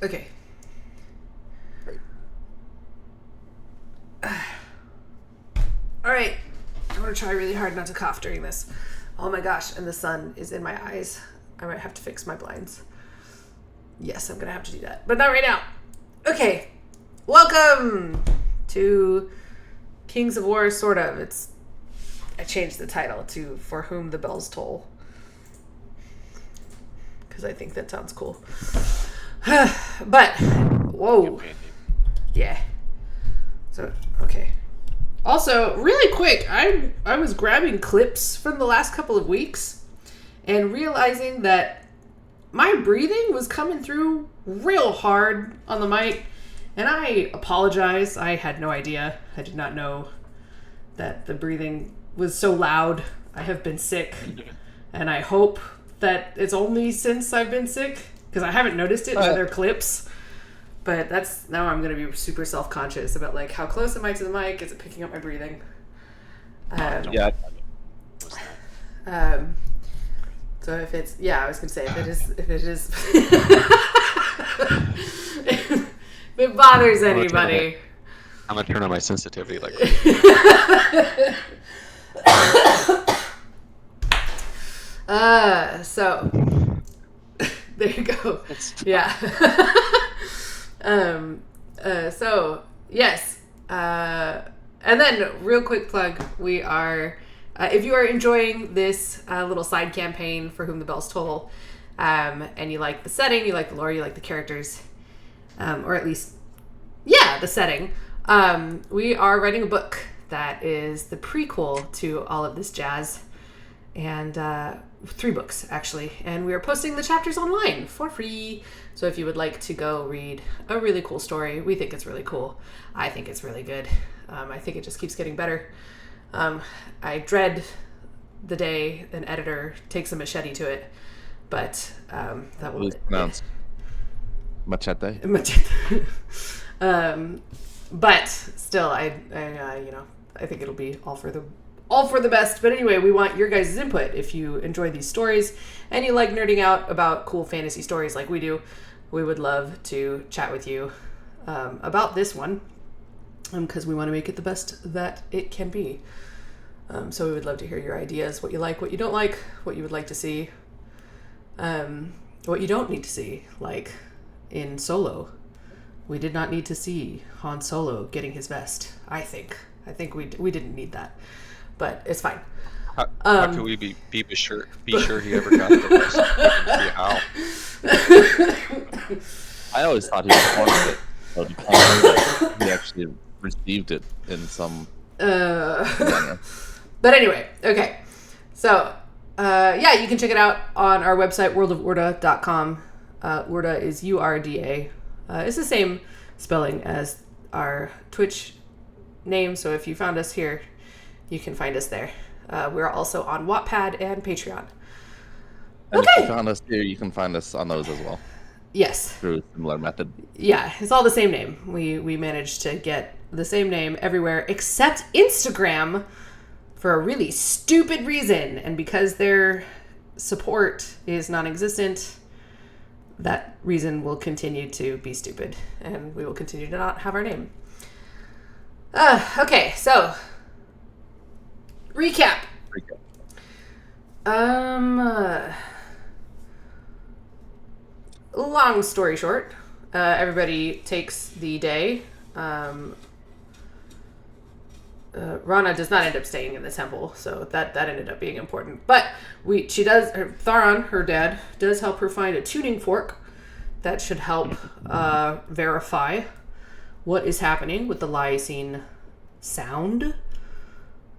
Okay. Alright. I'm going to try really hard not to cough during this. Oh my gosh, and the sun is in my eyes. I might have to fix my blinds. Yes, I'm going to have to do that. But not right now. Okay. Welcome to Kings of War, sort of. I changed the title to For Whom the Bells Toll. Because I think that sounds cool. But, whoa. Yeah. So, okay. Also, really quick, I was grabbing clips from the last couple of weeks and realizing that my breathing was coming through real hard on the mic. And I apologize. I had no idea. I did not know that the breathing was so loud. I have been sick. And I hope that it's only since I've been sick, because I haven't noticed it in other clips. But now I'm going to be super self-conscious about like how close am I to the mic? Is it picking up my breathing? Yeah. So if it's, I was going to say if it is, if it bothers anybody. I'm going to turn on my sensitivity like so there you go. Yeah. So yes. And then real quick plug, we are, if you are enjoying this little side campaign For Whom the Bells Toll, and you like the setting, you like the lore, you like the characters, or at least, the setting, we are writing a book that is the prequel to all of this jazz. And 3 books, actually. And we are posting the chapters online for free. So if you would like to go read a really cool story, we think it's really cool. I think it's really good. I think it just keeps getting better. I dread the day an editor takes a machete to it. But that will... It's pronounced machete. Machete. But still, I think it'll be all for the best. But anyway, we want your guys' input. If you enjoy these stories and you like nerding out about cool fantasy stories like we do, we would love to chat with you about this one, because we want to make it the best that it can be. So we would love to hear your ideas, what you like, what you don't like, what you would like to see, what you don't need to see. Like in Solo, we did not need to see Han Solo getting his vest. I think we didn't need that. But it's fine. How can we be sure he ever got the vest? How? I always thought he was wanted it. He actually received it in some manner. But anyway, okay. So, you can check it out on our website, worldofurda.com. Urda is URDA. It's the same spelling as our Twitch name, so if you found us here, you can find us there. We're also on Wattpad and Patreon. And if you found us here, you can find us on those as well. Yes. Through a similar method. Yeah, it's all the same name. We managed to get the same name everywhere except Instagram for a really stupid reason. And because their support is non-existent, that reason will continue to be stupid. And we will continue to not have our name. Okay, so... Recap. Long story short, everybody takes the day. Rana does not end up staying in the temple, so that ended up being important. But Tharon, her dad, does help her find a tuning fork that should help verify what is happening with the Lycene sound.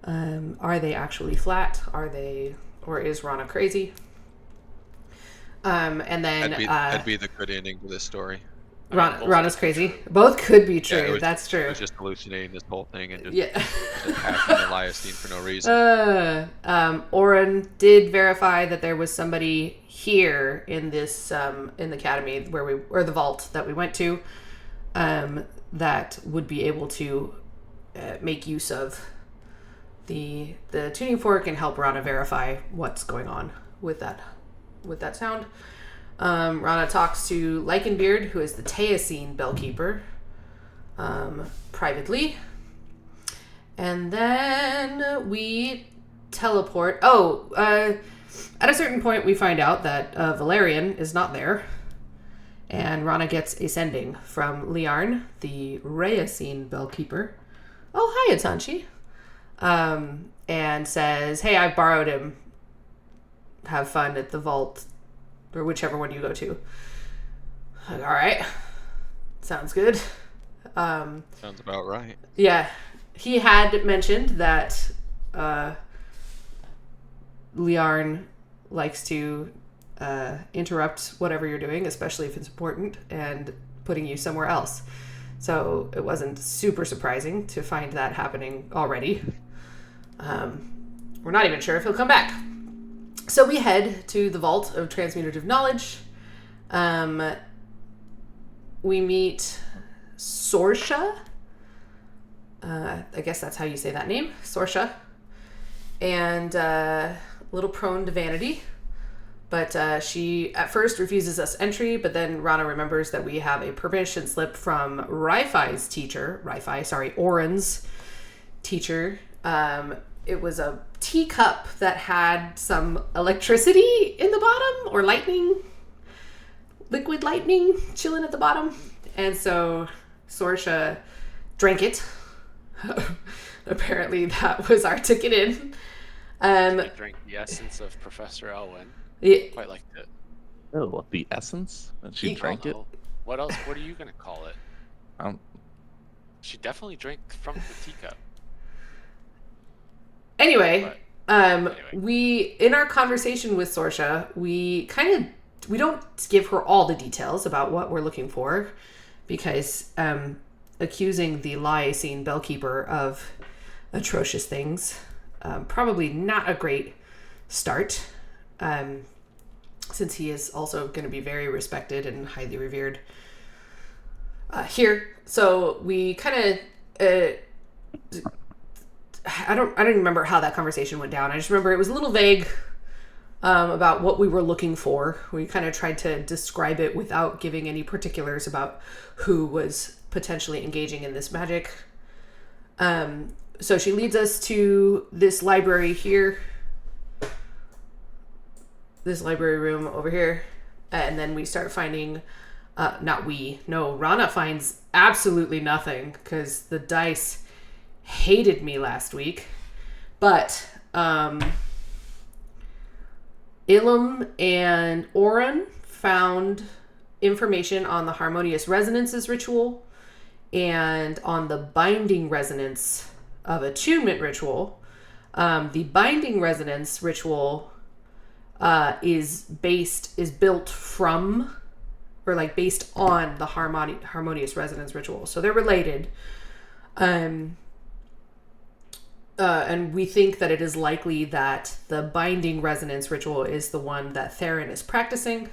Are they actually flat? Or is Rana crazy? And then that'd be the good ending to this story. Rana's crazy. Both could be true. That's true. It was just hallucinating this whole thing and just attacking the Lycene for no reason. Oren did verify that there was somebody here in this in the academy or the vault that we went to, that would be able to make use of the tuning fork and help Rana verify what's going on with that sound. Rana talks to Lycanbeard, who is the Teosine Bellkeeper, privately. And then we teleport. At a certain point, we find out that Valerian is not there. And Rana gets a sending from Liarn, the Rayasine Bellkeeper. Oh, hi, Atanchi. And says, hey, I've borrowed him. Have fun at the vault, or whichever one you go to. Like, all right. Sounds good. Sounds about right. Yeah. He had mentioned that Liarn likes to interrupt whatever you're doing, especially if it's important, and putting you somewhere else. So it wasn't super surprising to find that happening already. We're not even sure if he'll come back. So we head to the Vault of Transmutative Knowledge. We meet Sorsha. I guess that's how you say that name, Sorsha. And little prone to vanity. But she at first refuses us entry, but then Rana remembers that we have a permission slip from Oren's teacher. It was a teacup that had some electricity in the bottom, or liquid lightning chilling at the bottom. And so Sorsha drank it. Apparently that was our ticket in. I drank the essence of Professor Elwyn. Yeah. Quite liked it. Oh, the essence? And she drank it? What else? What are you going to call it? She definitely drank from the teacup. Anyway, we, in our conversation with Sorsha, we don't give her all the details about what we're looking for, because accusing the Lyasine Bellkeeper of atrocious things, probably not a great start, since he is also going to be very respected and highly revered here. So we kind of... I don't remember how that conversation went down. I just remember it was a little vague about what we were looking for. We kind of tried to describe it without giving any particulars about who was potentially engaging in this magic. So she leads us to this library here. This library room over here. And then we start finding... Rana finds absolutely nothing, because the dice hated me last week. But Ilum and Oren found information on the Harmonious Resonances ritual and on the Binding Resonance of Attunement ritual. The Binding Resonance ritual is built from, or like based on, the Harmonious Resonance ritual. So they're related. And we think that it is likely that the Binding Resonance ritual is the one that Theron is practicing.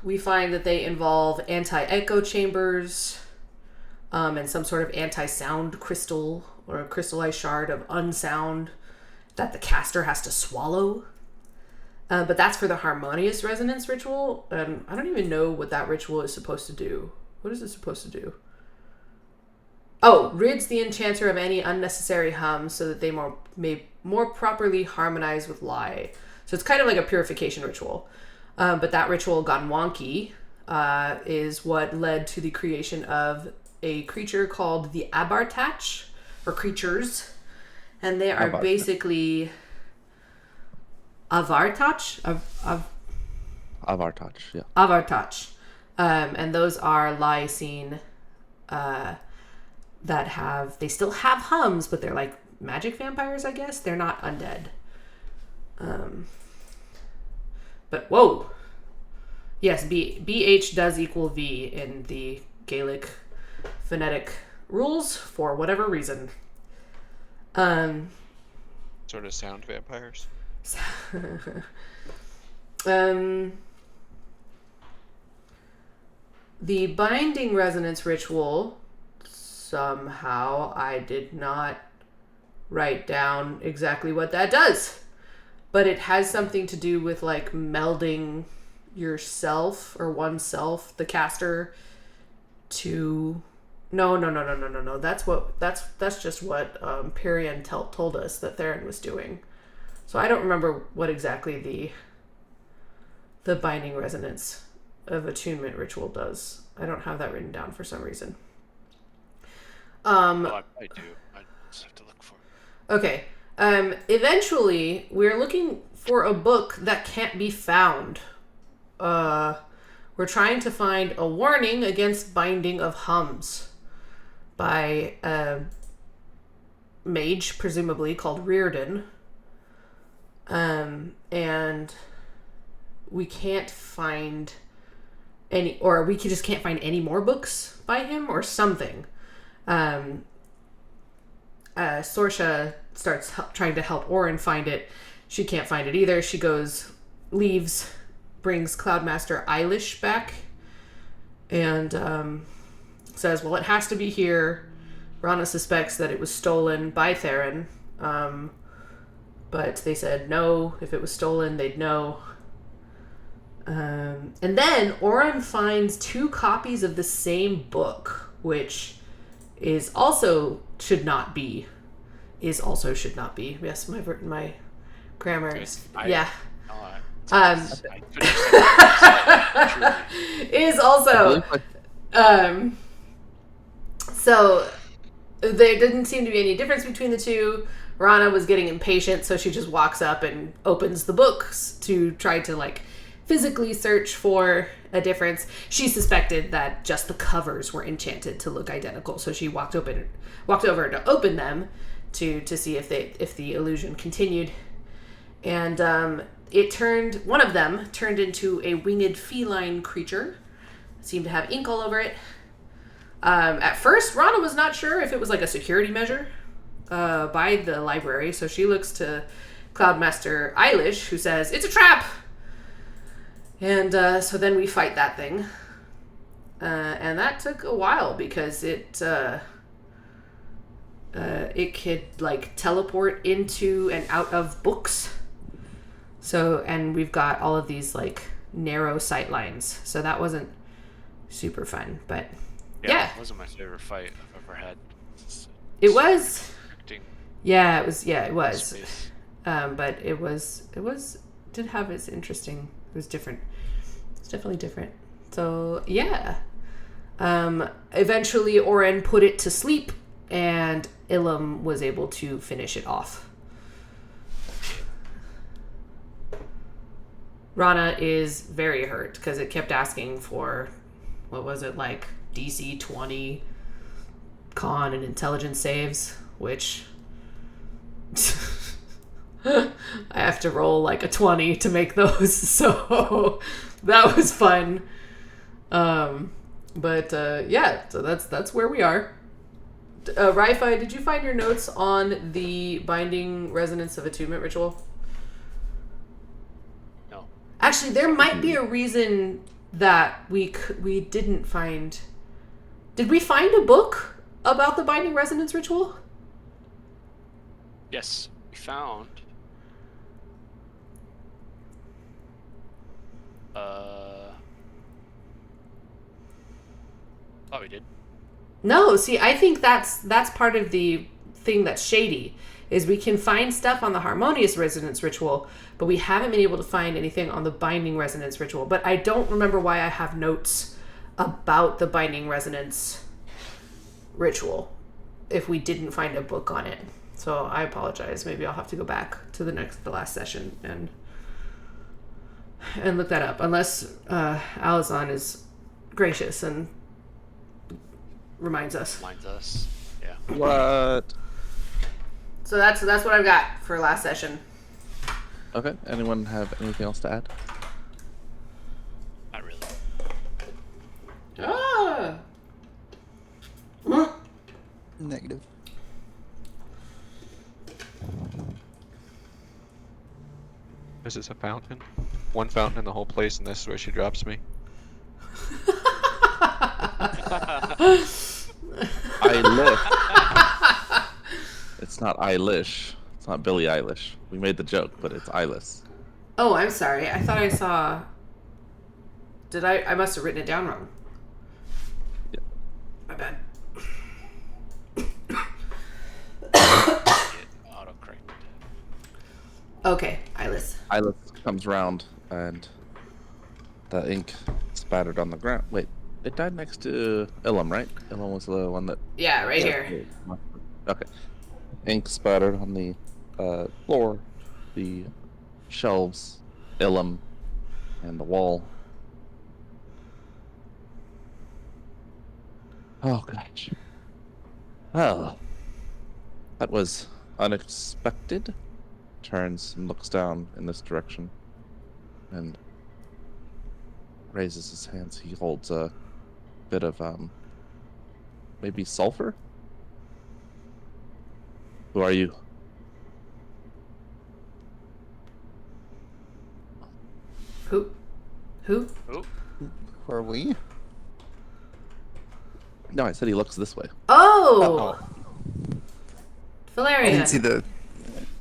We find that they involve anti-echo chambers, and some sort of anti-sound crystal, or a crystallized shard of unsound that the caster has to swallow. But that's for the Harmonious Resonance ritual. I don't even know what that ritual is supposed to do. What is it supposed to do? Oh, rids the enchanter of any unnecessary hum so that they may more properly harmonize with lie. So it's kind of like a purification ritual. But that ritual gone wonky is what led to the creation of a creature called the Abartach, or creatures. And they are basically... Avartach? Avartach, yeah. Avartach. And those are Lyasine... that they still have hums, but they're like magic vampires, I guess. They're not undead. But whoa. Yes, BH does equal V in the Gaelic phonetic rules for whatever reason. Sort of sound vampires. The Binding Resonance ritual, somehow I did not write down exactly what that does. but it has something to do with like melding yourself or oneself, the caster, to no. That's just what Perian told us that Theron was doing. So I don't remember what exactly the binding resonance of attunement ritual does. I don't have that written down for some reason. I do. I just have to look for it. Okay. Eventually, we're looking for a book that can't be found. We're trying to find a warning against binding of hums by a mage, presumably called Reardon. And we can't find any, or we just can't find any more books by him or something. Sorsha starts trying to help Orin find it. She can't find it either. She leaves, brings Cloudmaster Eilish back, and says, well, it has to be here. Rana suspects that it was stolen by Theron, but they said no, if it was stolen, they'd know. And then Orin finds 2 copies of the same book, which is also should not be. Yes, my grammar is... Yeah. Is also... So there didn't seem to be any difference between the two. Rana was getting impatient, so she just walks up and opens the books to try to like physically search for a difference. She suspected that just the covers were enchanted to look identical, so she walked over to open them to see if the illusion continued. And one of them turned into a winged feline creature. It seemed to have ink all over it. At first, Rana was not sure if it was like a security measure by the library, so she looks to Cloudmaster Eilish, who says, "It's a trap!" And so then we fight that thing. And that took a while because it could like teleport into and out of books. So, and we've got all of these like narrow sight lines. So that wasn't super fun, but yeah. It wasn't my favorite fight I've ever had. It was. Yeah, it was. Space. But it did have its interesting, it was different. It's definitely different. So yeah. Eventually Oren put it to sleep and Ilum was able to finish it off. Rana is very hurt because it kept asking for, what was it, like DC 20 con and intelligence saves, which I have to roll like a 20 to make those, so that was fun. Yeah, so that's where we are. Raifi, did you find your notes on the binding resonance of attunement ritual? No. Actually, there might be a reason that we didn't find. Did we find a book about the binding resonance ritual? Yes, we found. Thought we did. No, see, I think that's part of the thing that's shady, is we can find stuff on the harmonious resonance ritual, but we haven't been able to find anything on the binding resonance ritual. But I don't remember why I have notes about the binding resonance ritual if we didn't find a book on it. So I apologize. Maybe I'll have to go back to the last session and look that up, unless Alizon is gracious and reminds us. Yeah. What? So that's what I've got for last session. Okay. Anyone have anything else to add? Not really. Negative. This is a fountain. One fountain in the whole place, and this is where she drops me. Eilish. It's not Eilish. It's not Billie Eilish. We made the joke, but it's Eyeless. Oh, I'm sorry. I thought I saw. Did I? I must have written it down wrong. Yeah. My bad. Auto-corrected. Okay, Eyeless. Eyeless comes round and the ink spattered on the ground. Wait, it died next to Ilum, right? Ilum was the one that. Yeah, right here. Okay. Ink spattered on the floor, the shelves, Ilum, and the wall. Oh gosh. Well, that was unexpected. Turns and looks down in this direction and raises his hands. He holds a bit of maybe sulfur. Who are you? Who? Oh, Who are we? No, I said he looks this way. Oh, I Valerian. didn't see the.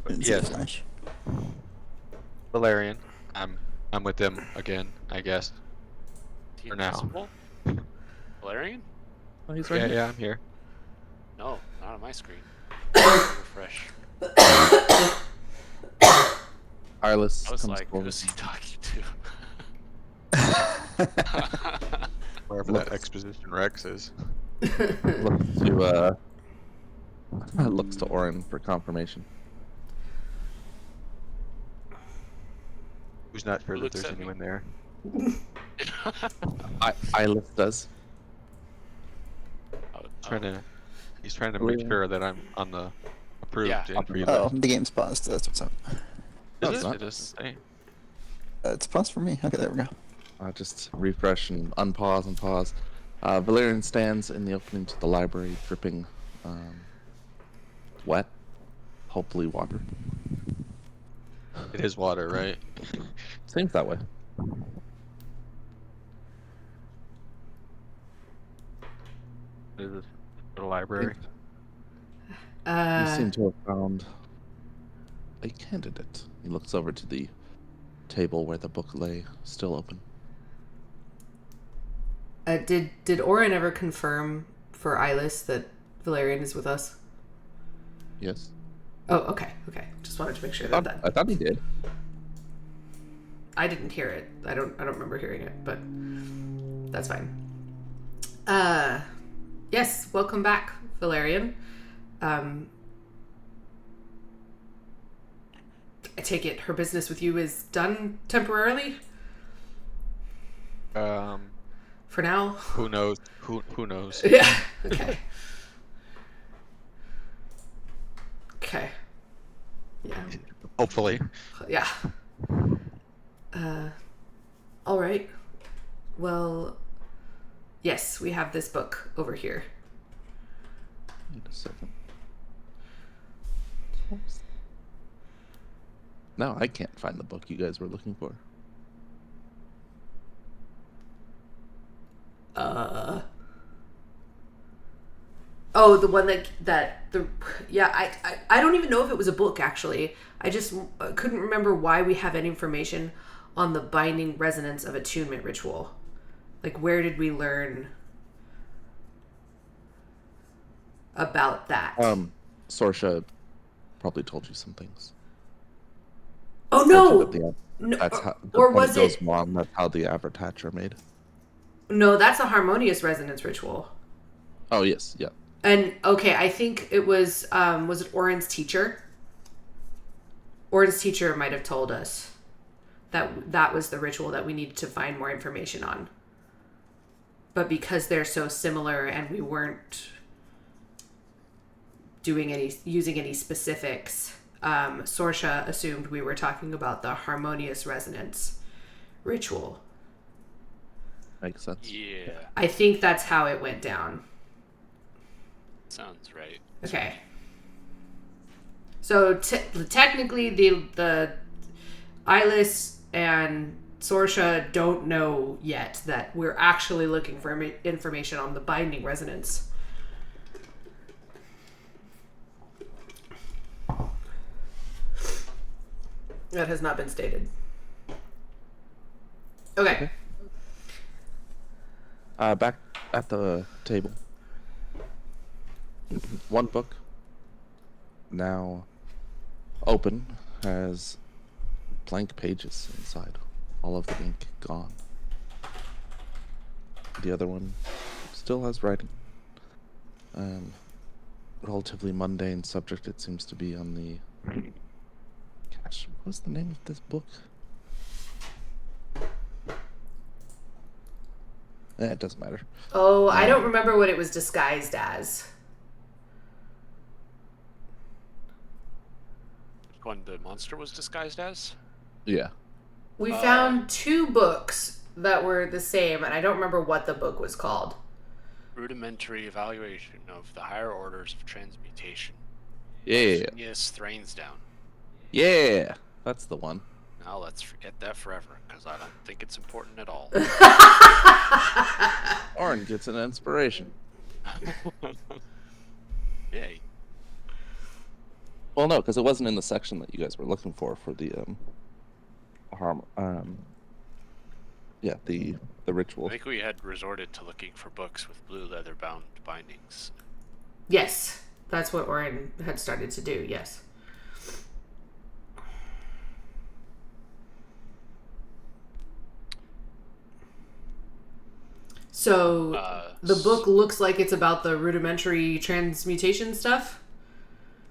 Didn't see Yes. the flash. Valerian. I'm with them again, I guess. the For now. invisible? Valerian? Oh, he's right Yeah, here. yeah, I'm here. No, not on my screen. Refresh. Eyeless I was comes like, forward. who's he talking to? Wherever Looks- that exposition Rex is. Looks to Orin for confirmation. Who's not sure Who that looks there's at me? anyone there? Eyeless does. He's trying to make Valerian. sure that I'm on the approved Yeah. entry Oh, list. the game's paused. That's what's up. No, Is it's it? not. It doesn't say. It's paused for me. Okay, there we go. Just refresh and unpause and pause. Valerian stands in the opening to the library, dripping wet, hopefully water. It is water, right? Seems that way. Is it the library? You seem to have found a candidate. He looks over to the table where the book lay, still open. Did Orin ever confirm for Eyeless that Valerian is with us? Yes. Oh, okay. Just wanted to make sure that I thought he did. I didn't hear it. I don't remember hearing it, but that's fine. Yes, welcome back, Valerian. I take it her business with you is done temporarily for now. Who knows? Who knows? Yeah. Okay. Okay. Yeah. Hopefully. Yeah. All right. Well, yes, we have this book over here. Wait a second. No, I can't find the book you guys were looking for. Oh, the one I don't even know if it was a book, actually. I just couldn't remember why we have any information on the binding resonance of attunement ritual. Like, where did we learn about that? Sorsha probably told you some things. Oh, Told you no! that No, that's how, or when was goes it... wrong, that's how the Avatatch are made. No, that's a harmonious resonance ritual. Oh, yes, yeah. And, okay, I think it was it Orin's teacher? Orin's teacher might have told us that was the ritual that we needed to find more information on. But because they're so similar and we weren't using any specifics, Sorsha assumed we were talking about the harmonious resonance ritual. Makes sense. Yeah, I think that's how it went down. sounds right. Okay. So technically, the Eyeless and Sorsha don't know yet that we're actually looking for information on the binding resonance. That has not been stated. Okay. Back at the table. One book, now open, has blank pages inside. All of the ink gone. The other one still has writing. Relatively mundane subject. It seems to be on the... Gosh, what's the name of this book? It doesn't matter. Oh, I don't remember what it was disguised as. Which one the monster was disguised as? Yeah. We found 2 books that were the same, and I don't remember what the book was called. Rudimentary Evaluation of the Higher Orders of Transmutation. Yeah. Yes, Thranesdown. Yeah. That's the one. Now let's forget that forever, because I don't think it's important at all. Orin gets an inspiration. Yay. Well, no, because it wasn't in the section that you guys were looking for the the ritual. I think we had resorted to looking for books with blue leather bound bindings. Yes, that's what Orin had started to do, yes. So, the book looks like it's about the rudimentary transmutation stuff?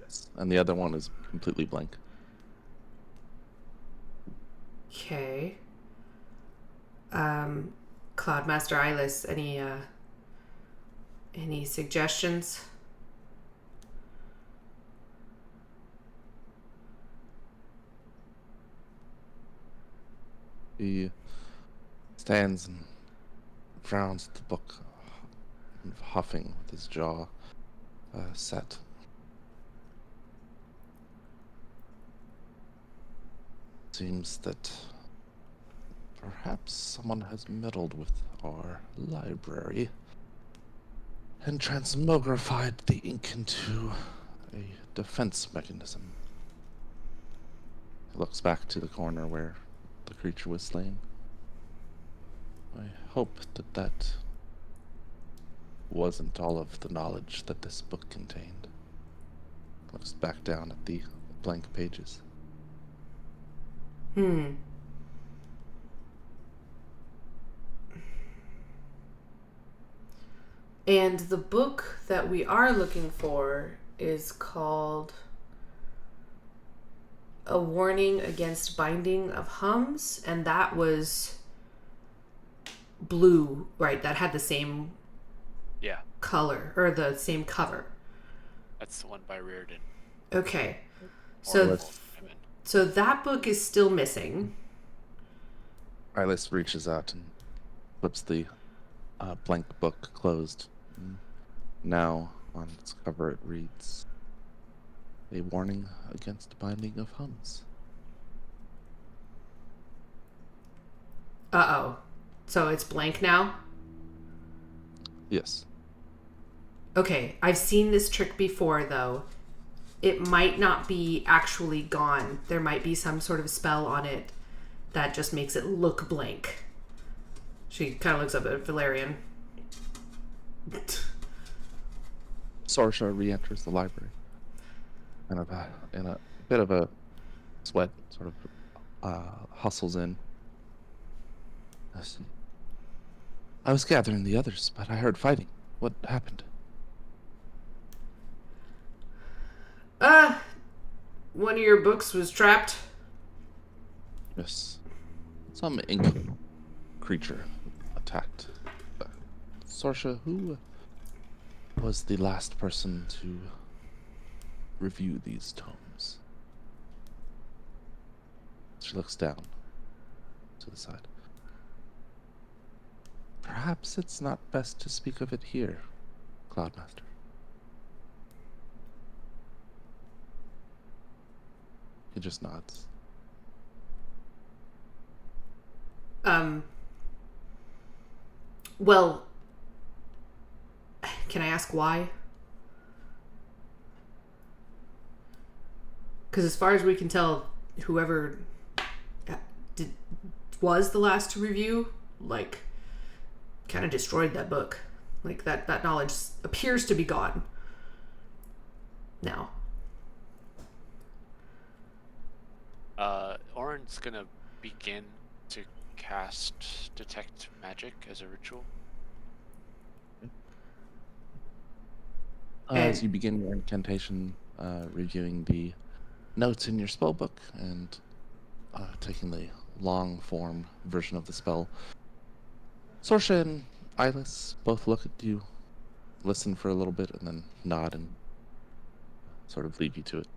Yes. And the other one is completely blank. Okay. Cloudmaster Eyeless, any suggestions? He stands and frowns at the book, huffing with his jaw set. Seems that perhaps someone has meddled with our library and transmogrified the ink into a defense mechanism. He looks back to the corner where the creature was slain. I hope that wasn't all of the knowledge that this book contained. Looks back down at the blank pages. And the book that we are looking for is called A Warning Against Binding of Hums, and that was blue, right? That had the same color, or the same cover. That's the one by Reardon. Okay. So that book is still missing. Eyeless reaches out and flips the blank book closed. Now, on its cover, it reads, A Warning Against Binding of Hums. Uh-oh. So it's blank now? Yes. Okay, I've seen this trick before, though. It might not be actually gone. There might be some sort of spell on it that just makes it look blank. She kind of looks up at Valerian. Sorsha re-enters the library. And in a bit of a sweat, sort of hustles in. I was gathering the others, but I heard fighting. What happened? One of your books was trapped. Yes. Some ink creature attacked. Sorsha, who was the last person to review these tomes? She looks down to the side. Perhaps it's not best to speak of it here, Cloudmaster. He just nods. Well, can I ask why? Because as far as we can tell, whoever did was the last to review, like, kind of destroyed that book. Like, that knowledge appears to be gone now. Orin's gonna begin to cast Detect Magic as a ritual. As you begin your incantation, reviewing the notes in your spell book and taking the long form version of the spell, Sorsha and Eyeless both look at you, listen for a little bit, and then nod and sort of leave you to it.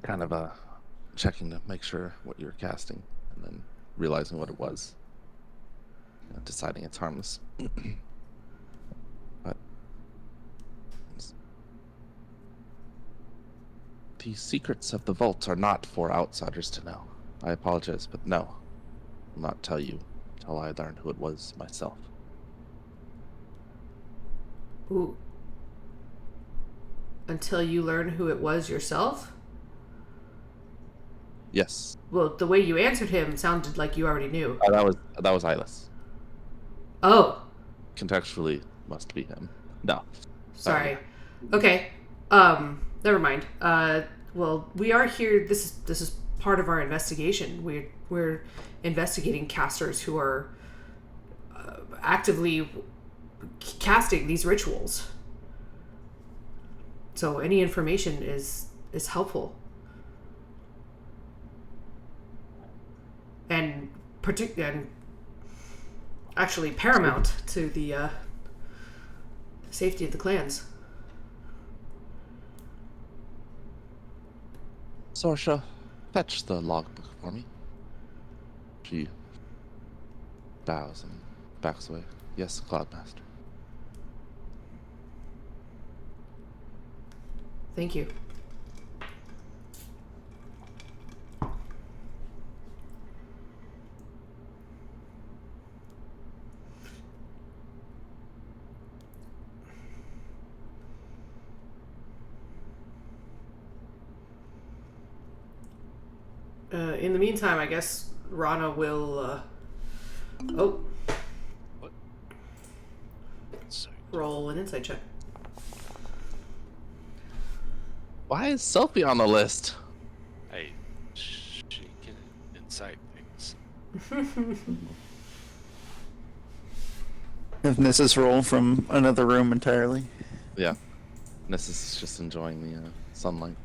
Kind of checking to make sure what you're casting, and then realizing what it was, deciding it's harmless. But the secrets of the vault are not for outsiders to know. I apologize, but no, I'll not tell you until I learn who it was myself. Ooh. Until you learn who it was yourself? Yes, Well, the way you answered him sounded like you already knew. that was Eyeless. Oh, Contextually, must be him. No, sorry. Okay. Never mind. Well, we are here. This is part of our investigation. We're investigating casters who are actively casting these rituals. So any information is helpful. And actually paramount to the safety of the clans. Sorsha, fetch the logbook for me. She bows and backs away. Yes, Cloudmaster. Thank you. In the meantime, I guess Rana will roll an insight check. Why is Sophie on the list? Hey, she can incite things. If Nissa's roll from another room entirely. Yeah. Nessus is just enjoying the sunlight.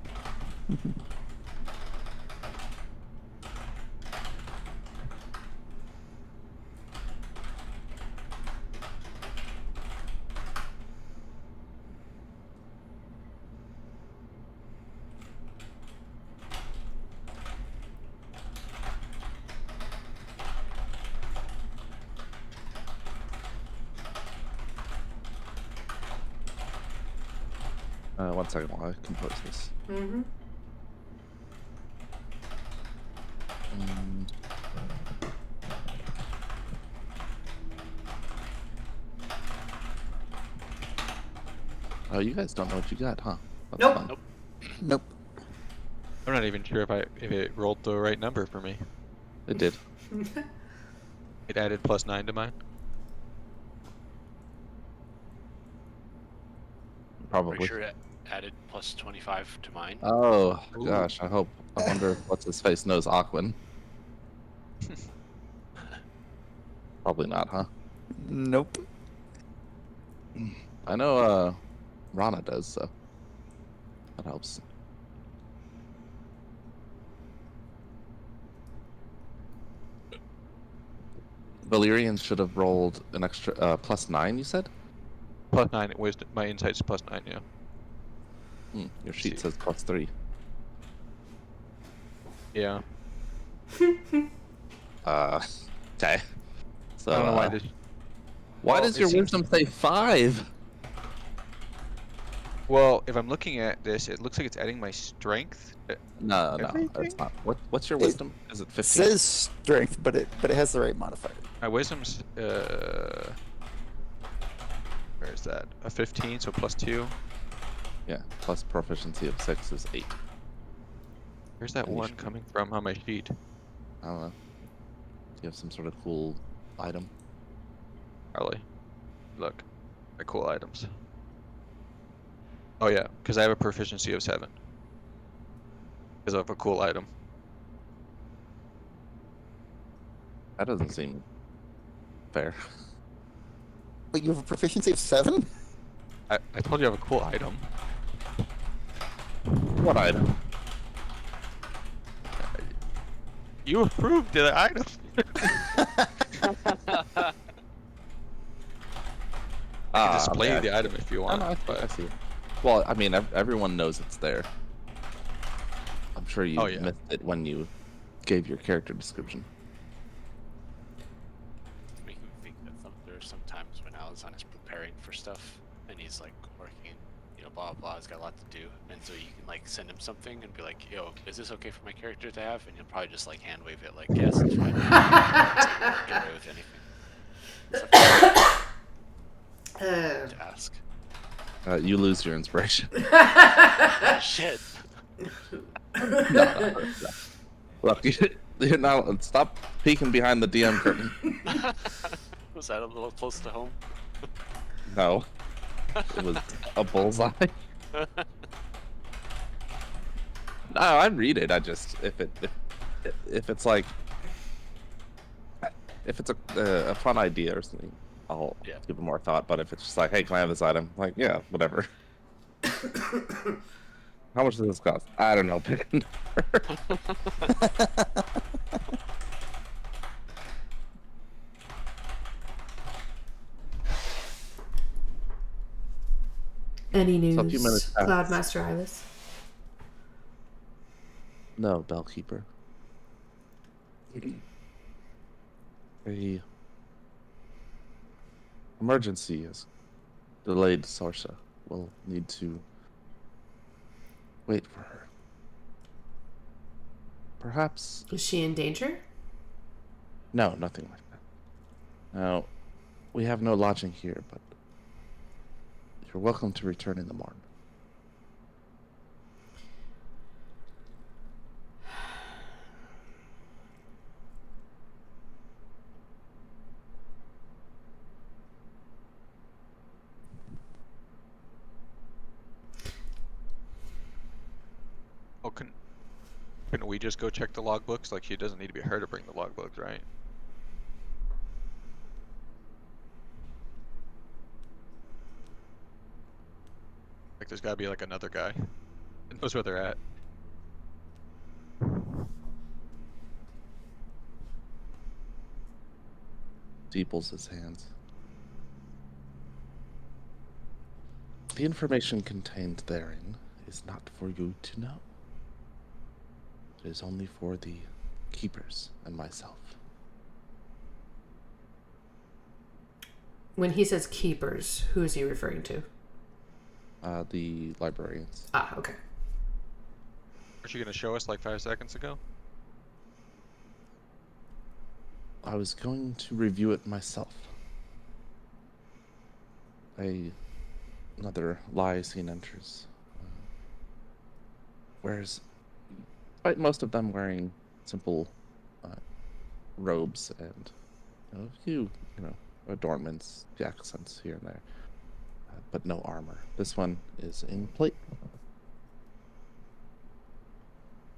One second while I compose this. Mm-hmm. Oh, you guys don't know what you got, huh? That's Nope. fun. Nope. Nope. I'm not even sure if it rolled the right number for me. It did. It added +9 to mine. Probably. Pretty sure it added +25 to mine. Oh Ooh. gosh, I wonder what's his face knows Aquin. Probably not, huh? Nope. I know Rana does, so that helps. Valyrian should have rolled an extra +9, you said? +9, it was my insight's +9, yeah. Your sheet See. says +3. Yeah. Okay. So I don't know why this. why well, does it your seems- wisdom say 5? Well, if I'm looking at this, it looks like it's adding my strength. No, it's Everything? not. What's your It wisdom? Is it It 15? says strength, but it has the right modifier. My wisdom's where is that? A 15, so +2. Yeah, plus proficiency of 6 is 8. Where's that Maybe one she- coming from on my sheet? I don't know. Do you have some sort of cool item? Probably. Look, my cool items. Oh yeah, because I have a proficiency of 7. Because of a cool item. That doesn't seem fair. Wait, you have a proficiency of 7? I told you I have a cool item. What item? You approved the item. I can display okay, the item if you I want. know, I but see. Well, I mean, everyone knows it's there. I'm sure you Oh, yeah. missed it when you gave your character description. It's making me think that there's sometimes when Alexan is preparing for stuff and he's like working, blah blah, he's got a lot to do, and so you can like send him something and be like, "Yo, is this okay for my character to have?" And he'll probably just like hand wave it, like, "Yes, it's fine." Get away with anything. To ask. You lose your inspiration. Shit. No. Look, you're not. Stop peeking behind the DM curtain. Was that a little close to home? No, it was a bullseye. No, I'd read it. I just if it's like if it's a fun idea or something, I'll Yeah. give it more thought. But if it's just like, hey, can I have this item? Like, yeah, whatever. How much does this cost? I don't know. Pick a number. Any So a few news, minutes pass. Cloudmaster Ilis? No, Bellkeeper. A emergency has delayed Sarsha. We'll need to wait for her. Perhaps. Is she in danger? No, nothing like that. Now, we have no lodging here, but you're welcome to return in the morning. Oh, couldn't we just go check the logbooks? Like, she doesn't need to be her to bring the logbooks, right? Like, there's gotta be like another guy that knows where they're at. Deeples his hands. The information contained therein is not for you to know. It is only for the keepers and myself. When he says keepers, who is he referring to? The librarians. Ah, okay. Aren't you gonna show us like 5 seconds ago? I was going to review it myself. Another Lycene enters. Whereas, despite most of them wearing simple robes and a few, adornments, accents here and there, but no armor. This one is in plate.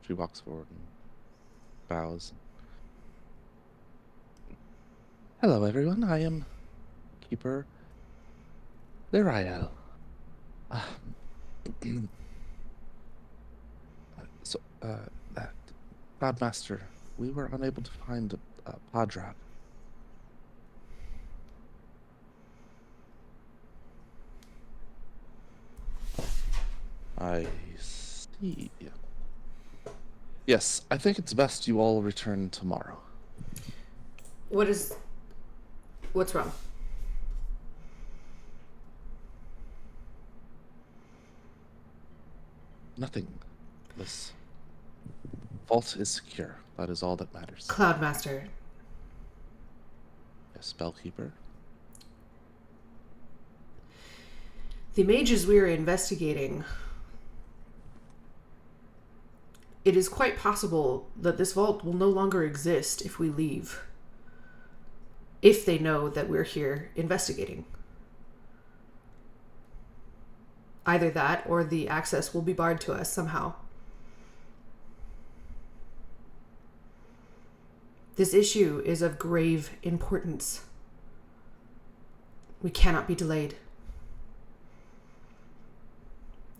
She walks forward and bows. Hello, everyone. I am Keeper Lyrael. Cloudmaster, we were unable to find a Padrab. I see. Yes, I think it's best you all return tomorrow. What's wrong? Nothing. This vault is secure. That is all that matters. Cloudmaster. Yes, Bellkeeper. The mages we are investigating it is quite possible that this vault will no longer exist if we leave. If they know that we're here investigating. Either that or the access will be barred to us somehow. This issue is of grave importance. We cannot be delayed.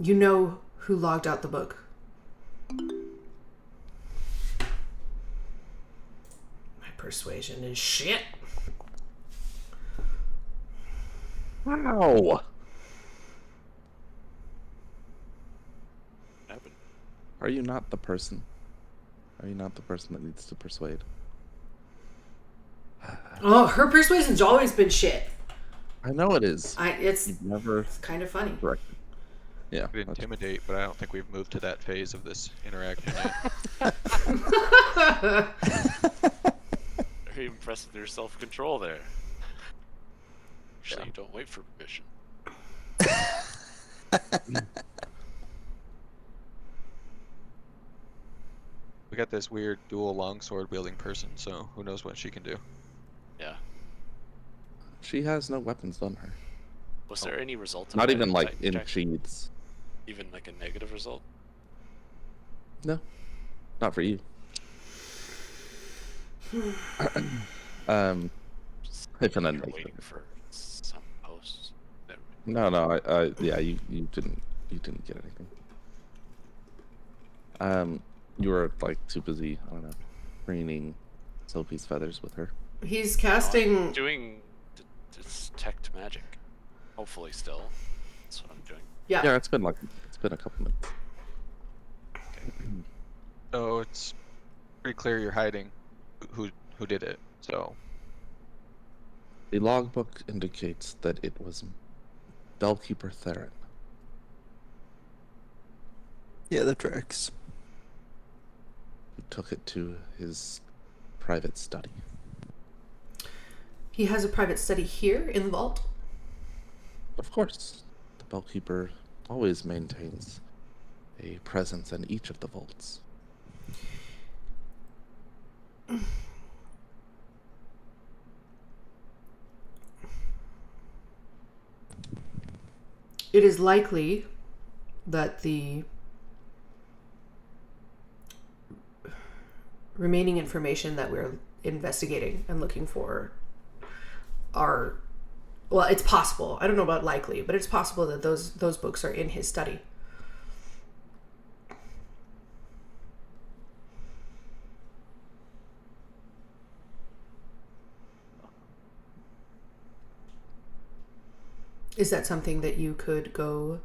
You know who logged out the book. My persuasion is shit. Wow. Happened. Are you not the person? Are you not the person that needs to persuade? Oh, her persuasion's always been shit. I know it is. It's You've never kind of funny. corrected. Yeah. We intimidate, but I don't think we've moved to that phase of this interaction yet. Very impressed with your self-control there. Usually Yeah. you don't wait for permission. We got this weird dual longsword wielding person, so who knows what she can do. Yeah. She has no weapons on her. Was there any result? of Not that even like attack, in Jack? sheaths. Even like a negative result? No. Not for you. If an You're negative. waiting for some posts. That... No, yeah, you didn't get anything. You were like too busy, I don't know, preening Sophie's feathers with her. He's I'm casting. doing detect magic. Hopefully, still. That's what I'm doing. Yeah, it's been a couple minutes. So it's pretty clear you're hiding who did it. So The logbook indicates that it was Bellkeeper Theron. Yeah, that tracks. Who took it to his private study. He has a private study here in the vault. Of course, the Bellkeeper always maintains a presence in each of the vaults. It is likely that the remaining information that we're investigating and looking for are, well, it's possible. I don't know about likely, but it's possible that those books are in his study. Is that something that you could go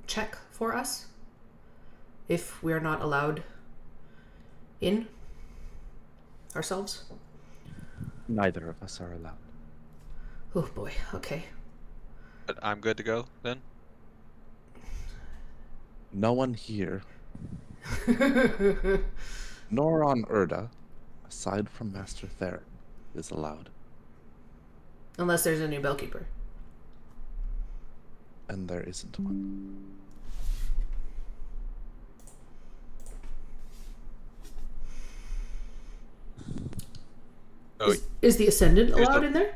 check for us? If we're not allowed in ourselves? Neither of us are allowed. Oh boy, okay. but I'm good to go then? No one here, nor on Erda, aside from Master Theron, is allowed. Unless there's a new bellkeeper. And there isn't one. Oh, Is the Ascendant Here's allowed the- in there?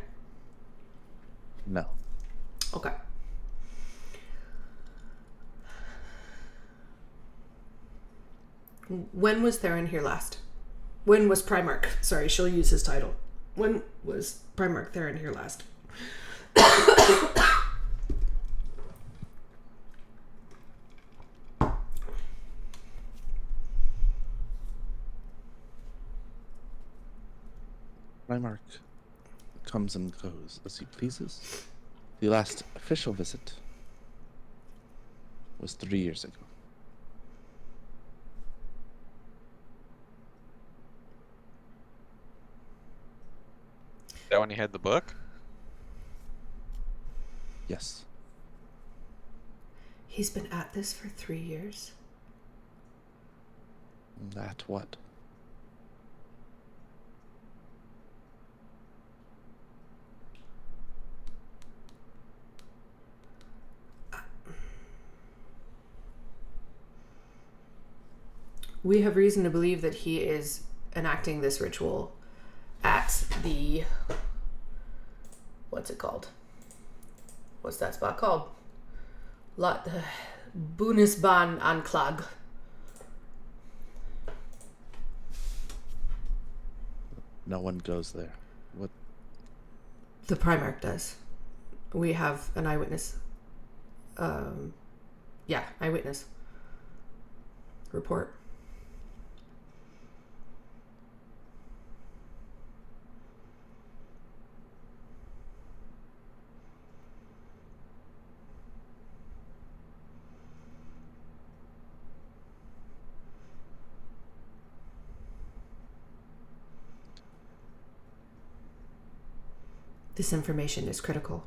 No. Okay. When was Theron here last? When was Primarch? Sorry, she'll use his title. When was Primarch Theron here last? Primarch comes and goes as he pleases. The last official visit was 3 years ago. is that when he had the book? Yes. He's been at this for 3 years. That what? We have reason to believe that he is enacting this ritual at the... What's it called? What's that spot called? Bundesbahn Anklag. No one goes there. What? The Primarch does. We have an eyewitness. Eyewitness report. This information is critical.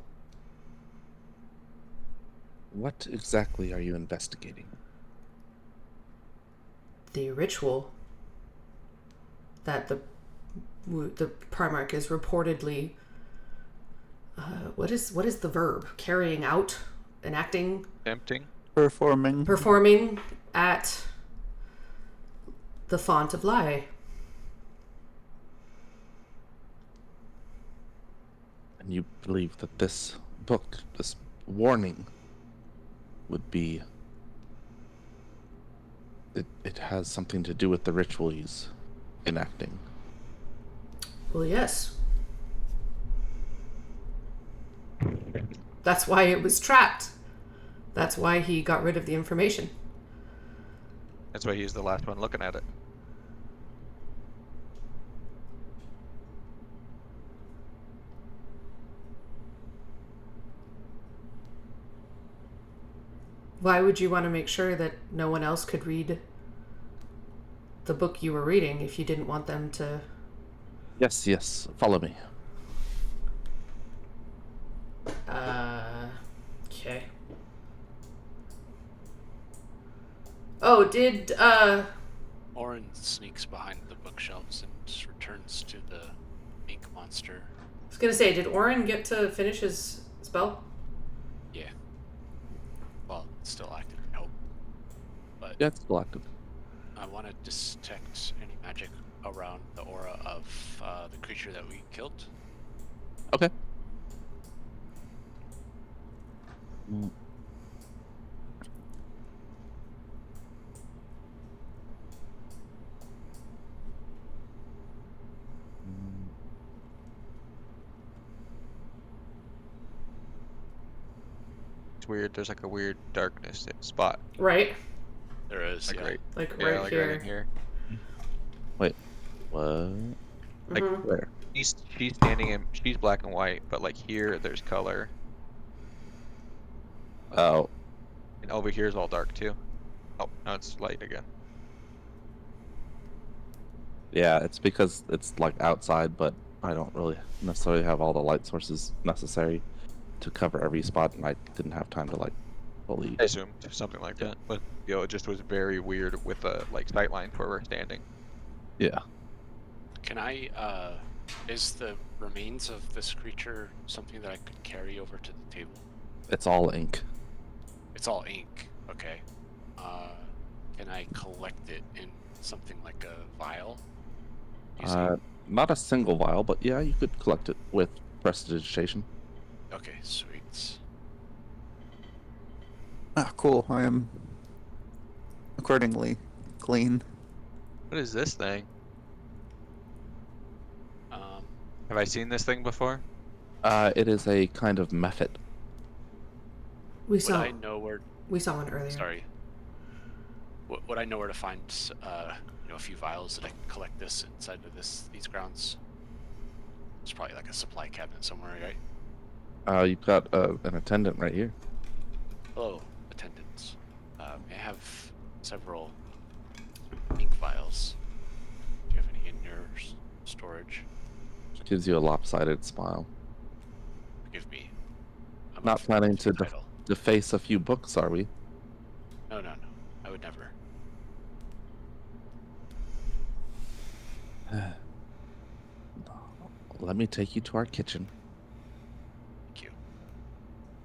What exactly are you investigating? The ritual that the Primarch is reportedly what is the verb? Carrying out, enacting, Tempting. performing at the Font of Lie. And you believe that this book, this warning, would be... It has something to do with the ritual he's enacting. Well, yes. That's why it was trapped. That's why he got rid of the information. That's why he's the last one looking at it. Why would you want to make sure that no one else could read the book you were reading if you didn't want them to... Yes, follow me. Okay. Oh, did, Orin sneaks behind the bookshelves and returns to the ink monster. I was gonna say, did Orin get to finish his spell? Yeah. Well, it's still active, I hope. But Yeah, it's still active. I want to detect any magic around the aura of the creature that we killed. Okay. Mm. It's weird. There's like a weird darkness spot. Right? There is, Like yeah. right, Like yeah, right like here. right in here. Wait, what? Like Mhm. Where? she's standing in. She's black and white, but like here, there's color, Oh, and over here is all dark too. Oh, now it's light again. yeah, it's because it's like outside, but I don't really necessarily have all the light sources necessary to cover every spot, and I didn't have time to like fully... I assumed something like that, but it just was very weird with the like sight line where we're standing. Yeah. Can I, is the remains of this creature something that I could carry over to the table? It's all ink. It's all ink, okay. Can I collect it in something like a vial? Using- Not a single vial, but yeah, you could collect it with prestidigitation. Okay, sweet. Ah, cool. I am accordingly clean. What is this thing? Um, Have I seen this thing before? It is a kind of method. We would saw I know where? we saw one earlier. Sorry. Would I know where to find, a few vials that I can collect this inside of these grounds? There's probably like a supply cabinet somewhere, right? You've got an attendant right here. Hello, attendants. May I have several ink vials? Do you have any in your storage? Gives you a lopsided smile. Forgive me. I'm Not unfamiliar planning with to your title. deface a few books, are we? No. I would never. Let me take you to our kitchen. Thank you.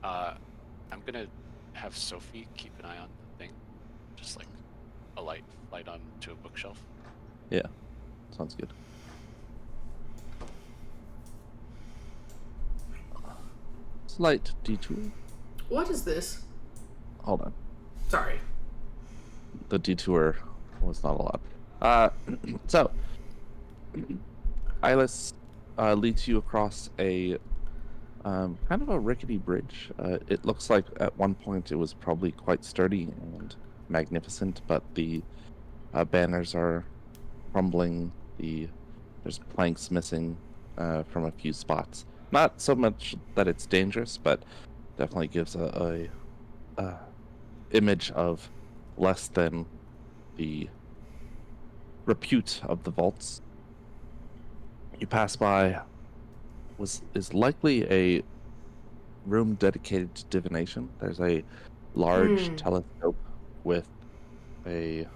I'm gonna have Sophie keep an eye on the thing. Just like a light onto a bookshelf. Yeah, sounds good. Slight detour. What is this? Hold on. Sorry. The detour was not a lot. So, Eyeless leads you across a kind of a rickety bridge. It looks like at one point it was probably quite sturdy and magnificent, but the banners are crumbling. There's planks missing from a few spots. Not so much that it's dangerous, but definitely gives a image of less than the repute of the vaults. You pass by is likely a room dedicated to divination. There's a large telescope with a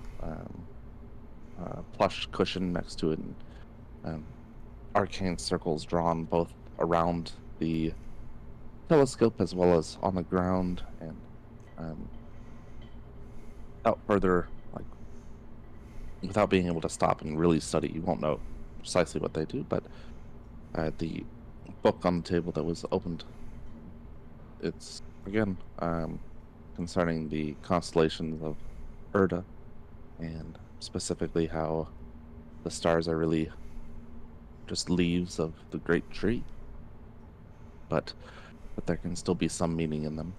plush cushion next to it, and arcane circles drawn both around the telescope as well as on the ground and out further, like without being able to stop and really study. You won't know precisely what they do, but the book on the table that was opened, it's again concerning the constellations of Erda, and specifically how the stars are really just leaves of the great tree, but there can still be some meaning in them.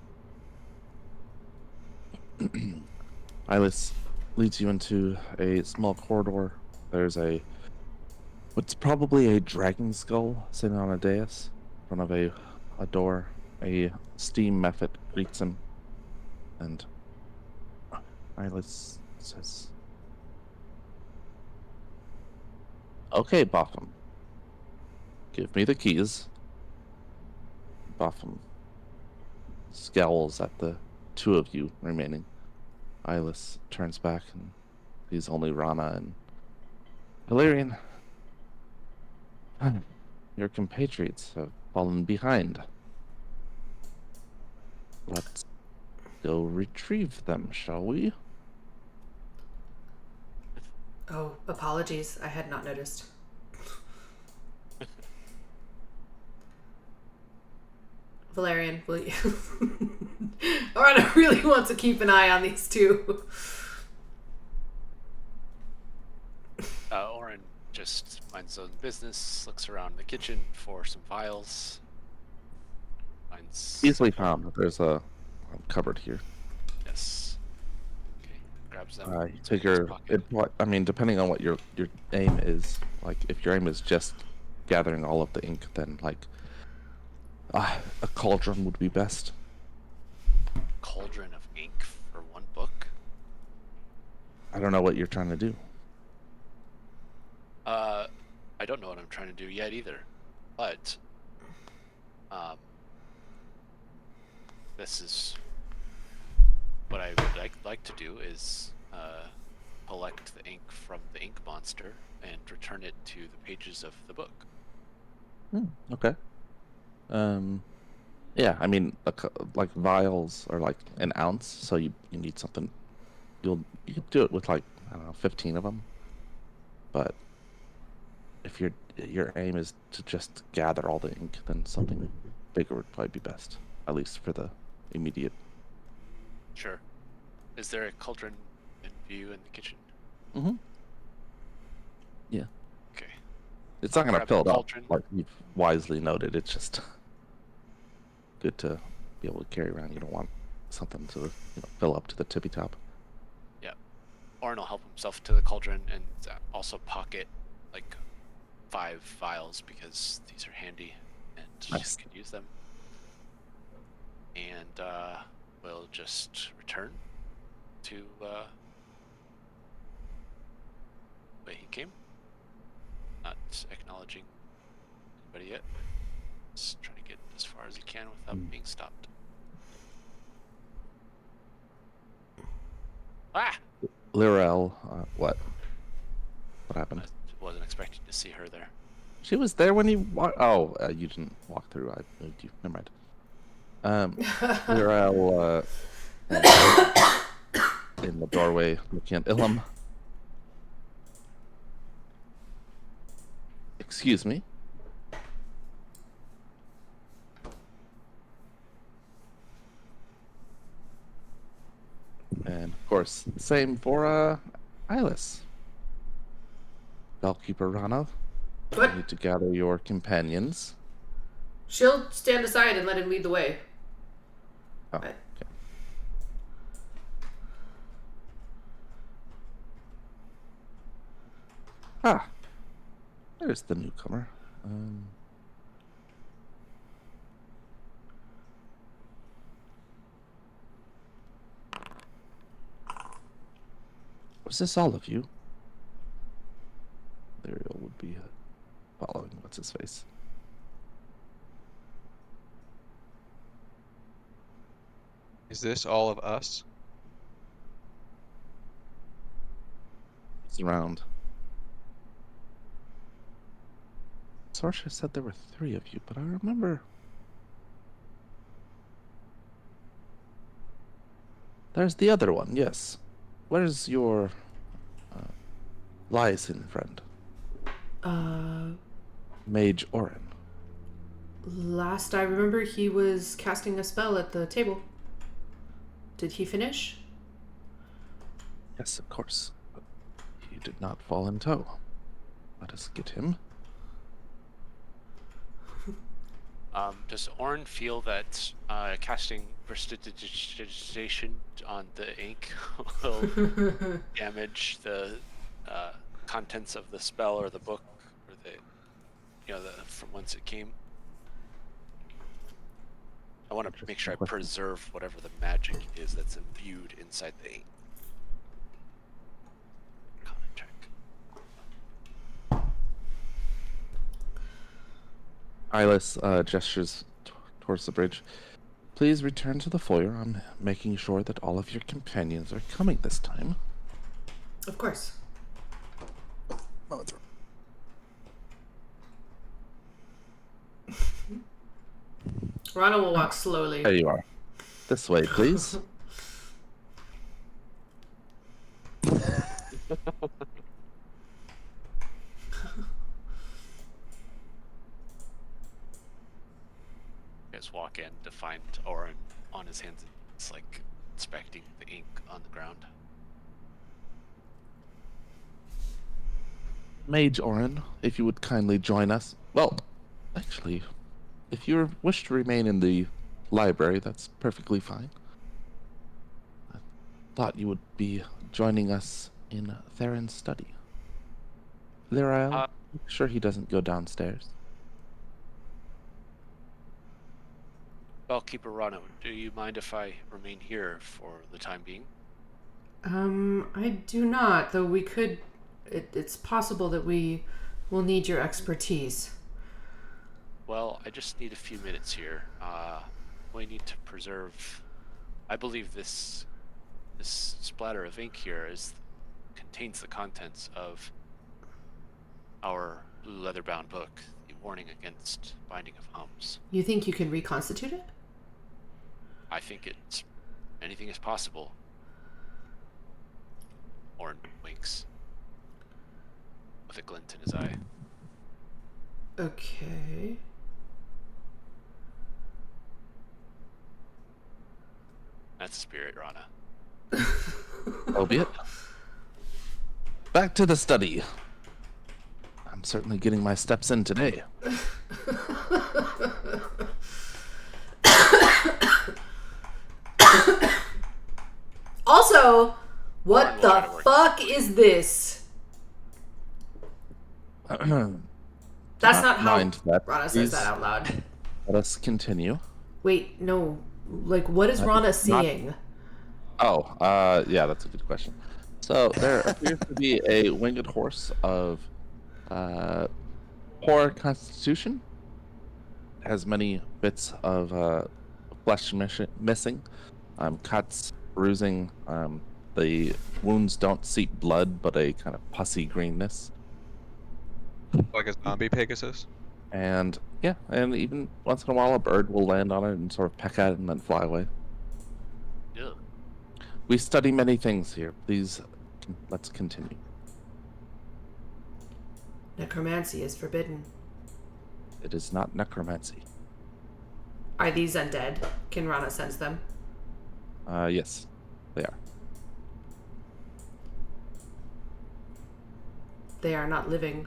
Eyeless leads you into a small corridor. There's what's probably a dragon skull sitting on a dais in front of a door. A steam mephit greets him, and Eyeless says, "Okay, Botham. Give me the keys." Botham scowls at the two of you remaining. Eyeless turns back and sees only Rana and Valerian. Your compatriots have fallen behind. Let's go retrieve them, shall we? Oh, apologies. I had not noticed. Valerian, will you? Arana really wants to keep an eye on these two. Oren just minds his own business, looks around the kitchen for some vials. Finds. Easily found. There's a cupboard here. Yes. Okay. Grabs them. You puts take them in his your. pocket. I mean, depending on what your aim is, like if your aim is just gathering all of the ink, then like a cauldron would be best. Cauldron of ink for one book. I don't know what you're trying to do. I don't know what I'm trying to do yet either, but this is what I would like to do is collect the ink from the ink monster and return it to the pages of the book. Okay. Yeah, I mean, like vials are like an ounce, so you need something. You can do it with like, I don't know, 15 of them. But if your aim is to just gather all the ink, then something bigger would probably be best, at least for the immediate. Sure. Is there a cauldron in view in the kitchen? Mm-hmm. Yeah. Okay. It's not gonna grab fill the it up, cauldron. like you've wisely noted. It's just good to be able to carry around. You don't want something to fill up to the tippy top. Yeah. Oren will help himself to the cauldron and also pocket like 5 vials because these are handy and Nice. can use them. And we'll just return to where he came. Not acknowledging anybody yet. Just trying to get as far as he can without being stopped. Ah! Lirel, what? What happened? I wasn't expecting to see her there. She was there when you walked. Oh, you didn't walk through. I moved you. Never mind. Lirel in the doorway looking at Ilum. Excuse me. And of course, same for Eyeless. Bellkeeper Rana, What? you need to gather your companions. She'll stand aside and let him lead the way. Oh, Right. okay. Ah, there's the newcomer. Was this all of you? Ariel would be following what's his face. Is this all of us? It's around. Sorsha said there were 3 of you, but I remember there's the other one. Yes. Where's your Lysin friend? Mage Orin. Last I remember, he was casting a spell at the table. Did he finish? Yes, of course. But he did not fall in tow. Let us get him. Does Orin feel that casting prestidigitation on the ink will damage the contents of the spell or the book or from whence it came? I want to make sure I preserve whatever the magic is that's imbued inside the ink. Check. Eyeless gestures towards the bridge. Please return to the foyer. I'm making sure that all of your companions are coming this time. Of course. Rana will walk slowly. There you are. This way, please. You guys walk in to find Orin on his hands. It's like inspecting the ink on the ground. Mage Orin, if you would kindly join us. Well, actually, if you wish to remain in the library, that's perfectly fine. I thought you would be joining us in Theron's study. Lyrael, make sure he doesn't go downstairs. Bellkeeper Rana, do you mind if I remain here for the time being? I do not, though we could... It's possible that we will need your expertise. Well, I just need a few minutes here. We need to preserve... I believe this splatter of ink here contains the contents of our blue leather-bound book, The Warning Against Binding of Hums. You think you can reconstitute it? I think anything is possible. Orin winks with a glint in his eye. Okay. That's the spirit, Rana. Albeit. Back to the study. I'm certainly getting my steps in today. Also, what the fuck is this? That's not how mind that. Rana says Please that out loud. Let us continue. Wait, no. Like, what is Rana seeing? Oh, yeah, that's a good question. So there appears to be a winged horse of poor constitution. Has many bits of flesh missing, cuts, bruising. The wounds don't seep blood, but a kind of pussy greenness. Like a zombie Pegasus? And yeah, and even once in a while a bird will land on it and sort of peck at it and then fly away. Yeah. We study many things here. Please, let's continue. Necromancy is forbidden. It is not necromancy. Are these undead? Can Rana sense them? Yes, they are. They are not living.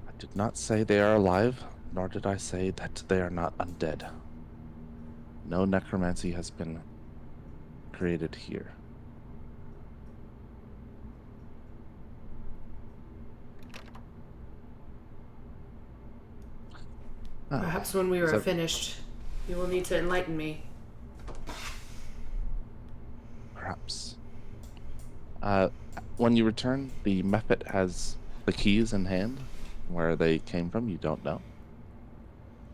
I did not say they are alive, nor did I say that they are not undead. No necromancy has been created here. Ah, Perhaps when we are so- finished, you will need to enlighten me. perhaps. When you return, the Mephit has the keys in hand. Where they came from, you don't know.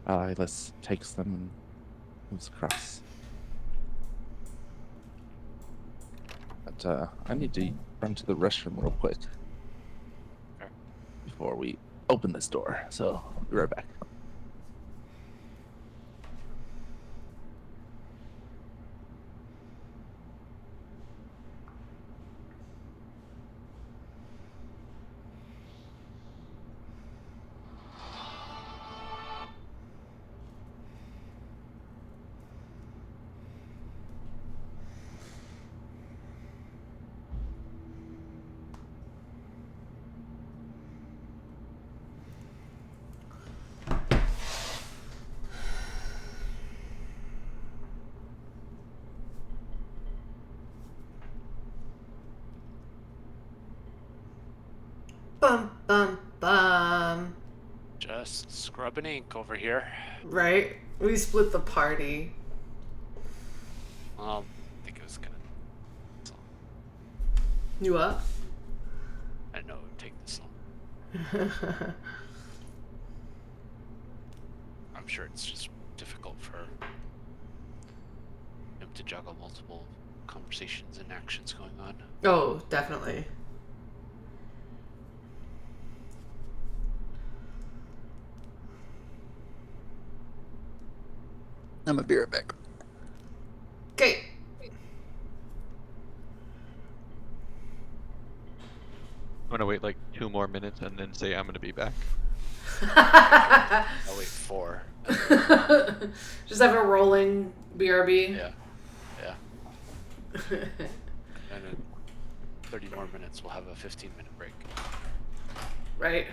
Eyeless takes them and moves across. But I need to run to the restroom real quick Okay. before we open this door. So I'll be right back. Bum, bum, bum. Just scrubbing ink over here. Right? We split the party. I think it was gonna. So, You up? I know it would take this long. I'm sure it's just difficult for him to juggle multiple conversations and actions going on. Oh, definitely. I'm gonna be right back. Okay. I'm gonna wait like 2 more minutes and then say I'm gonna be back. I'll wait 4. Just have a rolling BRB. Yeah. Yeah. And in 30 more minutes, we'll have a 15-minute break. Right.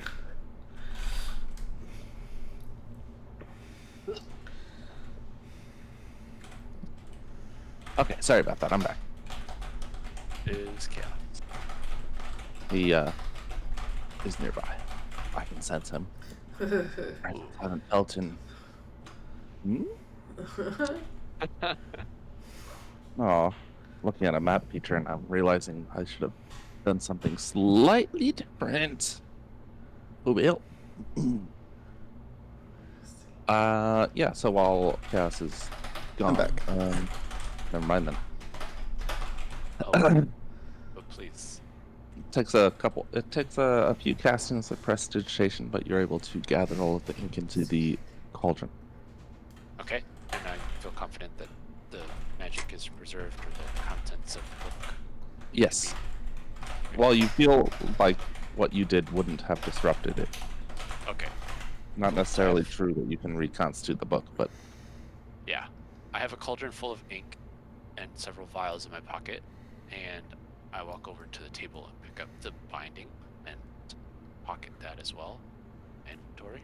Okay, sorry about that. I'm back. Is chaos. He is nearby. I can sense him. I haven't felt him. Hmm? Oh, looking at a map feature and I'm realizing I should have done something slightly different. Who will? Yeah. So while Chaos is gone, back. Never mind then. Oh, but please. It takes a few castings of prestidigitation, but you're able to gather all of the ink into the cauldron. Okay. And I feel confident that the magic is preserved or the contents of the book. Yes. Well, you feel like what you did wouldn't have disrupted it. Okay. Not necessarily true that you can reconstitute the book, but Yeah. I have a cauldron full of ink and several vials in my pocket, and I walk over to the table and pick up the binding and pocket that as well. Inventory.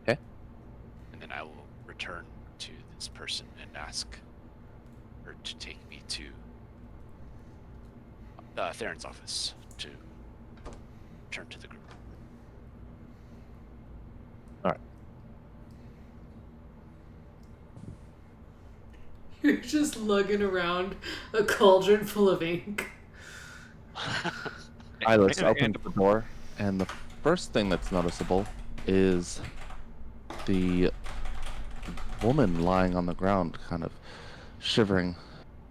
Okay. And then I will return to this person and ask her to take me to Theron's office to return to the group. all right. You're just lugging around a cauldron full of ink. Eyeless opens the door, and the first thing that's noticeable is the woman lying on the ground, kind of shivering.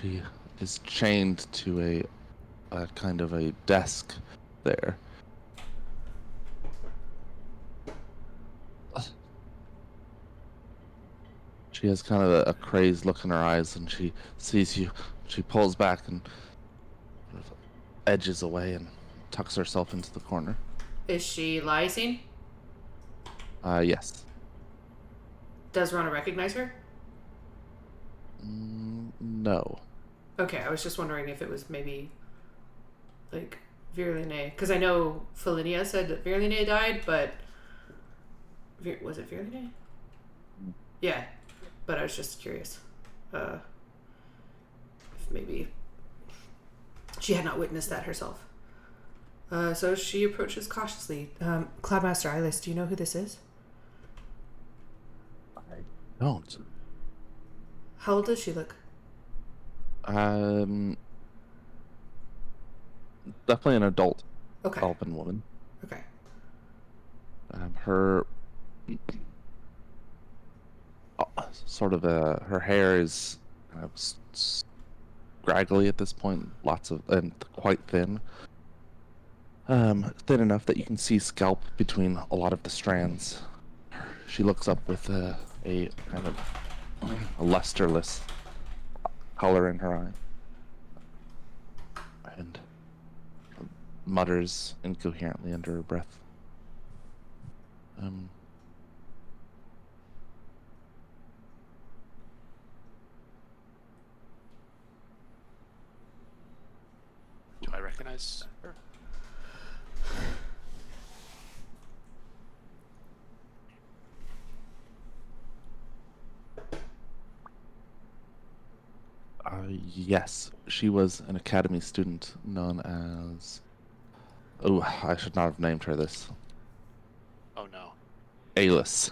She is chained to a kind of a desk there. She has kind of a crazed look in her eyes, and she sees you. She pulls back and sort of edges away and tucks herself into the corner. Is she Lysine? Yes. Does Rana recognize her? No. Okay, I was just wondering if it was maybe like Virline, because I know Felinia said that Virline died, but was it Virline? Yeah, but I was just curious if maybe she had not witnessed that herself. So she approaches cautiously. Cloudmaster Eyeless, do you know who this is? I don't. How old does she look? Definitely an adult Okay. elven woman. Okay. Her sort of her hair is kind of scraggly at this point, and quite thin. Thin enough that you can see scalp between a lot of the strands. She looks up with a kind of a lusterless color in her eye, and mutters incoherently under her breath. Do I recognize her? Yes, she was an academy student known as. Oh, I should not have named her this. Oh no. Alis.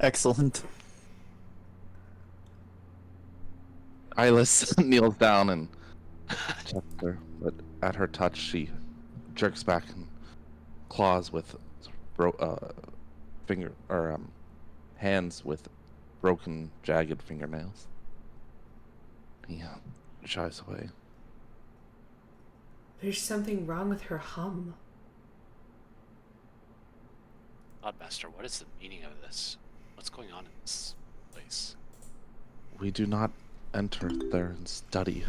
Excellent. Alis kneels down and checks her, but at her touch, she jerks back and claws with hands with broken, jagged fingernails. He shies away. There's something wrong with her hum. Oddmaster, what is the meaning of this? What's going on in this place? We do not enter there and study.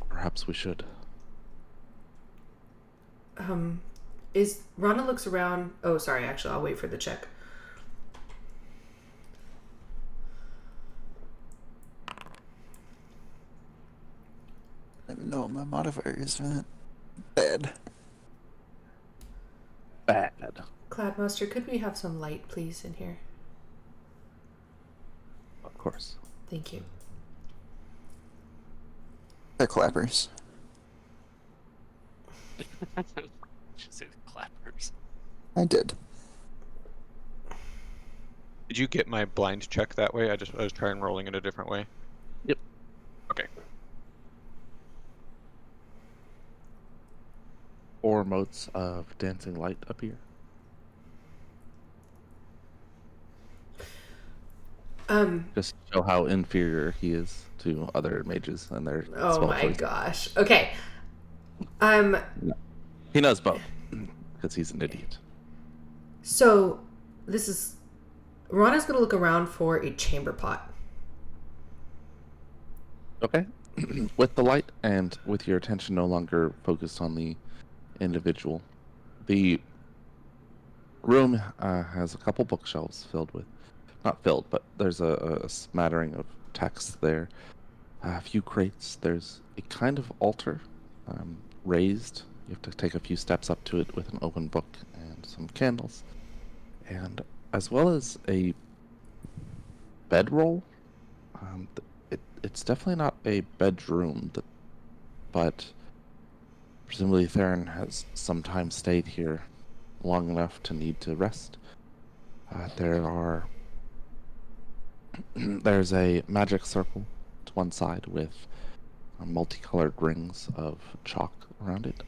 Perhaps we should. Is Rana looks around? Oh, sorry. Actually, I'll wait for the check. I don't even know what my modifier is for that. Bad. Bad. Cloudmaster, could we have some light, please, in here? Of course. Thank you. They're clappers. Should say the clappers. I did. Did you get my blind check that way? I was trying rolling it a different way. Yep. Okay. 4 motes of dancing light appear. Just to show how inferior he is to other mages and their Oh spell my choices. gosh. Okay. He knows both because he's an idiot. So this is Rana's gonna look around for a chamber pot. Okay. With the light and with your attention no longer focused on the individual, the room has a couple bookshelves filled with, not filled, but there's a smattering of text there. A few crates. There's a kind of altar, raised. You have to take a few steps up to it with an open book and some candles, and as well as a bedroll. It's definitely not a bedroom, but presumably Theron has sometimes stayed here long enough to need to rest. There's a magic circle to one side with multicolored rings of chalk around it,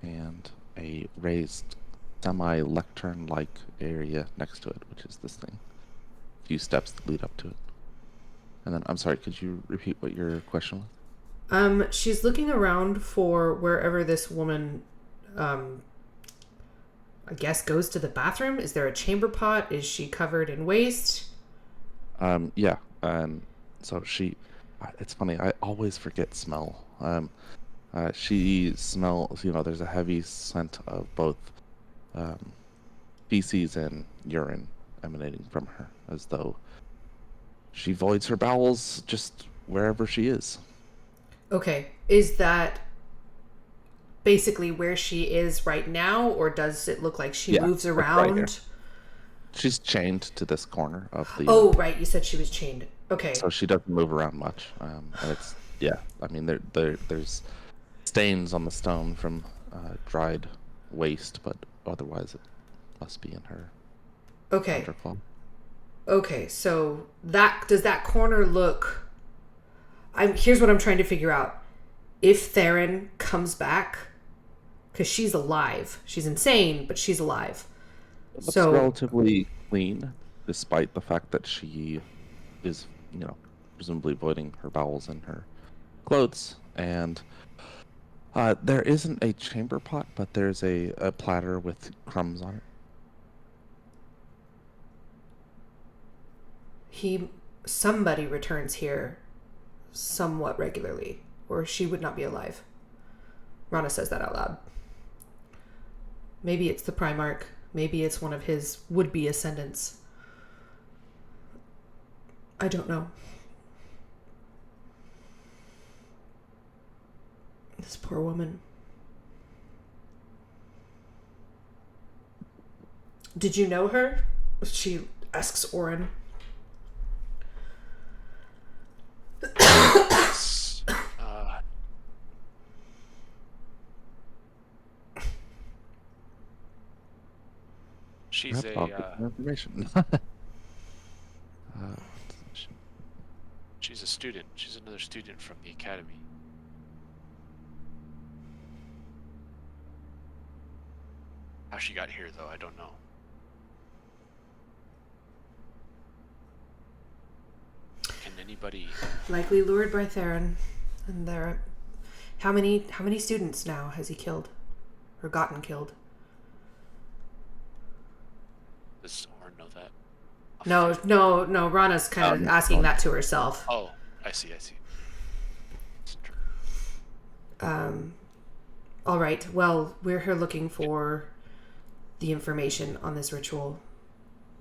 and a raised semi-lectern-like area next to it, which is this thing. A few steps that lead up to it. And then, I'm sorry, could you repeat what your question She's looking around for wherever this woman, I guess, goes to the bathroom. Is there a chamber pot? Is she covered in waste? Yeah. So she, it's funny, I always forget smell. She smells, there's a heavy scent of both feces and urine emanating from her, as though she voids her bowels just wherever she is. Okay. Is that basically where she is right now, or does it look like she moves like right around? here. She's chained to this corner of the. Oh, right. You said she was chained. Okay. So she doesn't move around much, and it's I mean, there's stains on the stone from dried waste, but otherwise it must be in her Okay. underclaw. Okay. So does that corner look? Here's what I'm trying to figure out. If Theron comes back, because she's alive, she's insane, but she's alive. It looks So relatively clean, despite the fact that she is, presumably voiding her bowels in her clothes. And there isn't a chamber pot, but there's a platter with crumbs on it. somebody returns here somewhat regularly, or she would not be alive. Rana says that out loud. Maybe it's the Primarch. Maybe it's one of his would-be ascendants. I don't know. This poor woman. Did you know her? She asks Orin. Yes. She's Perhaps I'll get a more information. she's a student. She's another student from the academy. How she got here, though, I don't know. Can anybody? Likely lured by Theron. And there, how many students now has he killed, or gotten killed? Does Orin know that? No. Rana's kind of asking that to herself. Oh, I see. That's true. All right. Well, we're here looking for the information on this ritual.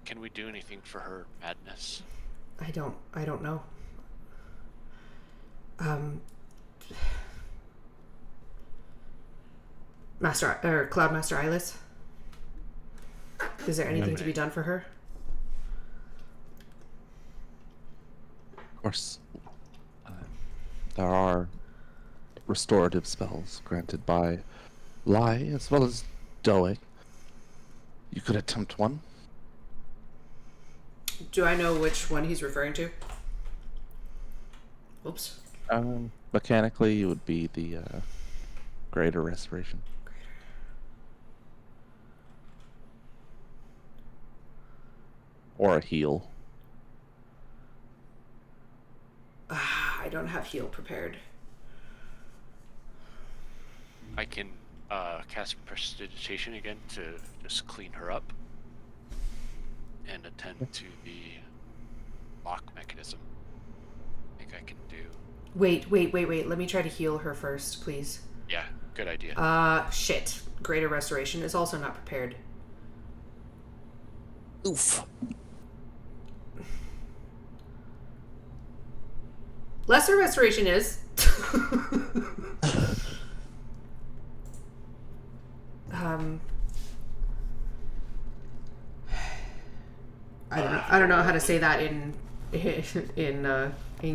Can we do anything for her madness? I don't know. Cloudmaster Eyeless. Is there anything to be done for her? Of course, there are restorative spells granted by Lai as well as Doeg. You could attempt one. Do I know which one he's referring to? Oops. Mechanically, it would be the Greater Restoration. Or a heal. I don't have heal prepared. I can cast Prestidigitation again to just clean her up and attend to the lock mechanism. I think I can do. Wait. Let me try to heal her first, please. Yeah, good idea. Shit. Greater Restoration is also not prepared. Oof. Lesser Restoration is. I don't know how to say that in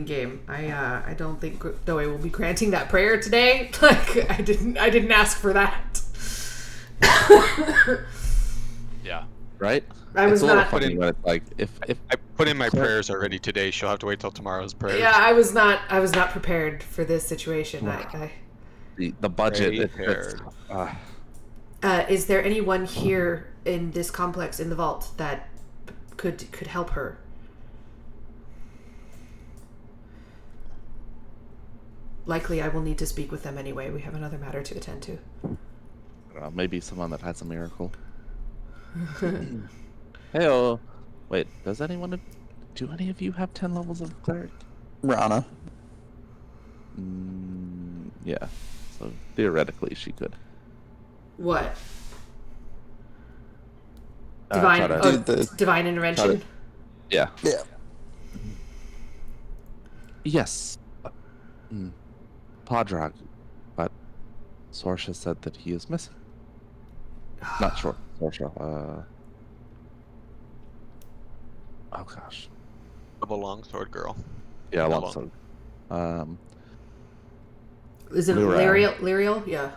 game. I don't think Doe will be granting that prayer today. Like I didn't ask for that. Yeah. Right? I was it's a little not. funny when it's like if I put in my prayers already today. She'll have to wait till tomorrow's prayers. Yeah, I was not prepared for this situation. the budget Prepared. Is there anyone here in this complex in the vault that could help her? likely I will need to speak with them anyway. We have another matter to attend to. Maybe someone that has a miracle. Hey, wait, do any of you have 10 levels of cleric? Rana. Yeah, so theoretically she could. What? Try Divine, to- oh, Do the- divine intervention? Yeah. Yeah. Yes. Padrag, but Sorsha said that he is missing. Not sure. Sorsha. Oh gosh. Double longsword girl. Yeah, How longsword. Is it Lyriel. Lyriel? Yeah.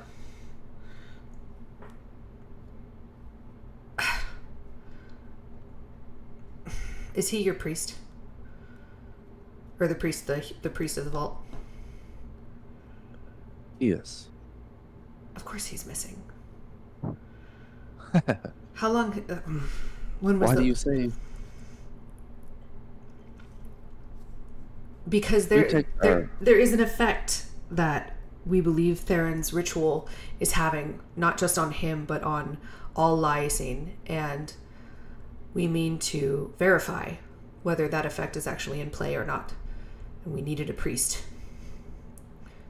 Is he your priest? Or the priest of the vault? He is. Of course he's missing. How long? When was Why the? do you say? Because You take there is an effect that we believe Theron's ritual is having, not just on him, but on all Lyacine, and we mean to verify whether that effect is actually in play or not. And we needed a priest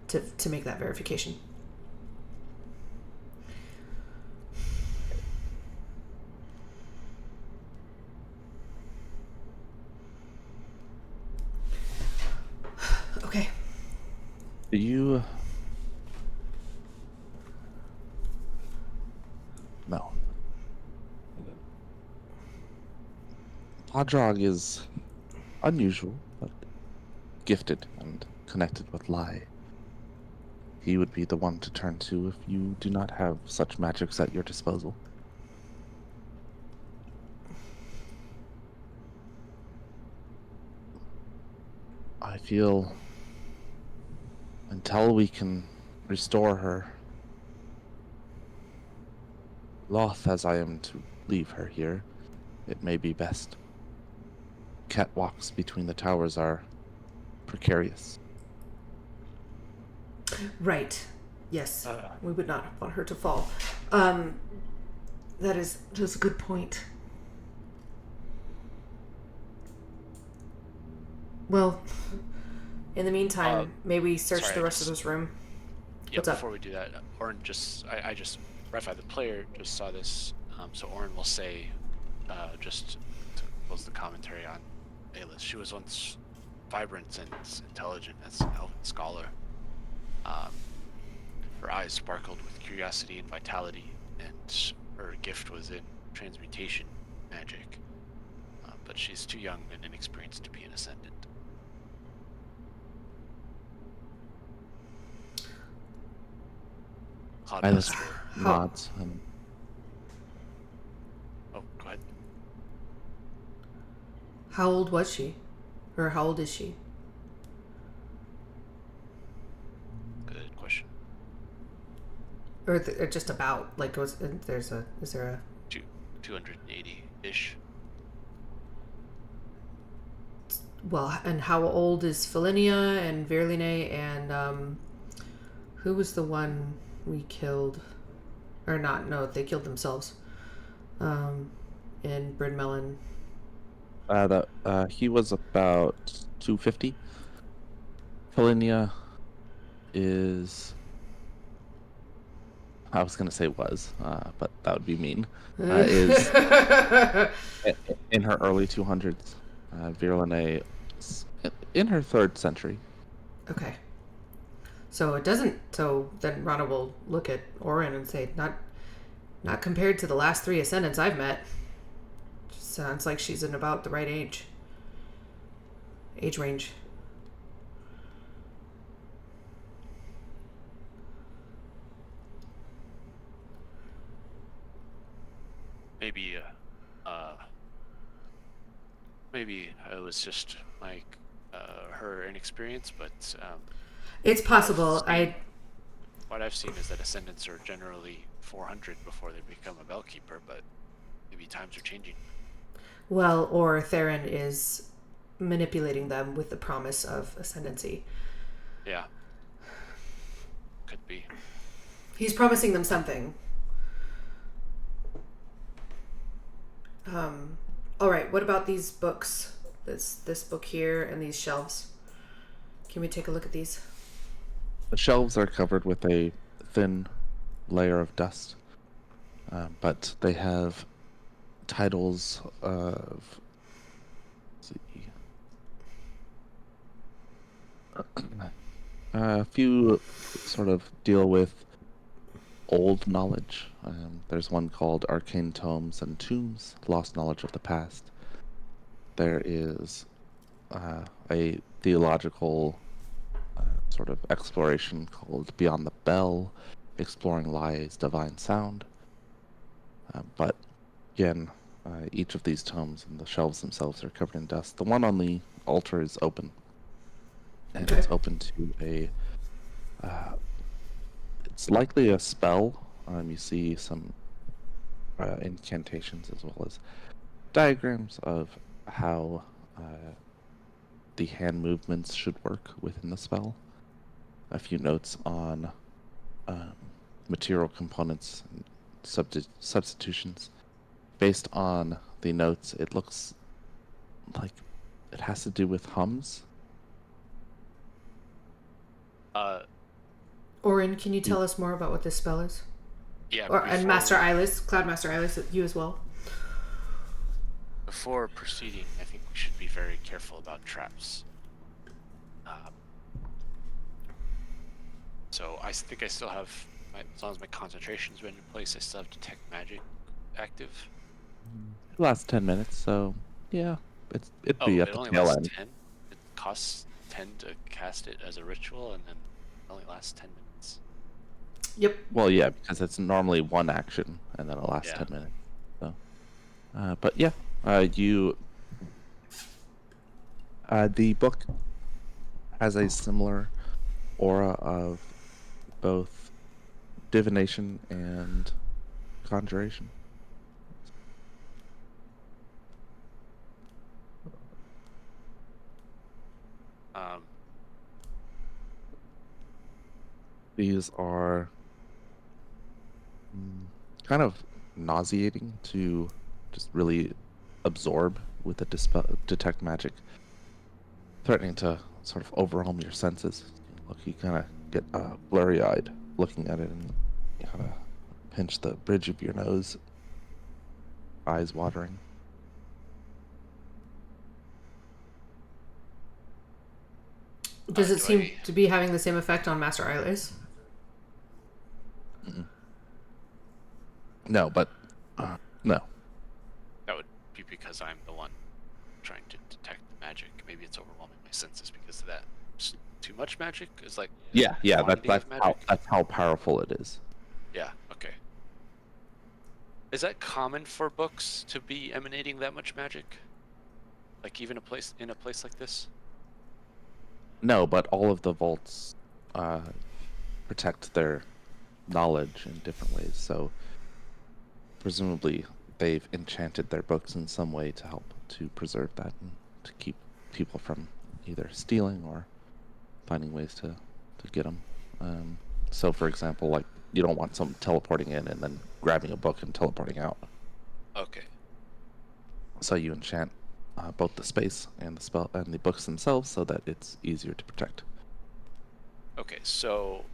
to make that verification. Okay. Do you? No. Padrag is unusual, but gifted and connected with Lai. He would be the one to turn to if you do not have such magics at your disposal. I feel until we can restore her, loth as I am to leave her here, it may be best. Catwalks between the towers are precarious. Right. Yes. We would not want her to fall. That is just a good point. Well, in the meantime, may we search sorry, the rest of this room? Yeah, What's up? before we do that, Orin I just, Refi, the player, just saw this, so Orin will say, just to close the commentary on Alis, she was once vibrant and intelligent as an elven scholar. Her eyes sparkled with curiosity and vitality, and her gift was in transmutation magic. But she's too young and inexperienced to be an ascendant. Ilis Cloudbuster. nods and Oh, go ahead. How old was she? Or how old is she? Good question. Or just about, like, is there a 280-ish. well, and how old is Felinia and Verline and who was the one we killed? Or not? No, they killed themselves. In Brynmelon. he was about 250. Felinia is, I was gonna say was, but that would be mean. Is in her early 200s. Virlane in her 3rd century. Okay. So it doesn't. So then Rana will look at Orin and say, not compared to the last 3 ascendants I've met. Sounds like she's in about the right age range. Maybe it was just like her inexperience, but It's possible. what I've seen is that ascendants are generally 400 before they become a bellkeeper, but maybe times are changing. Well, or Theron is manipulating them with the promise of ascendancy. Yeah. He's promising them something. All right. What about these books? This book here and these shelves. Can we take a look at these? The shelves are covered with a thin layer of dust, but they have titles of. Let's see. A few sort of deal with old knowledge. There's one called Arcane Tomes and Tombs, Lost Knowledge of the Past. There is a theological sort of exploration called Beyond the Bell, Exploring Lies, Divine Sound. But again, each of these tomes and the shelves themselves are covered in dust. The one on the altar is open, and it's open to a. It's likely a spell. You see some incantations as well as diagrams of how the hand movements should work within the spell. A few notes on material components and substitutions. Based on the notes, it looks like it has to do with hums. Orin, can you tell us more about what this spell is? Yeah. And Master Eyeless, Cloudmaster Eyeless, you as well. Before proceeding, I think we should be very careful about traps. So I think I still have, as long as my concentration's been in place, I still have Detect Magic active. It lasts 10 minutes, so yeah, it'd be at It the only tail lasts end. 10? It costs 10 to cast it as a ritual, and then it only lasts 10 minutes. Yep. Well, yeah, because it's normally one action, and then it lasts Yeah. 10 minutes. So, but yeah, the book has a similar aura of both divination and conjuration. These are kind of nauseating to just really absorb with the detect magic, threatening to sort of overwhelm your senses. Look, you kind of get blurry-eyed looking at it, and you kind of pinch the bridge of your nose, eyes watering. Does it do seem I- to be having the same effect on Master Eyeless? No, but no. That would be because I'm the one trying to detect the magic. Maybe it's overwhelming my senses because of that. Just too much magic is like Yeah, quantity of magic. that's how powerful it is. Yeah. Okay. Is that common for books to be emanating that much magic? Like even in a place like this? No, but all of the vaults protect their knowledge in different ways. So presumably they've enchanted their books in some way to help to preserve that and to keep people from either stealing or finding ways to get them. So, for example, like you don't want someone teleporting in and then grabbing a book and teleporting out. Okay. So you enchant both the space and the spell and the books themselves so that it's easier to protect. Okay. So,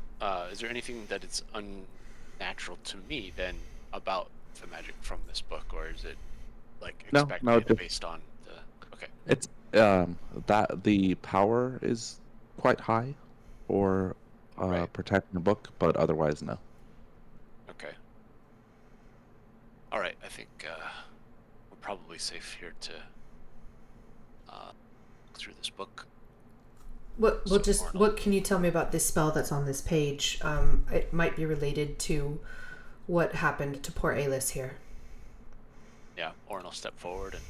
is there anything that it's unnatural to me then about the magic from this book, or is it like No, expected based on the? Okay. It's that the power is quite high for Right. protecting the book, but otherwise no. Okay. All right. I think we're probably safe here to look through this book. What can you tell me about this spell that's on this page? It might be related to what happened to poor Alis here. Yeah. Orin will step forward and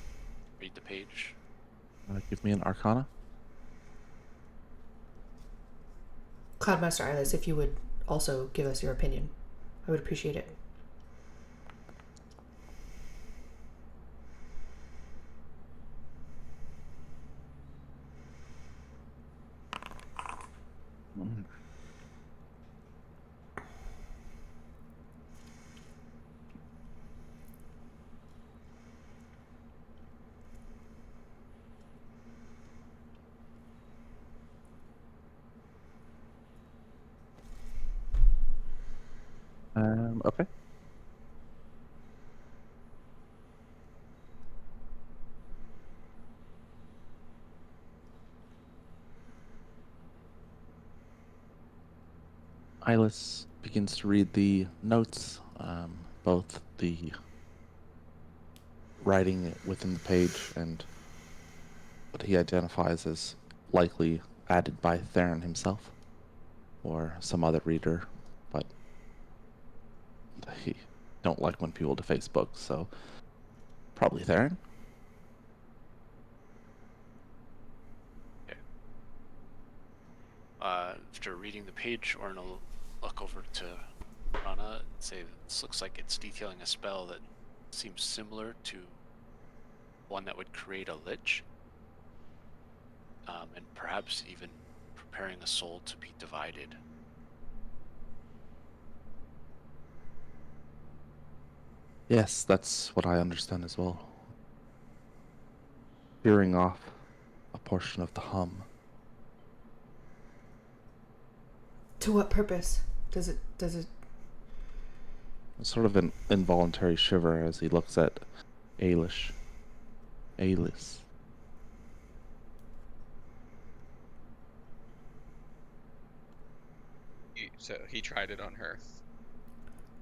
read the page. Give me an Arcana. Cloudmaster Eyeless, if you would also give us your opinion, I would appreciate it. Okay. Eyeless begins to read the notes, both the writing within the page and what he identifies as likely added by Theron himself or some other reader, but he don't like when people deface books, so probably Theron. After reading the page, Orin will look over to Rana and say, "This looks like it's detailing a spell that seems similar to one that would create a lich, and perhaps even preparing a soul to be divided." Yes, that's what I understand as well. Shearing off a portion of the hum. To what purpose? Does it Sort of an involuntary shiver as he looks at Ailish. Alis. So he tried it on her.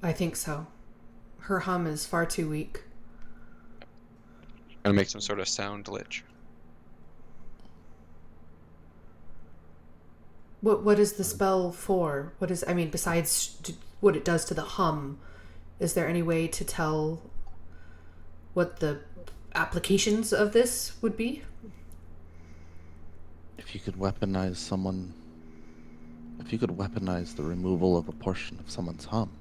I think so. Her hum is far too weak. Gonna make some sort of sound lich. What is the spell for? Besides what it does to the hum, is there any way to tell what the applications of this would be? If you could weaponize the removal of a portion of someone's hum.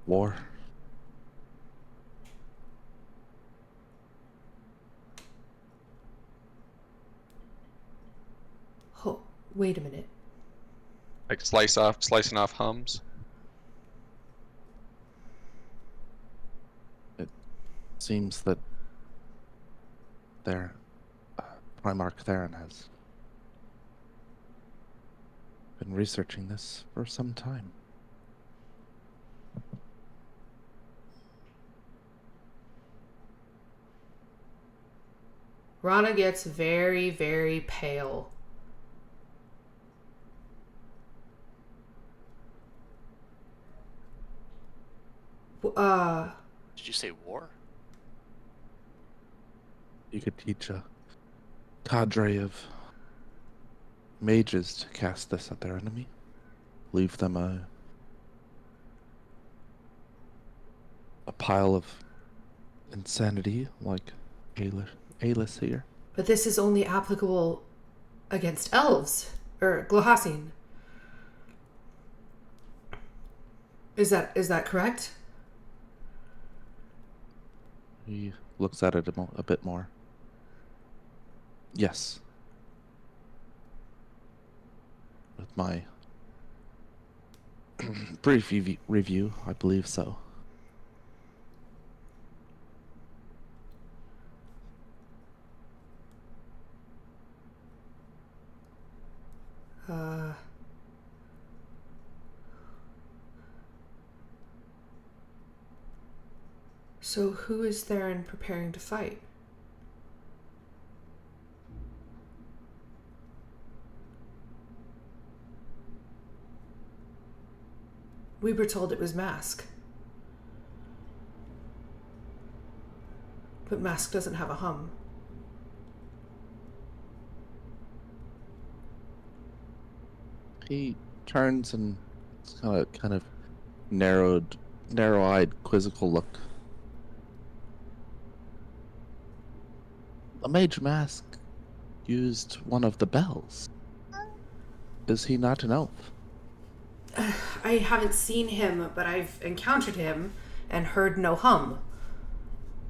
War. Oh, wait a minute. Like slicing off hums. It seems that Primarch Theron has been researching this for some time. Rana gets very, very pale. Did you say war? You could teach a cadre of mages to cast this at their enemy. Leave them a pile of insanity like Alis here. But this is only applicable against elves, or Glohasin. Is that correct? He looks at it a bit more. Yes. With my brief review, I believe so. So who is Theron preparing to fight? We were told it was Mask. But Mask doesn't have a hum. He turns and it's kind of narrow-eyed, quizzical look. A mage Mask used one of the bells. Is he not an elf? I haven't seen him, but I've encountered him and heard no hum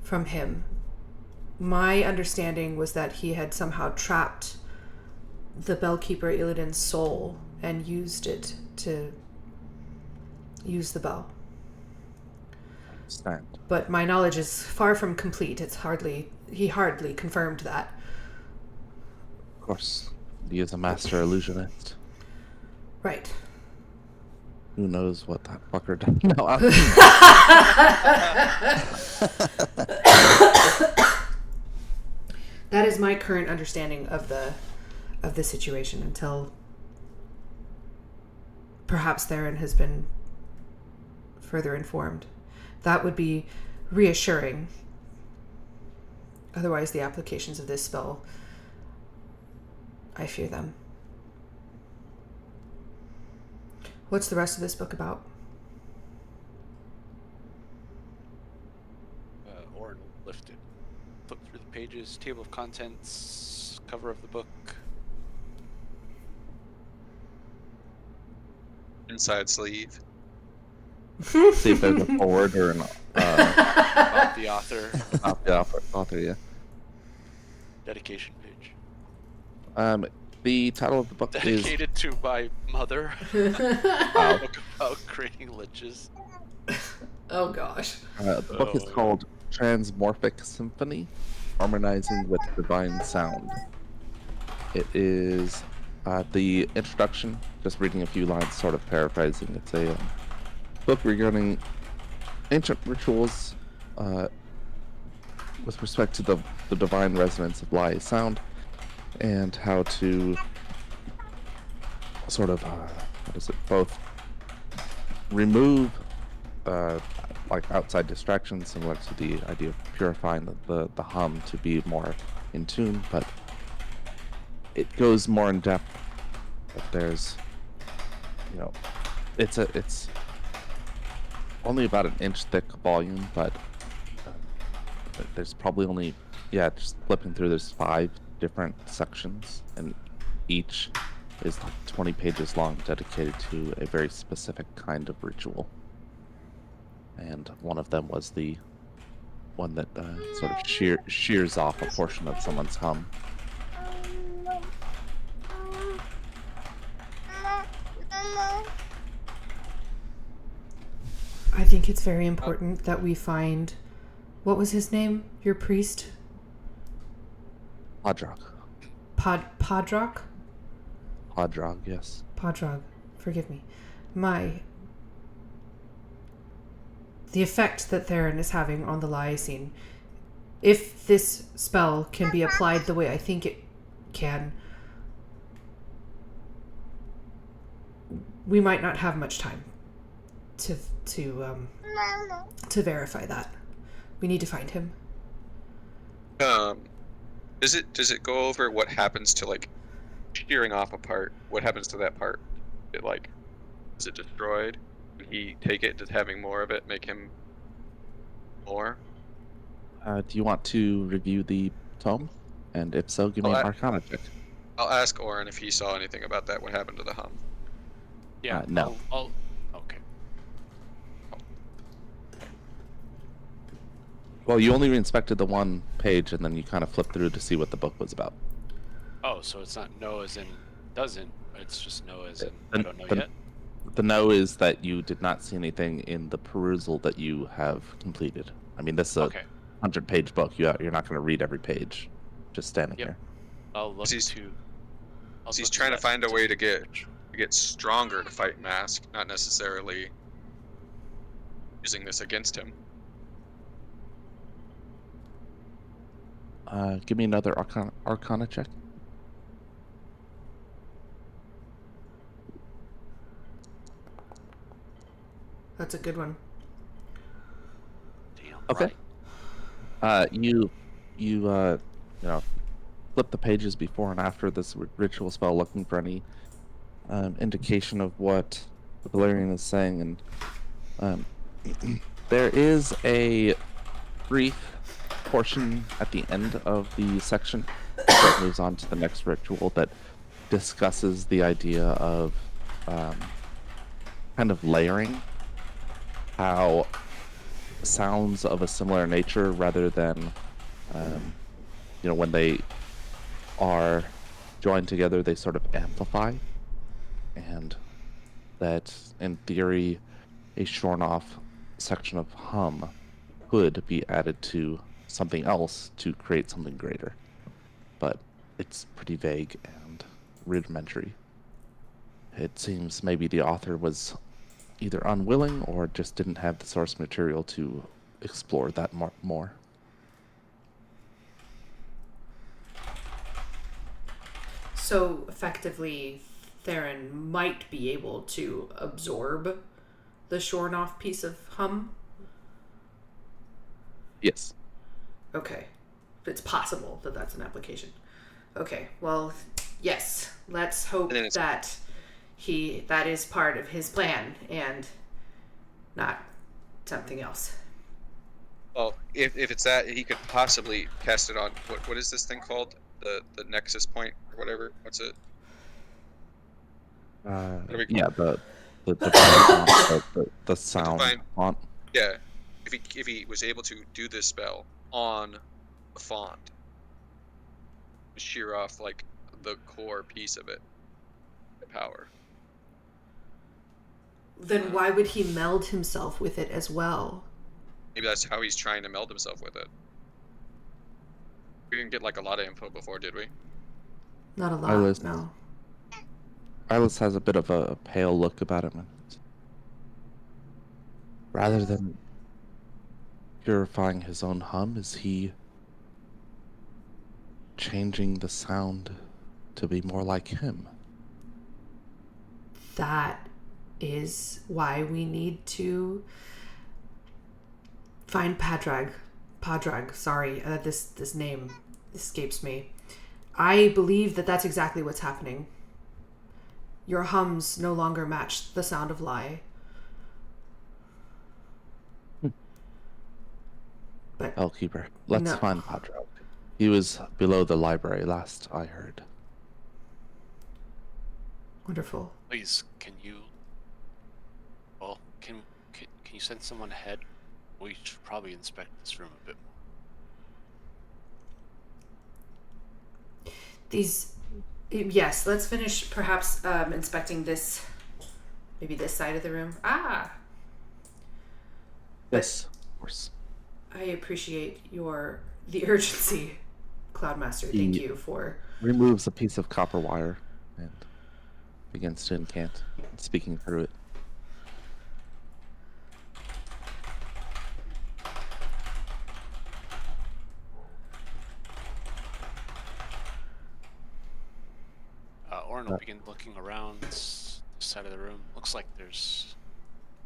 from him. My understanding was that he had somehow trapped the Bellkeeper Illidan's soul and used it to use the bell. Stand. But my knowledge is far from complete. He hardly confirmed that. course, he is a master illusionist. Right. Who knows what that fucker does? No, That is my current understanding of the situation until perhaps Theron has been further informed. That would be reassuring. Otherwise, the applications of this spell, I fear them. What's the rest of this book about? Orin lifted. Flip through the pages, table of contents, cover of the book. Inside sleeve. see if there's a forward or an About the author. author, yeah. Dedication page. The title of the book is Dedicated to my mother. Wow. Book about creating liches. Oh gosh. The book is called Transmorphic Symphony, Harmonizing with Divine Sound. It is the introduction, just reading a few lines, sort of paraphrasing. It's a book regarding ancient rituals with respect to the divine resonance of Lai sound and how to sort of, both remove like outside distractions, similar to the idea of purifying the hum to be more in tune, but it goes more in depth. But there's, it's only about an inch thick volume, but there's probably only, just flipping through, there's 5 different sections, and each is like 20 pages long, dedicated to a very specific kind of ritual. And one of them was the one that sort of shears off a portion of someone's hum. I think it's very important that we find, what was his name? Your priest? Podrog. Podrog? Podrog, yes. Podrog. Forgive me. The effect that Theron is having on the Lyacine. If this spell can be applied the way I think it can, we might not have much time to verify that. We need to find him. Does it go over what happens to like shearing off a part? What happens to that part? Is it destroyed? Would he take it? Does having more of it make him more? Do you want to review the tome? And if so, give me an Arcana check. I'll ask Orin if he saw anything about that. What happened to the hum? Yeah. No. Okay. Well, you only inspected the one page, and then you kind of flipped through to see what the book was about. Oh, so it's not no as in doesn't. It's just no as in I don't know yet. The no is that you did not see anything in the perusal that you have completed. I mean, this is a 100-page book. You're not going to read every page just standing here. I'll look He's to. He's trying to find a way to get stronger to fight Mask, not necessarily using this against him. Give me another Arcana check. That's a good one. Damn Okay. right. You flip the pages before and after this ritual spell, looking for any indication of what the Valerian is saying, and there is a brief portion at the end of the section that moves on to the next ritual that discusses the idea of kind of layering, how sounds of a similar nature, rather than when they are joined together, they sort of amplify, and that in theory a shorn off section of hum could be added to something else to create something greater. But it's pretty vague and rudimentary. It seems maybe the author was either unwilling or just didn't have the source material to explore that more. So effectively, Theron might be able to absorb the Shornoff piece of hum. Yes. Okay. It's possible that that's an application. Okay. Well, yes. Let's hope And then it's- that that is part of his plan and not something else. Well, if it's that, he could possibly cast it on what is this thing called? The Nexus Point or whatever. What's it? What do we call Yeah, it? the divine font, the sound divine- font. Yeah. If he was able to do this spell on the font, shear off like the core piece of it, the power. Then why would he meld himself with it as well? Maybe that's how he's trying to meld himself with it. We didn't get like a lot of info before, did we? Not a lot, Eyeless. no. Eyeless has a bit of a pale look about him. And rather than purifying his own hum, is he changing the sound to be more like him? That is why we need to find Padraig. Sorry, this name escapes me. I believe that that's exactly what's happening. Your hums no longer match the sound of lie. But Hellkeeper. Let's No. find Padraig. He was below the library last I heard. wonderful. Please, can you? Well, can you send someone ahead? We should probably inspect this room a bit more. Yes, let's finish perhaps inspecting this, maybe this side of the room. Yes, of course. I appreciate the urgency, Cloudmaster. Thank you for... Removes a piece of copper wire and begins to incant, speaking through it. Orin will begin looking around this side of the room. Looks like there's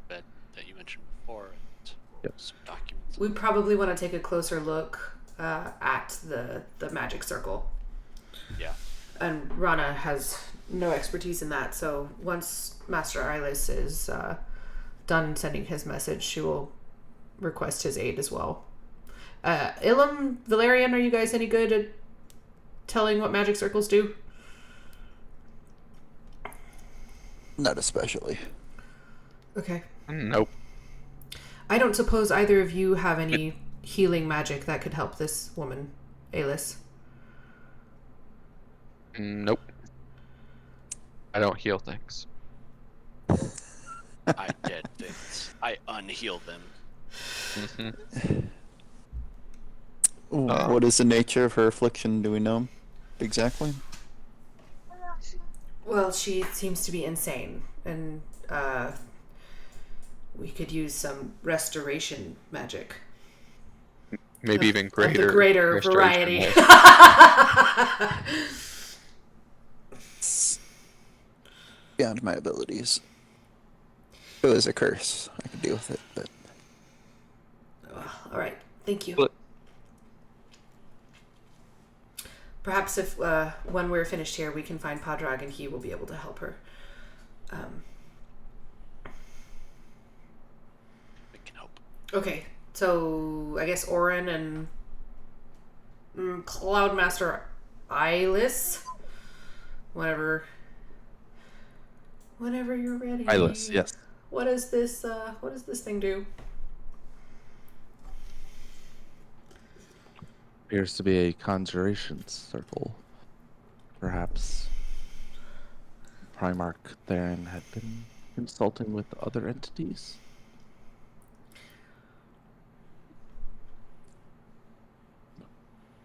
a bed that you mentioned before and Yep. some documents. We probably want to take a closer look at the magic circle. Yeah. And Rana has no expertise in that, so once Master Eyeless is done sending his message, she will request his aid as well. Ilum, Valerian, are you guys any good at telling what magic circles do? Not especially. Okay. Nope. I don't suppose either of you have any healing magic that could help this woman, Alis. Nope. I don't heal things. I dead things. I unheal them. What is the nature of her affliction? Do we know exactly? Well, she seems to be insane, and we could use some restoration magic. Maybe even Of greater. the greater restoration variety. magic. It's beyond my abilities. If it was a curse, I could deal with it, but All right, thank you. But- Perhaps if when we're finished here, we can find Padraig and he will be able to help her. We can hope. Okay, so I guess Orin and Cloudmaster Eyeless, whenever you're ready. Eyeless, yes. What does this thing do? Appears to be a conjuration circle. Perhaps Primarch Theron had been consulting with other entities.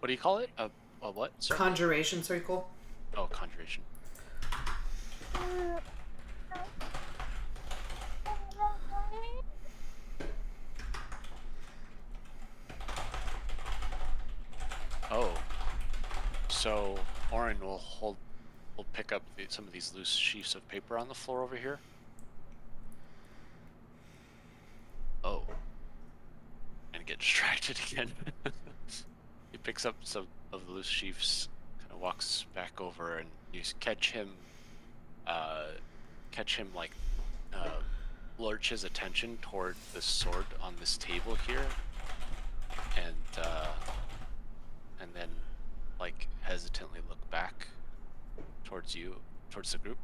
What do you call it? what? Sorry? Conjuration circle. Oh, conjuration. Oh, so Orin will pick up some of these loose sheets of paper on the floor over here. Oh, and get distracted again. He picks up some of the loose sheets, kind of walks back over, and you catch him like lurch his attention toward the sword on this table here, and then like hesitantly look back towards you, towards the group.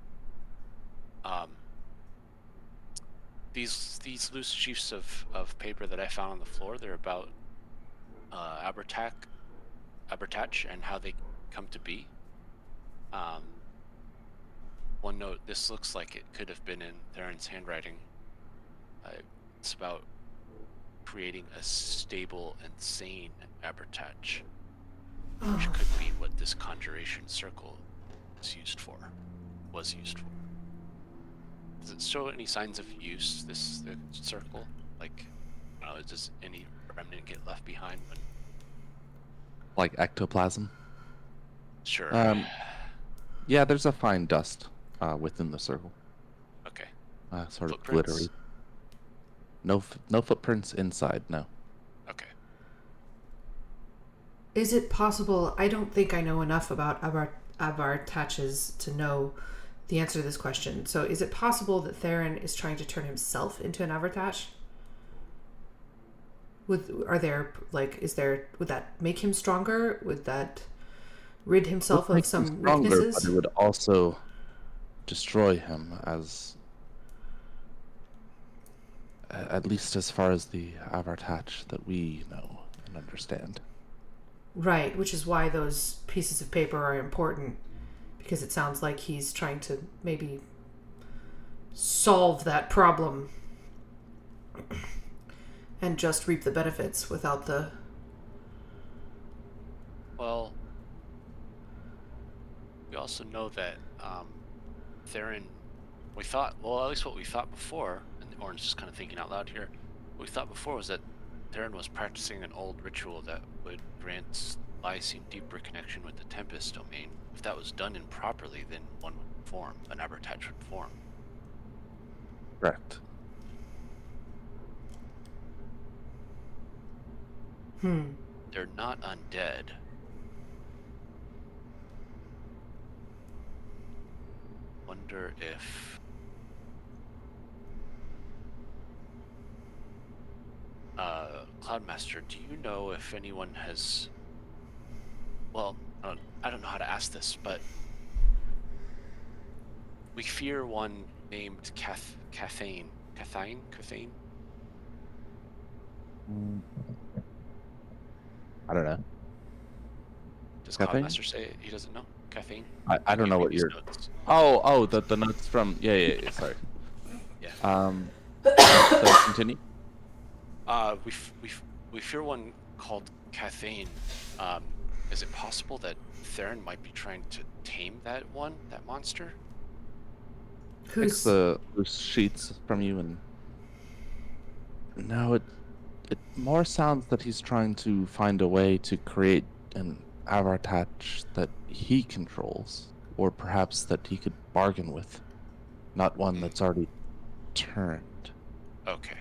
These loose sheets of paper that I found on the floor, they're about Abertach and how they come to be. One note, this looks like it could have been in Theron's handwriting. It's about creating a stable and sane Abertach, which could be what this conjuration circle was used for. Does it show any signs of use, the circle? Like, does any remnant get left behind when... Like ectoplasm? Sure. Yeah, there's a fine dust within the circle. Okay. Sort of Footprints? glittery. No footprints inside, no. Okay. Is it possible? I don't think I know enough about Abartaches to know the answer to this question. So, is it possible that Theron is trying to turn himself into an Abertach? Would that make him stronger? Would that rid himself Would make of some him stronger, weaknesses? but it would also destroy him, as at least as far as the Abertach that we know and understand. Right, which is why those pieces of paper are important, because it sounds like he's trying to maybe solve that problem and just reap the benefits without the... Well, we also know that Theron, at least what we thought before, and Orin's just kind of thinking out loud here, what we thought before was that Theron was practicing an old ritual that would grant Lycine deeper connection with the Tempest domain. If that was done improperly, then one would form, an Abertach would form. Correct. They're not undead. Wonder if... Cloudmaster, do you know if anyone has... Well, I don't know how to ask this, but... We fear one named Cathane. Cathane? I don't know. Does Cathane? Cloudmaster say he doesn't know? Cathane? I don't know what These you're... notes. Oh, the notes from... Yeah, sorry. Yeah. So continue. We fear one called Cathane. Is it possible that Theron might be trying to tame that monster? Takes the loose sheets from you and... No, it more sounds that he's trying to find a way to create an Abertach that he controls, or perhaps that he could bargain with, not one that's already turned. Okay.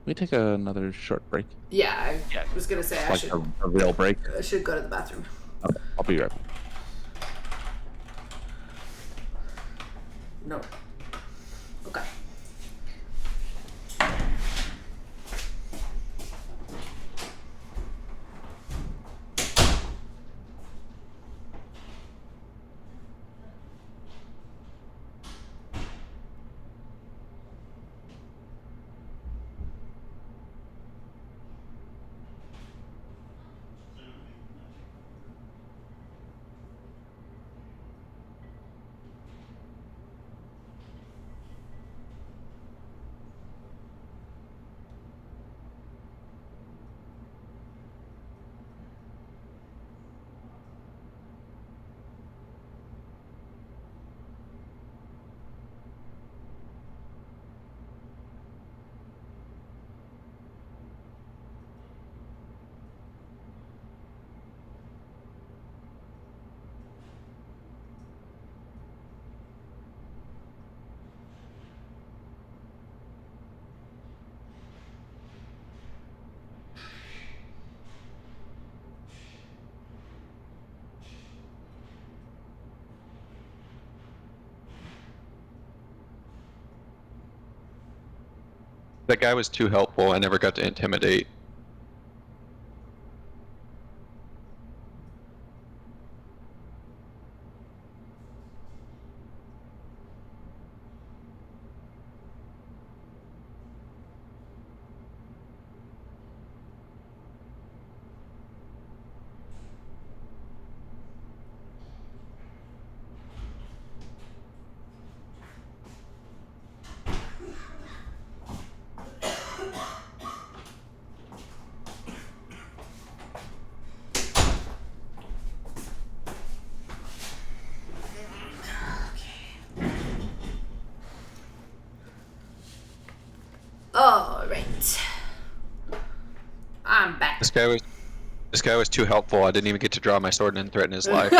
We take another short break, Yeah, Yeah. I was going to say I like should, a real break. I should go to the bathroom. Okay, I'll be right back. No. Okay. That guy was too helpful. I never got to intimidate. All right. I'm back. This guy was too helpful. I didn't even get to draw my sword and threaten his life.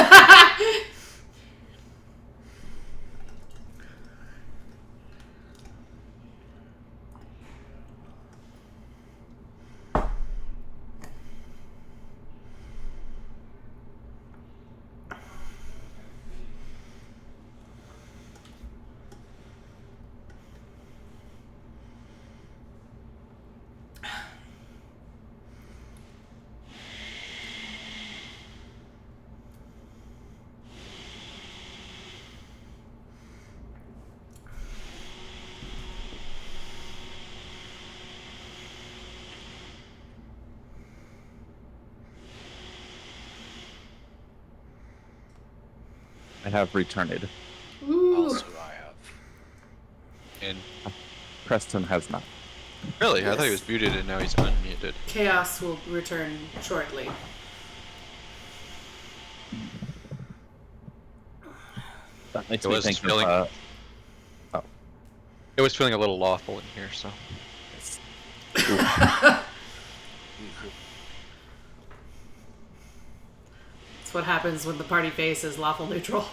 I have returned. Ooh. Also, I have. And Preston has not. really, I thought he Yes. was muted and now he's unmuted. Chaos will return shortly. That makes It me was think feeling- of, It was feeling a little lawful in here, so. That's what happens when the party face is lawful neutral.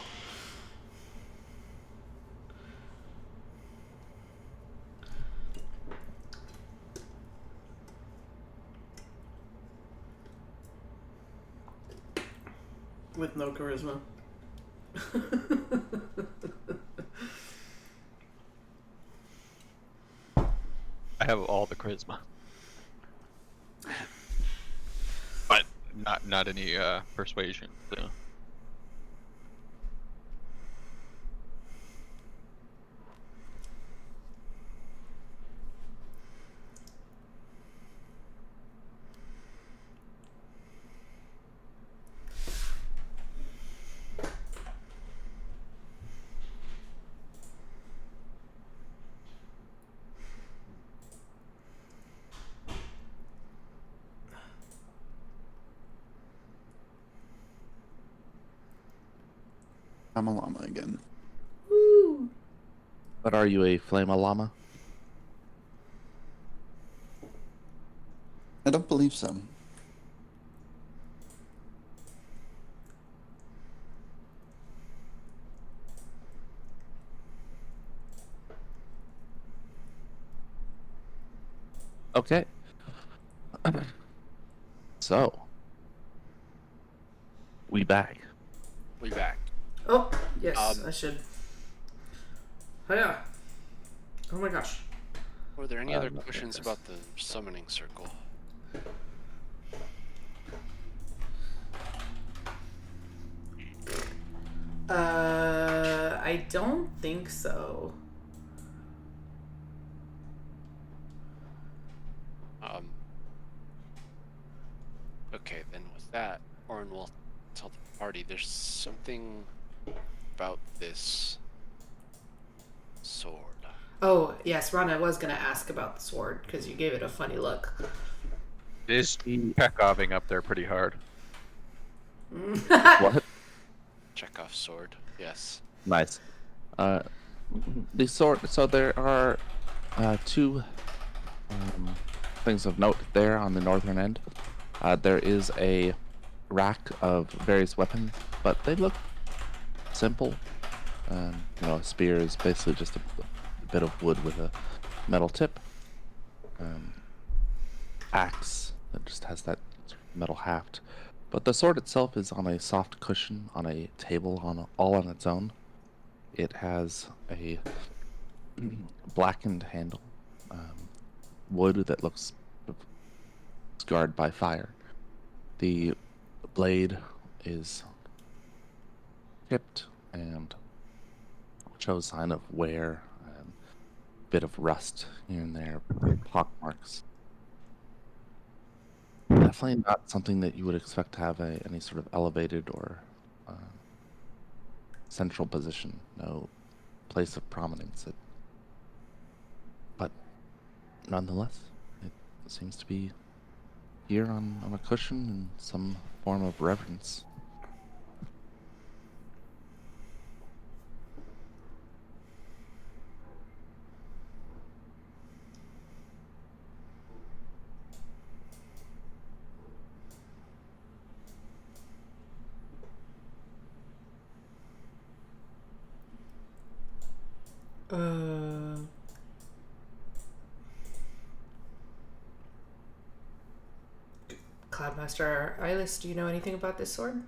With no charisma. I have all the charisma. But not any persuasion. So. I'm a llama again. Woo. but are you a flame llama? I don't believe so. Okay. So, we back. We back. Oh, yes, Um, I should. Oh, yeah. Oh my gosh. Were there any Uh, other no, questions yes. about the summoning circle? I don't think so. Okay, then with that, Orin will tell the party there's something about this sword. Oh, yes, Rana was going to ask about the sword because you gave it a funny look. It is Chekhoving up there pretty hard. What? Chekhov's sword, yes. Nice. The sword. So there are two things of note there on the northern end. There is a rack of various weapons, but they look simple. A spear is basically just a bit of wood with a metal tip. Axe that just has that metal haft. But the sword itself is on a soft cushion on a table all on its own. It has a blackened handle, wood that looks scarred by fire. The blade is chipped and shows sign of wear, bit of rust here and there, pock marks. Definitely not something that you would expect to have any sort of elevated or central position. No place of prominence. But nonetheless, it seems to be here on a cushion in some form of reverence. Cloudmaster Eyeless, do you know anything about this sword?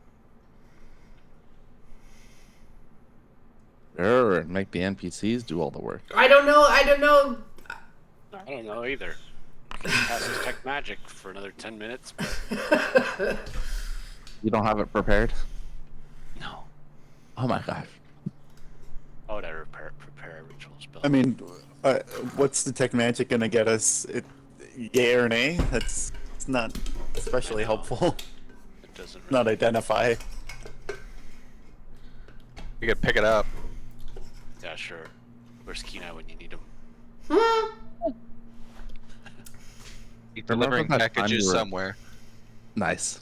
Sure, and make the NPCs do all the work. I don't know. I don't know either. Passes tech magic for another 10 minutes. But... You don't have it prepared? No. Oh my gosh. How would I prepare a ritual spell? I mean, what's the tech magic gonna get us? Yay or nay? It's not especially helpful. It doesn't really... Not identify. You could pick it up. Yeah, sure. Where's Kenai when you need him? He's Remember delivering that time packages you were- somewhere. Nice.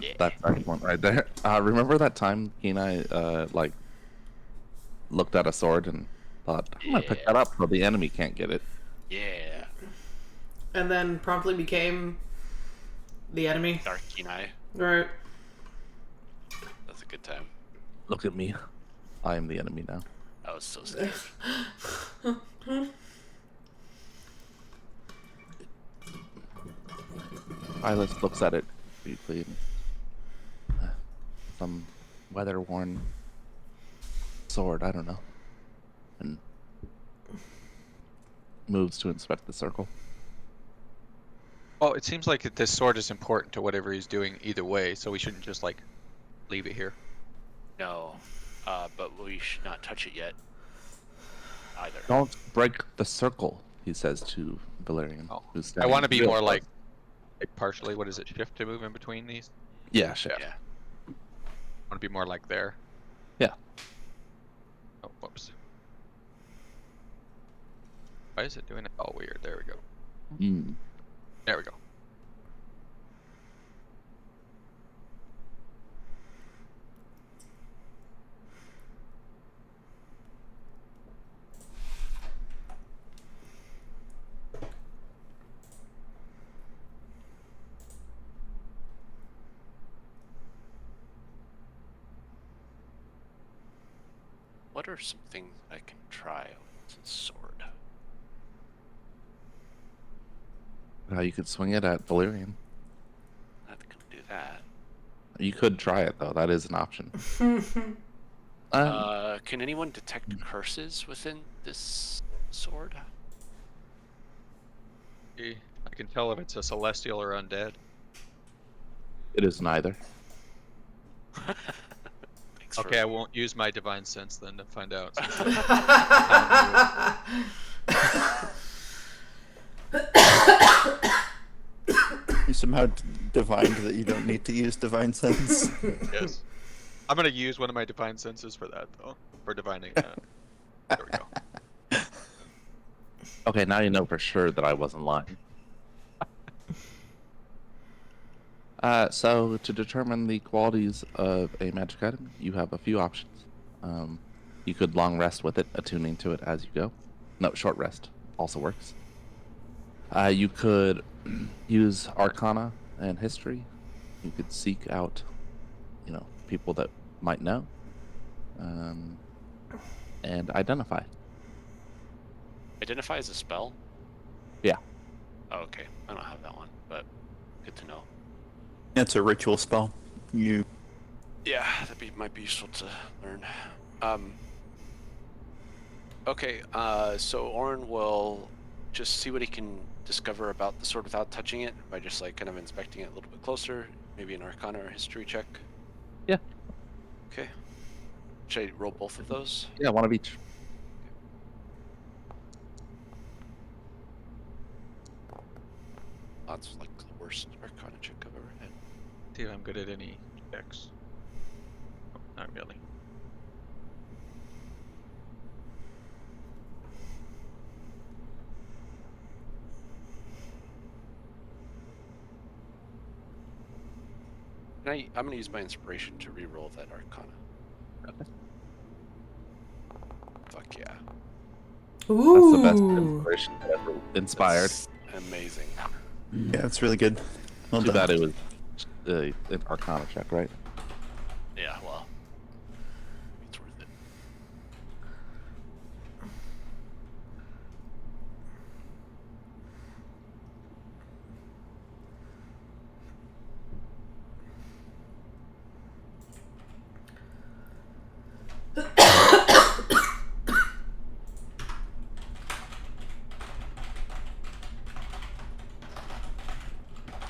Yeah. That's excellent right there. Remember that time Kenai looked at a sword and thought, I'm gonna pick Yeah. that up so the enemy can't get it. Yeah. And then promptly became the enemy. Dark Kenai. Right. That's a good time. Look at me. I am the enemy now. I was so scared. Eyeless looks at it briefly. Some weather-worn sword, I don't know. And moves to inspect the circle. Well, it seems like this sword is important to whatever he's doing either way, so we shouldn't just like leave it here. No. But we should not touch it yet. Either. Don't break the circle, he says to Valerian. Oh. who's I standing want to be real more close. like partially. What is it? Shift to move in between these. Yeah, sure. Yeah. I want to be more like there. Yeah. Oh, whoops. Why is it doing it all weird? There we go. Mm. There we go. What are some things I can try with this sword? You could swing it at Valerian. I can do that. You could try it though. That is an option. Can anyone detect curses within this sword? I can tell if it's a celestial or undead. It is neither. Thanks Okay, I won't use my divine sense then to find out. You somehow divined that you don't need to use divine sense. Yes. I'm gonna use one of my divine senses for that though. For divining that. There we go. Okay, now you know for sure that I wasn't lying. So to determine the qualities of a magic item, you have a few options. You could long rest with it, attuning to it as you go. No, short rest also works. You could use Arcana and History. You could seek out, people that might know, and Identify. Identify as a spell? Yeah. Oh, okay. I don't have that one, but good to know. It's a ritual spell. You Yeah, might be useful to learn. Okay, so Orin will just see what he can discover about the sword without touching it by just like kind of inspecting it a little bit closer? Maybe an Arcana or history check. Yeah. Okay. Should I roll both of those? Yeah, one of each. That's like the worst Arcana check I've ever had. See if I'm good at any checks. Oh, not really. I'm gonna use my inspiration to re-roll that Arcana. Okay. Fuck yeah. Ooh. That's the best inspiration that ever inspired. That's amazing. Yeah, it's really good. Well Too done. bad it was an Arcana check, right? Yeah, well, it's worth it.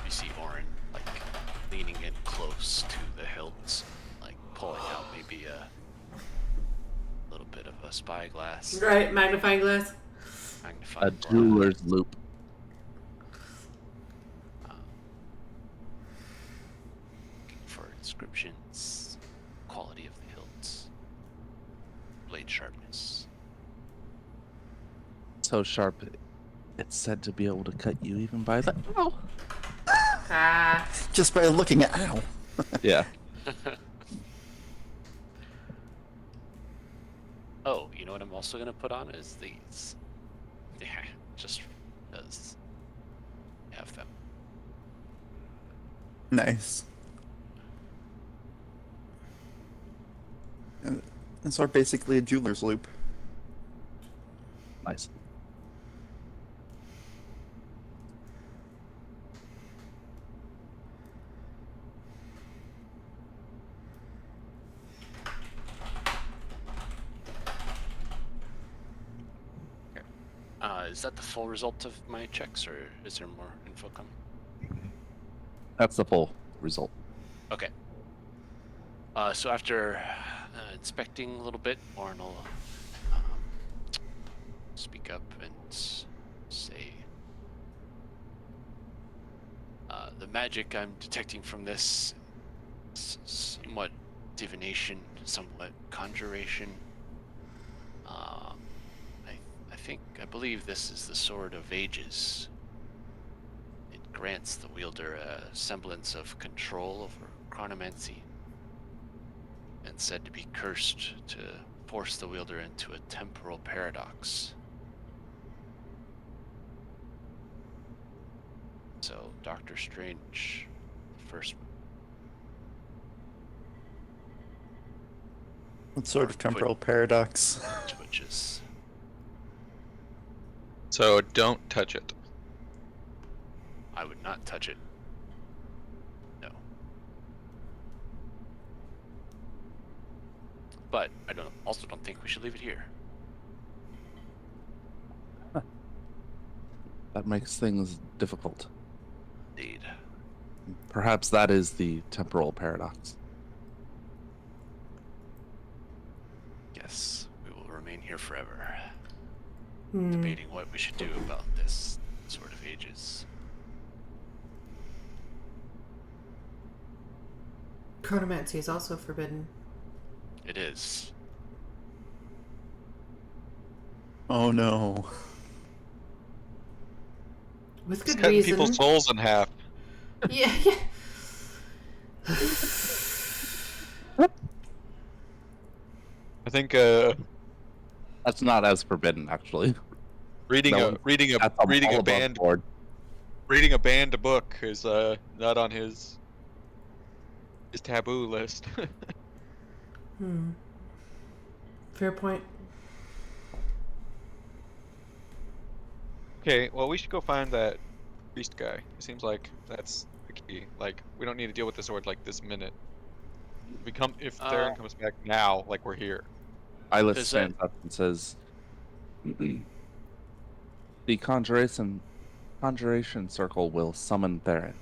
You see Orin like leaning in close to the hilts, like pulling out maybe a little bit of a spyglass, Right, magnifying glass. magnifying A glass. jeweler's loop. Looking for inscriptions, quality of the hilts, blade sharpness. So sharp, it's said to be able to cut you even by the. Oh. Ah. Just by looking at ow. Yeah. Oh, you know what I'm also gonna put on is these. Yeah, just because I have them. Nice. And so basically a jeweler's loop. Nice. Is that the full result of my checks, or is there more info coming? That's the full result. Okay. So after inspecting a little bit, Orin will speak up and say, the magic I'm detecting from this is somewhat divination, somewhat conjuration. I believe this is the Sword of Ages. It grants the wielder a semblance of control over chronomancy, and said to be cursed to force the wielder into a temporal paradox. So, Doctor Strange, first. What sort of temporal paradox? Twitches. So don't touch it. I would not touch it. No. But I also don't think we should leave it here. That makes things difficult. Indeed. Perhaps that is the temporal paradox. Yes, we will remain here forever, Hmm. debating what we should do about this Sword of Ages. Chronomancy is also forbidden. It is. Oh no. With It's good cutting reason. people's souls in half. Yeah, yeah. I think That's not as forbidden, actually. reading No a one- reading a That's all reading a above banned board. reading a banned book is not on his taboo list. Hmm. Fair point. Okay, well we should go find that priest guy. It seems like that's the key. Like we don't need to deal with the sword like this minute. If Theron comes back now, like we're here. Eyeless Does stands up and says, "The conjuration conjuration circle will summon Theron.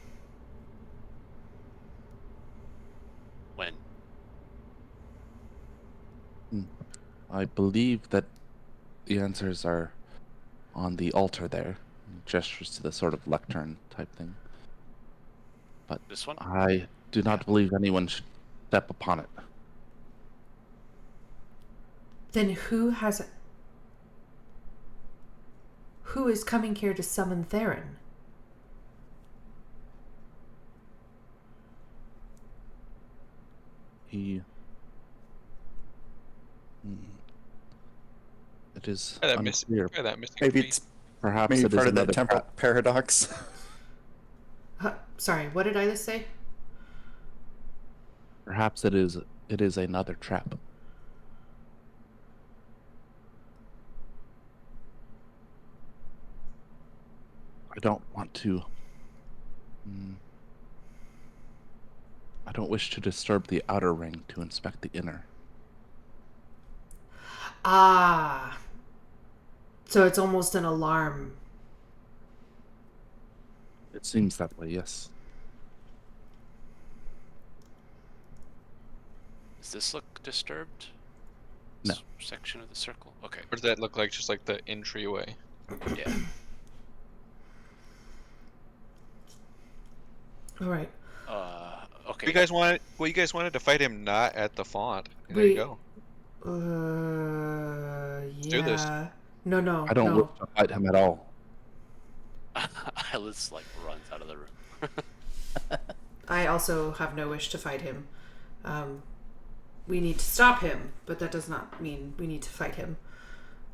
When? I believe that the answers are on the altar there. Gestures to the sort of lectern type thing. But This one? I do not believe anyone should step upon it. Then who is coming here to summon Theron? He. It is Try that unclear. Try that missing Maybe piece. it's Perhaps maybe it is part of the another temporal trap. paradox. Sorry, what did I just say? Perhaps it is another trap. I don't want to. I don't wish to disturb the outer ring to inspect the inner. Ah. So it's almost an alarm. It seems that way, yes. Does this look disturbed? No. Section of the circle? Okay. Or does that look like just like the entryway? Yeah. All right. Okay. You guys wanted to fight him not at the font. There We- you go. Yeah. do this. No. I don't no. wish to fight him at all. Alice like runs out of the room. I also have no wish to fight him. We need to stop him, but that does not mean we need to fight him.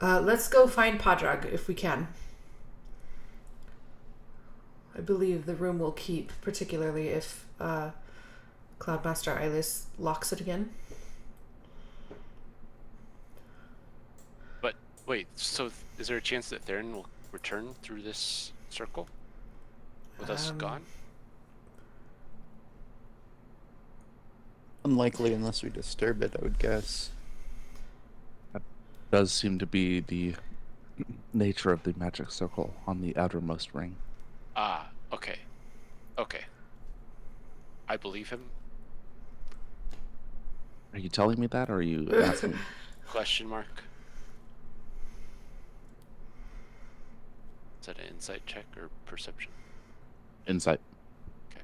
Let's go find Padraig if we can. I believe the room will keep, particularly if Cloudmaster Eyeless locks it again. But wait, so is there a chance that Theron will return through this circle with us gone? Unlikely unless we disturb it, I would guess. Does seem to be the nature of the magic circle on the outermost ring. Ah, okay. Okay. I believe him. Are you telling me that, or are you asking me? Question mark. Is that an insight check or perception? Insight. Okay.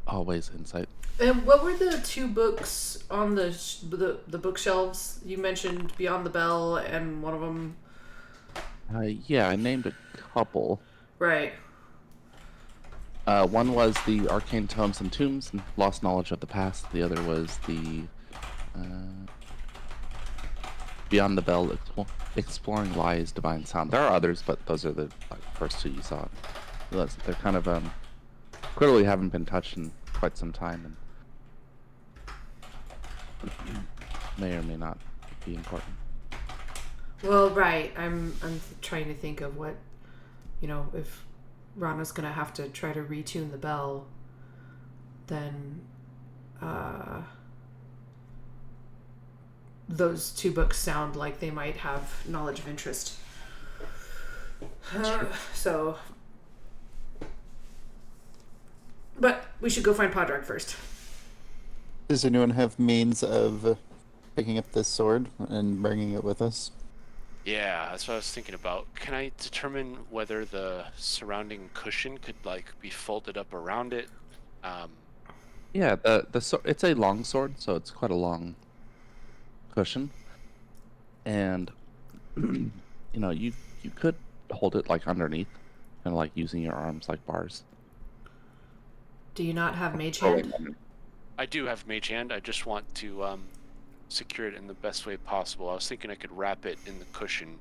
Always insight. And what were the two books on the bookshelves you mentioned? Beyond the Bell and one of them. Yeah, I named a couple. Right. One was the Arcane Tomes and Tombs and Lost Knowledge of the Past. The other was the Beyond the Bell, Exploring Lies, Divine Sound. There are others, but those are the first two you saw. They're kind of clearly haven't been touched in quite some time, and may or may not be important. Well, right. I'm trying to think of what, if Rana's gonna have to try to retune the bell, then those two books sound like they might have knowledge of interest. So, but we should go find Padraig first. Does anyone have means of picking up this sword and bringing it with us? Yeah, that's what I was thinking about. Can I determine whether the surrounding cushion could be folded up around it? Yeah, it's a long sword, so it's quite a long cushion, and you could hold it underneath, and using your arms like bars. Do you not have Mage Hand? I do have Mage Hand. I just want to secure it in the best way possible. I was thinking I could wrap it in the cushion,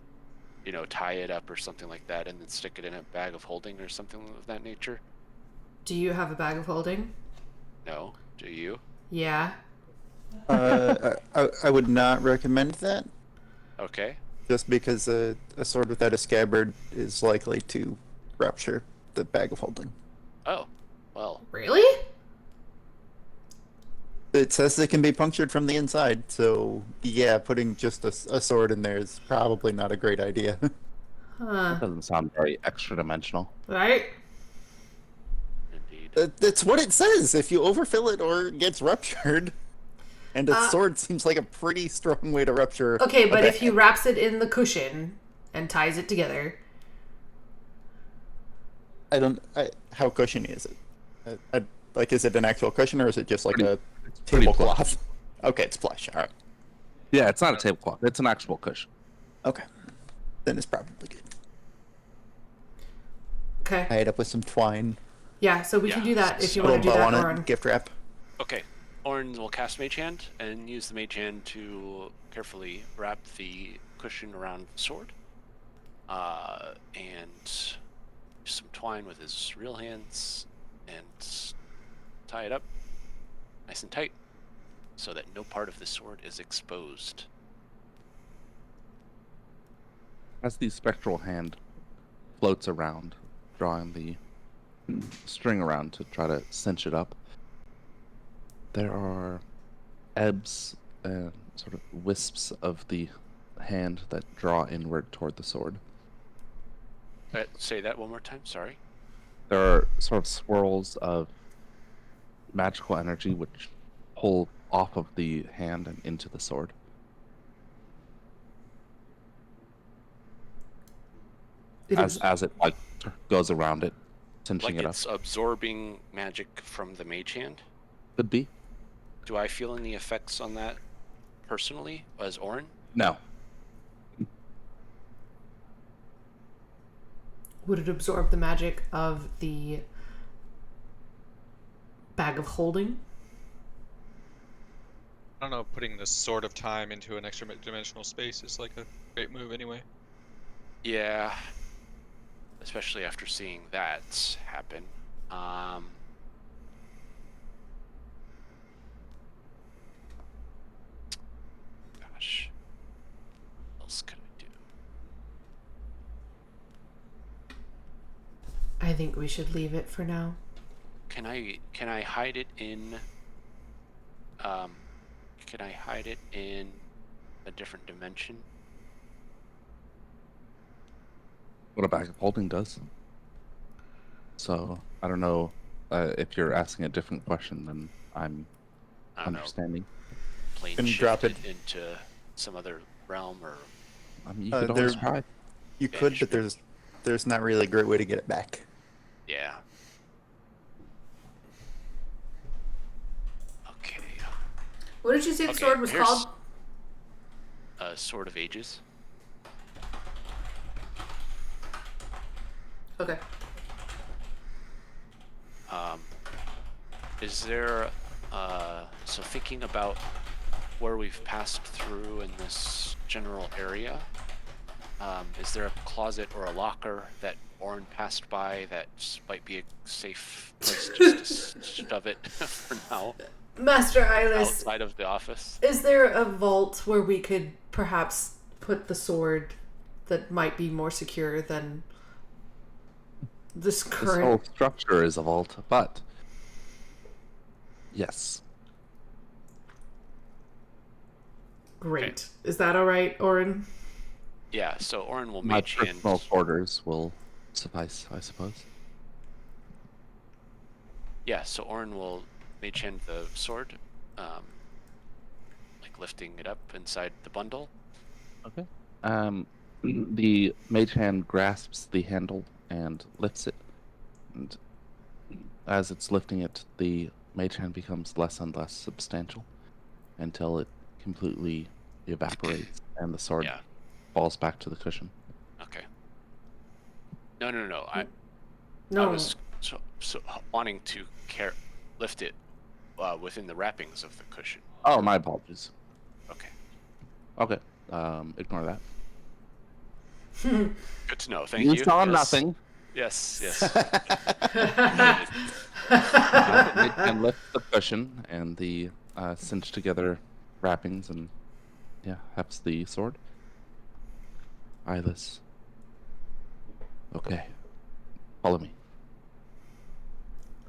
tie it up or something like that, and then stick it in a bag of holding or something of that nature. Do you have a bag of holding? No. Do you? Yeah. I would not recommend that, Okay. just because a sword without a scabbard is likely to rupture the bag of holding. Oh, well. Really? It says it can be punctured from the inside, so yeah, putting just a sword in there is probably not a great idea. Huh. Doesn't sound very extra dimensional. Right? Indeed. That's what it says. If you overfill it or it gets ruptured. And a sword seems like a pretty strong way to rupture. Okay, a but if he band. wraps it in the cushion and ties it together, How cushiony is it? Like, is it an actual cushion or is it just like a pretty tablecloth? Okay, it's plush. All right. Yeah, it's not a tablecloth. It's an actual cushion. Okay. Then it's probably good. okay. Tie it up with some twine. Yeah, so we can Yeah, do that if you so- want to do bow that, on Orin. it. Gift wrap. Okay. Orin will cast Mage Hand and use the Mage Hand to carefully wrap the cushion around the sword. And use some twine with his real hands and tie it up nice and tight so that no part of the sword is exposed. As the spectral hand floats around, drawing the string around to try to cinch it up, there are ebbs and sort of wisps of the hand that draw inward toward the sword. Say that one more time, sorry. There are sort of swirls of magical energy which pull off of the hand and into the sword. As it like goes around it, cinching Like it up. it's absorbing magic from the Mage Hand. Could be. Do I feel any effects on that personally as Orin? No. Would it absorb the magic of the bag of holding? I don't know, putting the Sword of Time into an extra dimensional space is like a great move anyway. Yeah. Especially after seeing that happen. Gosh. What else could I do? I think we should leave it for now. Can I hide it in can I hide it in a different dimension? What a bag of holding does. So I don't know if you're asking a different question than I'm I don't know. understanding. Plane Can you shift drop it it? into some other realm or I mean, you could always there- try. You Yeah, could, you but there's not really a great way to get it back. yeah. Okay. What did you say the Okay, sword was here's- called? Sword of Ages. Okay. Is there so thinking about where we've passed through in this general area, is there a closet or a locker that Orin passed by that might be a safe place just to shove it for now Master Eyeless, outside of the office? is there a vault where we could perhaps put the sword that might be more secure than this This current? whole structure is a vault, but yes, Great. Is that all right, Orin? Yeah, so Orin will my mage hand. personal quarters will suffice, I suppose. Yeah, so Orin will mage hand the sword, like lifting it up inside the bundle. Okay. The mage hand grasps the handle and lifts it, and as it's lifting it, the mage hand becomes less and less substantial until it completely evaporates and the sword Yeah. falls back to the cushion. Okay. No. I No. was so wanting to lift it within the wrappings of the cushion. Oh, my apologies. Okay. Okay, ignore that. Good to know. Thank you. You saw Yes. nothing. Yes. Mage hand lifts the cushion and the cinched together wrappings and hefts the sword. Eyeless. Okay. Follow me.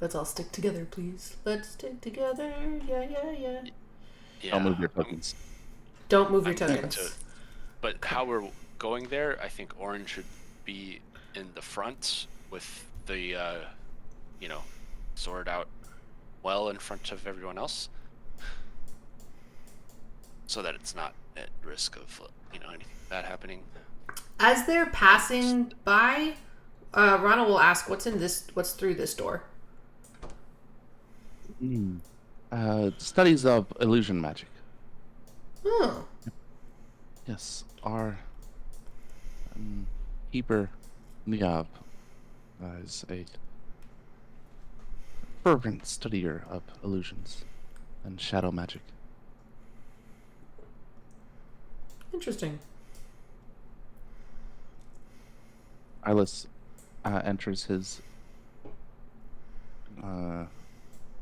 Let's all stick together, please. Let's stick together. Yeah. Yeah. Don't move your tokens. Don't move your I'm going tokens. But how we're going there, I think Orin should be in the front with the, sword out well in front of everyone else, so that it's not at risk of, anything bad happening. As they're passing by, Ronald will ask, "What's through this door?" Studies of illusion magic. Oh, Yes, our keeper Niab is a fervent studier of illusions and shadow magic. interesting. Ilis enters his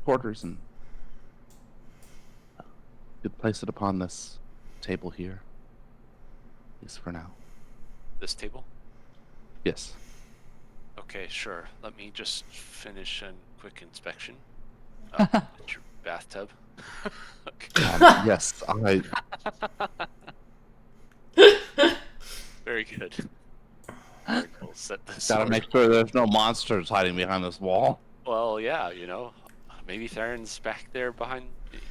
quarters and could place it upon this table here. At least for now. This table? Yes. Okay, sure. Let me just finish a quick inspection at your bathtub. Okay. Yes, I. Very good. Alright, we'll set this Gotta sword. make sure there's no monsters hiding behind this wall. Well, yeah, maybe Theron's back there behind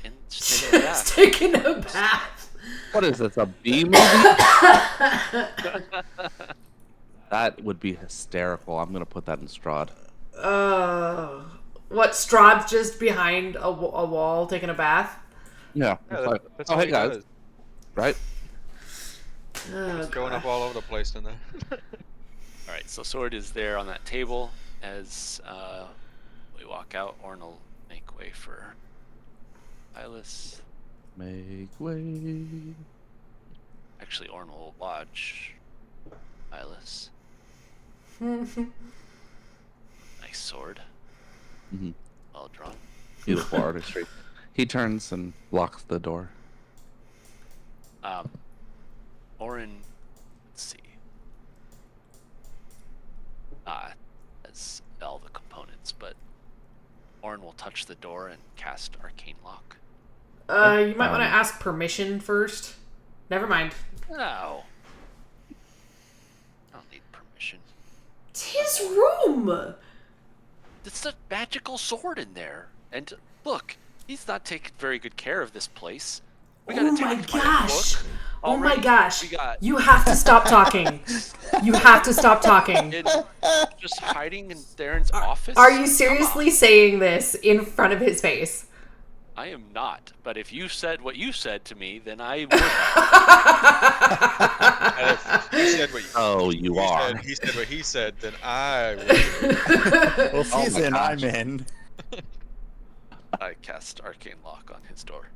and just taking a bath. Taking a bath. What is this, a B movie? That would be hysterical. I'm gonna put that in Strahd. What? Strahd's just behind a wall taking a bath. Yeah. Yeah, it's like, that's oh, all hey he guys. does. Right? Oh, It's going God. up all over the place in there. Alright, so sword is there on that table. As we walk out, Orn will make way for Ilis. Make way. Actually, Orn will watch Ilis. Nice sword. Mhm. Well drawn. Beautiful artistry. He turns and locks the door. Orin, let's see. As all the components, but Orin will touch the door and cast Arcane Lock. You might want to ask permission first. Never mind. No. I don't need permission. It's his room. It's a magical sword in there. And look, he's not taking very good care of this place. We gotta Oh take my it by the gosh. book. Oh my Already, gosh. we got You have to stop talking. You have to stop talking. it just hiding in Theron's office. Are you Come seriously saying this in front of his face? on. I am not. But if you said what you said to me, then I would. And if he said what Oh, you are. said, he said what he said, then I would. Well, if Oh he's my in, gosh. I'm in. I cast Arcane Lock on his door.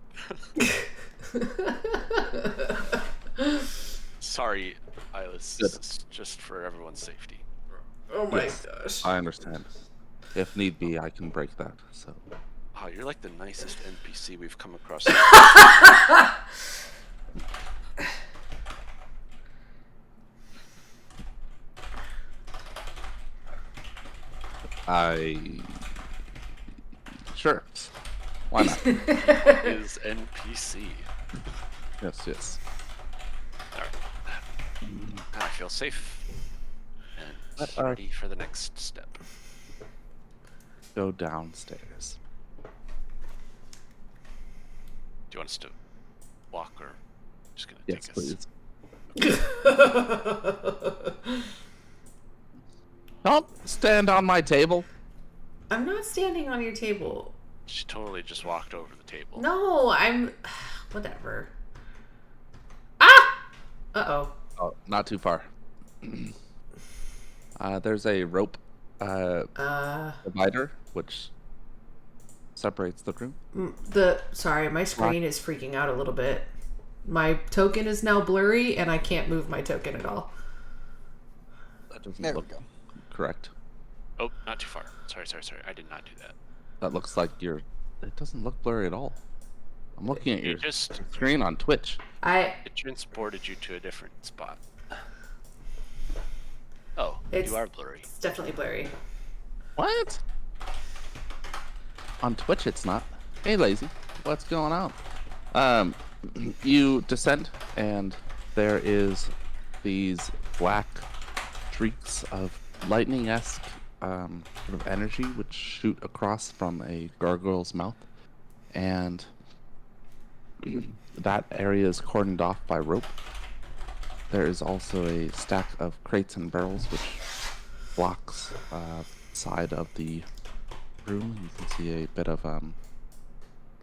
Sorry, Ilis. This is just for everyone's safety. Oh my Yes. gosh. I understand. If need be, I can break that. So. Oh, you're like the nicest NPC we've come across. Sure. Why not? Is NPC. Yes, yes. Alright. I feel safe. And What are- ready for the next step. Go downstairs. Do you want us to walk or just gonna Yes, take us? please. Don't stand on my table. I'm not standing on your table. She totally just walked over the table. No, I'm. Whatever. Ah! Uh-oh. Oh, not too far. There's a rope divider which separates the room. Sorry, my screen is freaking out a little bit. My token is now blurry, and I can't move my token at all. That doesn't There we look go. correct. Oh, not too far. Sorry. I did not do that. That looks like you're. It doesn't look blurry at all. I'm looking at You your just screen on Twitch. it transported you to a different spot. Oh, It's- you are blurry. It's definitely blurry. What? On Twitch, it's not. Hey, lazy. What's going on? You descend, and there is these black streaks of lightning-esque sort of energy which shoot across from a gargoyle's mouth, and that area is cordoned off by rope. There is also a stack of crates and barrels which blocks side of the room. You can see a bit of a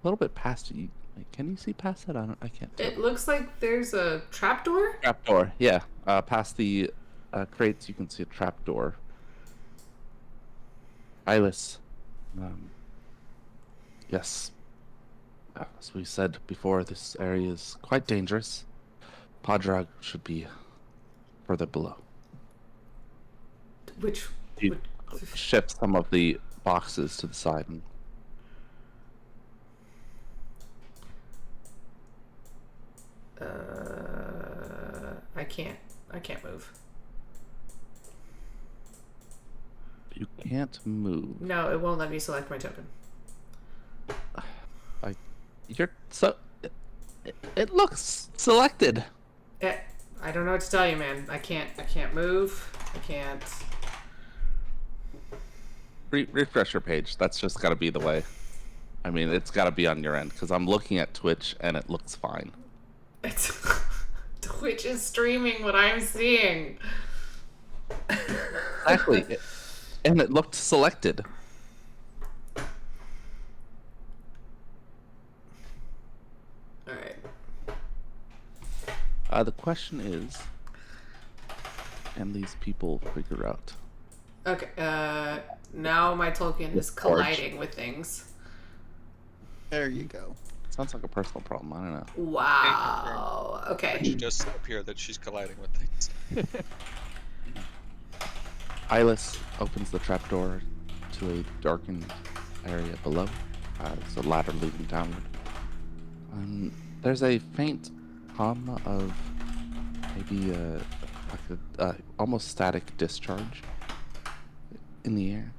little bit past it. Can you see past it? I can't tell. It looks like there's a trapdoor. Trapdoor, yeah. Past the crates, you can see a trapdoor. Eyeless. Yes. As we said before, this area is quite dangerous. Padraig should be further below. Which You shift some of the boxes to the side. And I can't move. you can't move. No, it won't let me select my token. You're so. It looks selected. I don't know what to tell you, man. I can't move. I can't. Refresh your page. That's just got to be the way. I mean, it's got to be on your end because I'm looking at Twitch and it looks fine. It's Twitch is streaming what I'm seeing. Exactly. And it looked selected. All right. The question is, can these people figure out? Okay. Now my token is colliding with things. There you go. Sounds like a personal problem. I don't know. Wow. It Okay. should just appear that she's colliding with things. Eyeless opens the trapdoor to a darkened area below. There's a ladder leading downward. There's a faint hum of maybe like a almost static discharge in the air.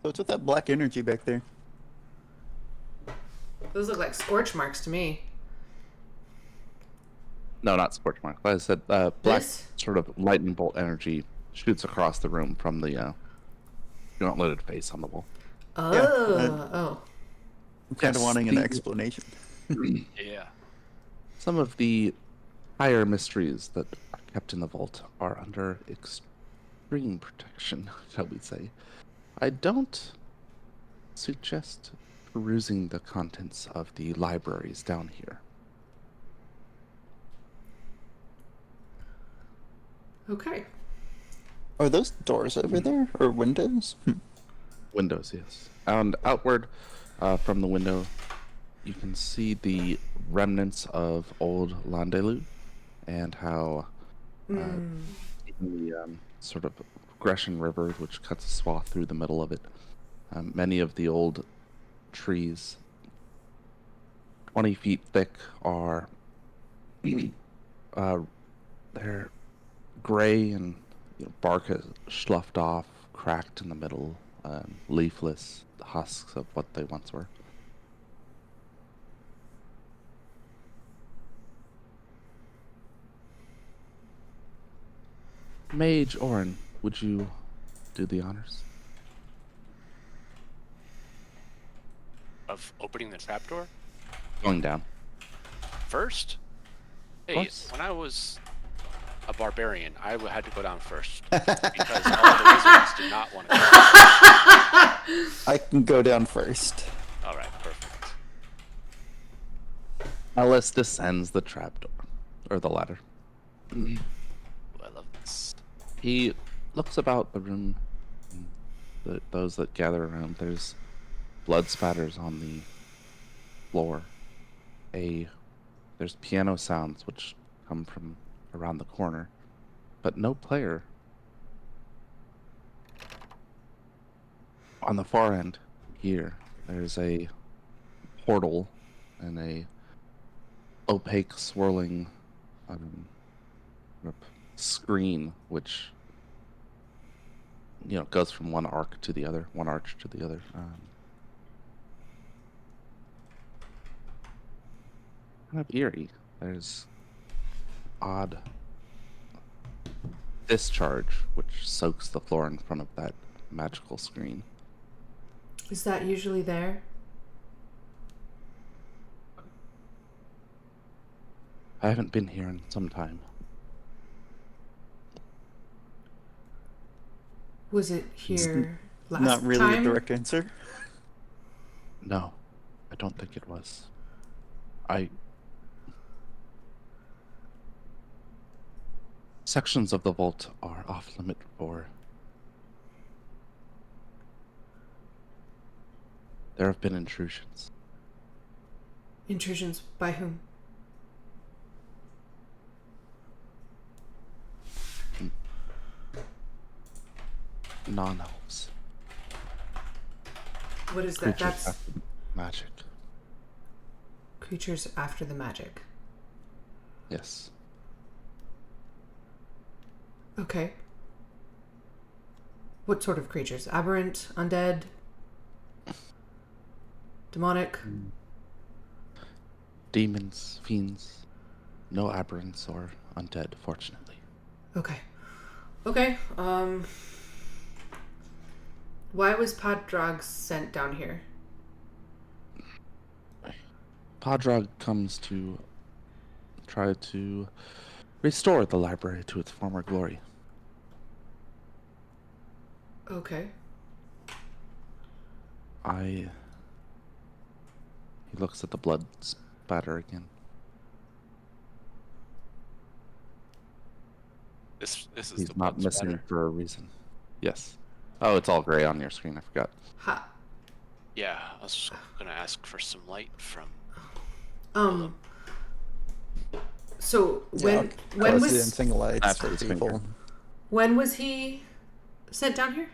So what's with that black energy back there? Those look like scorch marks to me. No, not scorch mark. Like I said, black This? sort of lightning bolt energy shoots across the room from the gauntleted face on the wall. Oh. Oh. I'm kind of Yes, wanting an the- explanation. Yeah. Some of the higher mysteries that are kept in the vault are under extreme protection, shall we say. I don't suggest perusing the contents of the libraries down here. Okay. Are those doors over there or windows? Windows, yes. And outward from the window, you can see the remnants of old Landelud and how in the sort of Gresham River, which cuts a swath through the middle of it, many of the old trees, 20 feet thick, are they're gray and bark is sloughed off, cracked in the middle, leafless, the husks of what they once were. Mage Orin, would you do the honors? Of opening the trapdoor Going down. first. Hey, course. when I was a barbarian, I had to go down first because all the wizards did not want to go down. I can go down first. All right, perfect. Ellis descends the trapdoor, or the ladder. Ooh, I love this. He looks about the room, those that gather around. There's blood spatters on the floor. There's piano sounds which come from around the corner, but no player. On the far end here, there's a portal and a opaque swirling screen which goes from one arch to the other. Kind of eerie. There's odd discharge which soaks the floor in front of that magical screen. Is that usually there? I haven't been here in some time. Was it here last Not really time? a direct answer. No, I don't think it was. Sections of the vault are off limit for. There have been intrusions. Intrusions by whom? Non-elves. What is that? Creatures That's after magic. creatures after the magic. Yes. Okay. What sort of creatures? Aberrant? Undead? Demonic? Demons, fiends. No aberrants or undead, fortunately. Okay. Okay. Why was Padrag sent down here? Padrag comes to try to restore the library to its former glory. Okay. He looks at the blood spatter again. This is He's the not blood missing spatter. for a reason. Yes. Oh, it's all gray on your screen. I forgot. Ha. Yeah, I was gonna ask for some light from. So when Cause was dancing lights That's for his people. finger. when was he sent down here?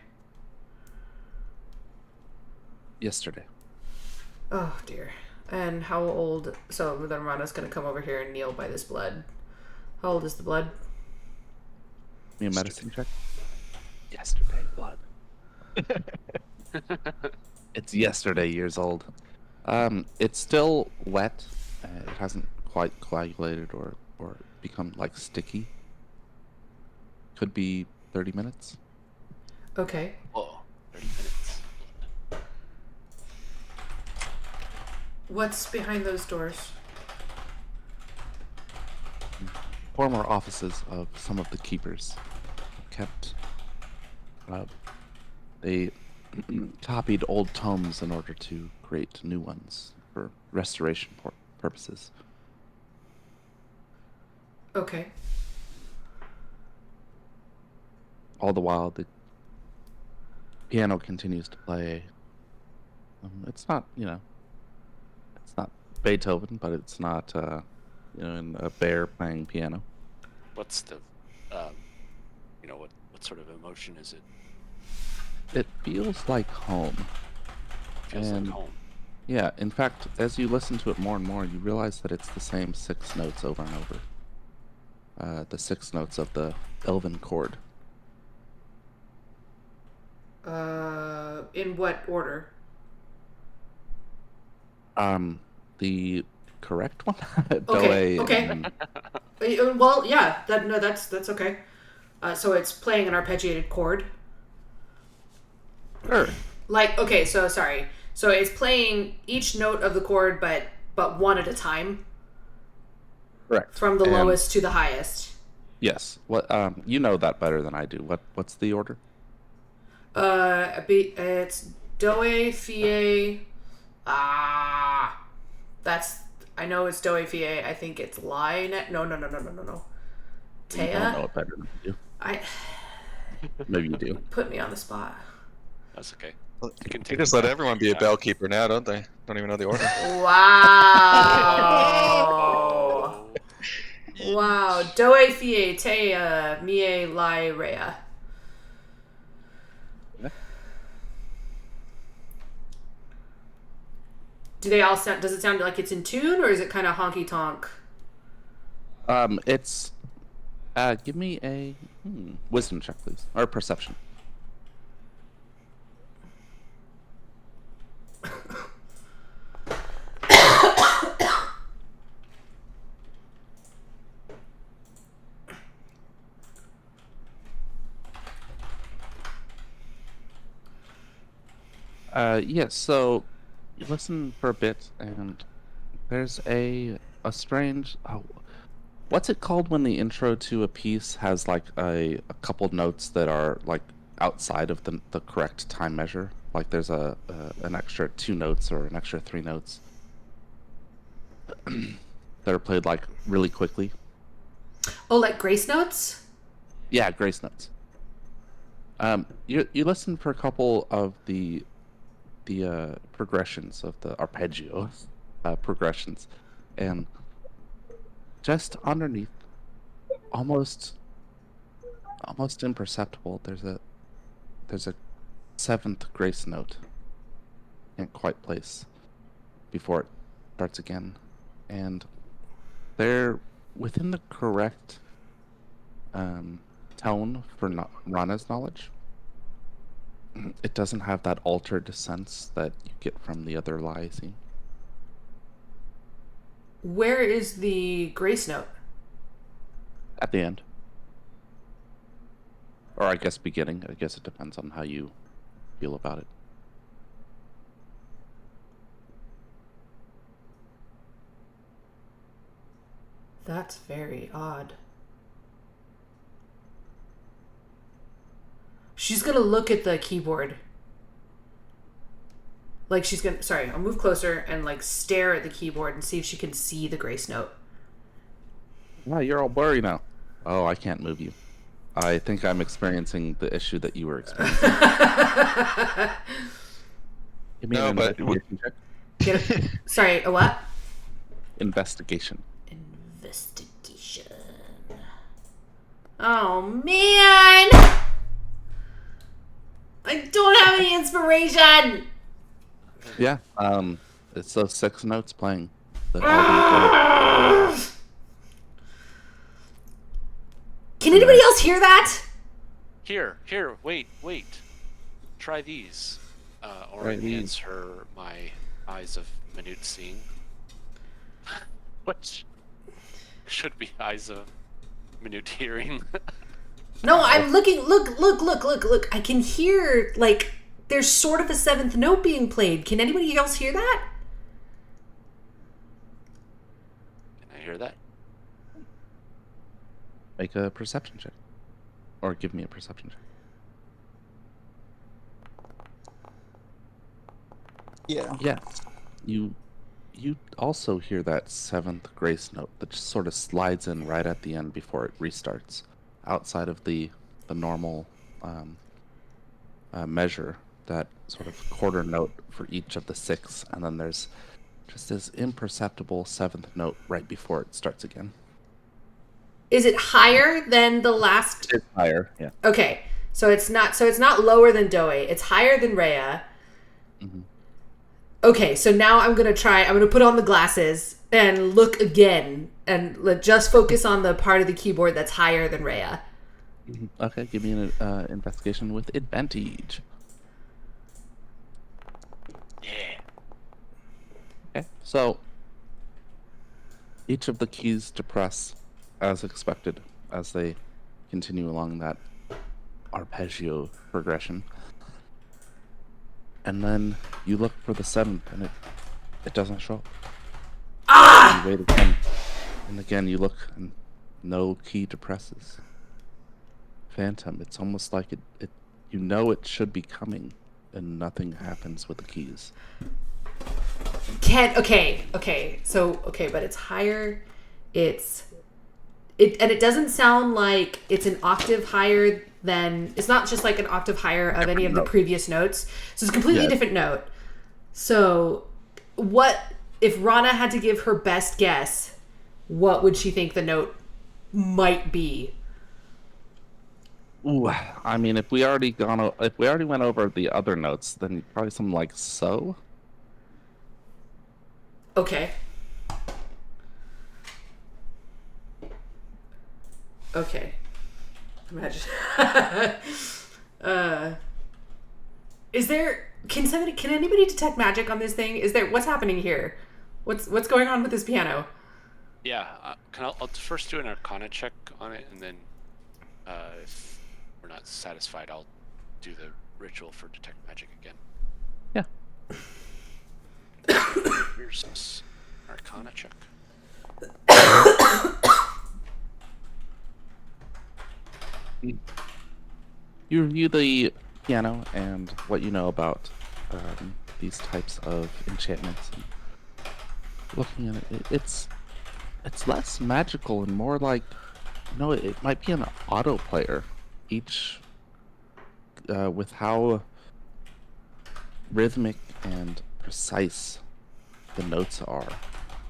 Yesterday. Oh dear. And how old? So then Rana's gonna come over here and kneel by this blood. How old is the blood? Me a medicine check? Yesterday blood. It's yesterday years old. It's still wet. It hasn't quite coagulated or become like sticky. Could be 30 minutes. Okay. Whoa, 30 minutes. What's behind those doors? Former offices of some of the keepers kept. They copied old tomes in order to create new ones for restoration purposes. Okay. All the while, the piano continues to play. It's not, it's not Beethoven, but it's not, in a bear playing piano. What's the, what sort of emotion is it? It feels like home. Feels And- like home. Yeah, in fact, as you listen to it more and more, you realize that it's the same 6 notes over and over. The 6 notes of the Elven chord. In what order? The correct one? Okay, Doe okay. and- Well, yeah. That's okay. So it's playing an arpeggiated chord. Sure. Like, okay, so sorry. So it's playing each note of the chord, but one at a time, Correct. from the And- lowest to the highest. Yes. What? You know that better than I do. What's the order? It's Doe Fie. I know it's Doe Fie. I think it's Line. No. You don't know Taya. it better than I do. I Maybe you do. put me on the spot. That's okay. They just let everyone be a bell keeper now, don't they? Don't even know the order. Wow. Wow. Doe Fie Taya Mie Lai Rea. Do they all sound? Does it sound like it's in tune, or is it kind of honky tonk? It's. Give me a wisdom check, please, or perception. Yes. So you listen for a bit, and there's a strange. Oh, what's it called when the intro to a piece has like a couple notes that are like outside of the correct time measure? Like there's an extra 2 notes or an extra 3 notes that are played like really quickly. Oh, like grace notes? Yeah, grace notes. You listen for a couple of the progressions of the arpeggio progressions, and just underneath, almost imperceptible, there's a 7th grace note. Can't quite place before it starts again, and they're within the correct tone for Rana's knowledge. It doesn't have that altered sense that you get from the other Lysi. Where is the grace note? At the end. Or I guess beginning. I guess it depends on how you feel about it. That's very odd. She's gonna look at the keyboard. Like she's gonna, sorry, I'll move closer and like stare at the keyboard and see if she can see the grace note. Wow, you're all blurry now. Oh, I can't move you. I think I'm experiencing the issue that you were experiencing. Give me No, an but investigation check. Sorry, a what? Investigation. Investigation. Oh man! I don't have any inspiration! Yeah, it's those 6 notes playing. That all these Can anybody else hear that? Here, wait. Try these. Or Right, these. enhance my eyes of minute seeing. What should be eyes of minute hearing? No, I'm looking. Look. I can hear, like, there's sort of a 7th note being played. Can anybody else hear that? Can I hear that? Make a perception check. Or give me a perception check. Yeah. Yeah. You also hear that 7th grace note that just sort of slides in right at the end before it restarts. Outside of the normal measure, that sort of quarter note for each of the 6, and then there's just this imperceptible 7th note right before it starts again. Is it higher than the last? It's higher, yeah. Okay, so it's not lower than Doe. It's higher than Rhea. Mhm. Okay, so now I'm gonna put on the glasses and look again, and just focus on the part of the keyboard that's higher than Rhea. Okay, give me an investigation with advantage. Yeah. Okay, so each of the keys to press as expected as they continue along that arpeggio progression. And then you look for the 7th and it doesn't show up. Ah! You wait again. And again you look and no key depresses. Phantom, it's almost like it you know it should be coming and nothing happens with the keys. But it's higher. It doesn't sound like it's an octave higher than, it's not just like an octave higher of any of the previous notes. So it's a completely different note. So what if Rana had to give her best guess, what would she think the note might be? Ooh, I mean, if we already went over the other notes, then probably something like so. Okay. Okay. Imagine. Can anybody detect magic on this thing? What's happening here? What's going on with this piano? Yeah. I'll first do an Arcana check on it, and then if we're not satisfied, I'll do the ritual for detect magic again. Yeah. you review the piano and what you know about these types of enchantments. And looking at it, it's less magical and more like, it might be an auto player. Each with how rhythmic and precise the notes are,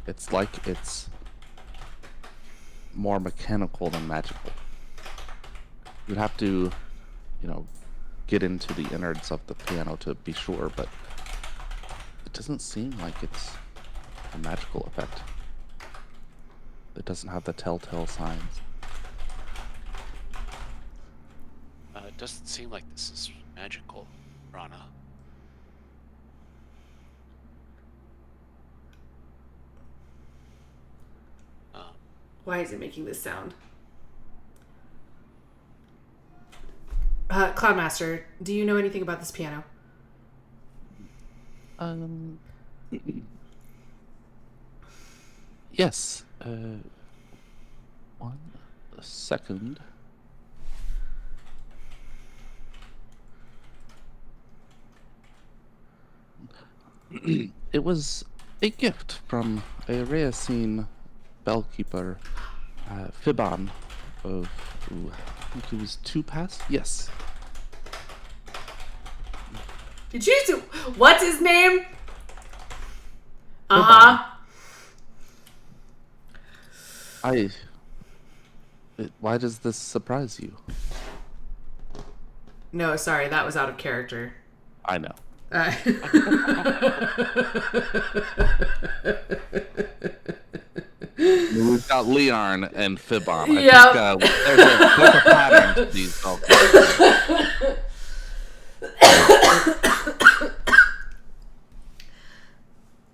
it's like it's more mechanical than magical. You'd have to, get into the innards of the piano to be sure, but it doesn't seem like it's a magical effect. It doesn't have the telltale signs. It doesn't seem like this is magical, Rana. Why is it making this sound? Cloudmaster, do you know anything about this piano? Yes. 1 second. It was a gift from a Rayacine bellkeeper, Fiban, of, I think he was 2 past? Yes. Did you do... What's his name? Uh-huh. Why does this surprise you? No, sorry, that was out of character. I know. We've got Learn and Fiban. I think there's a pattern to these bellkeepers.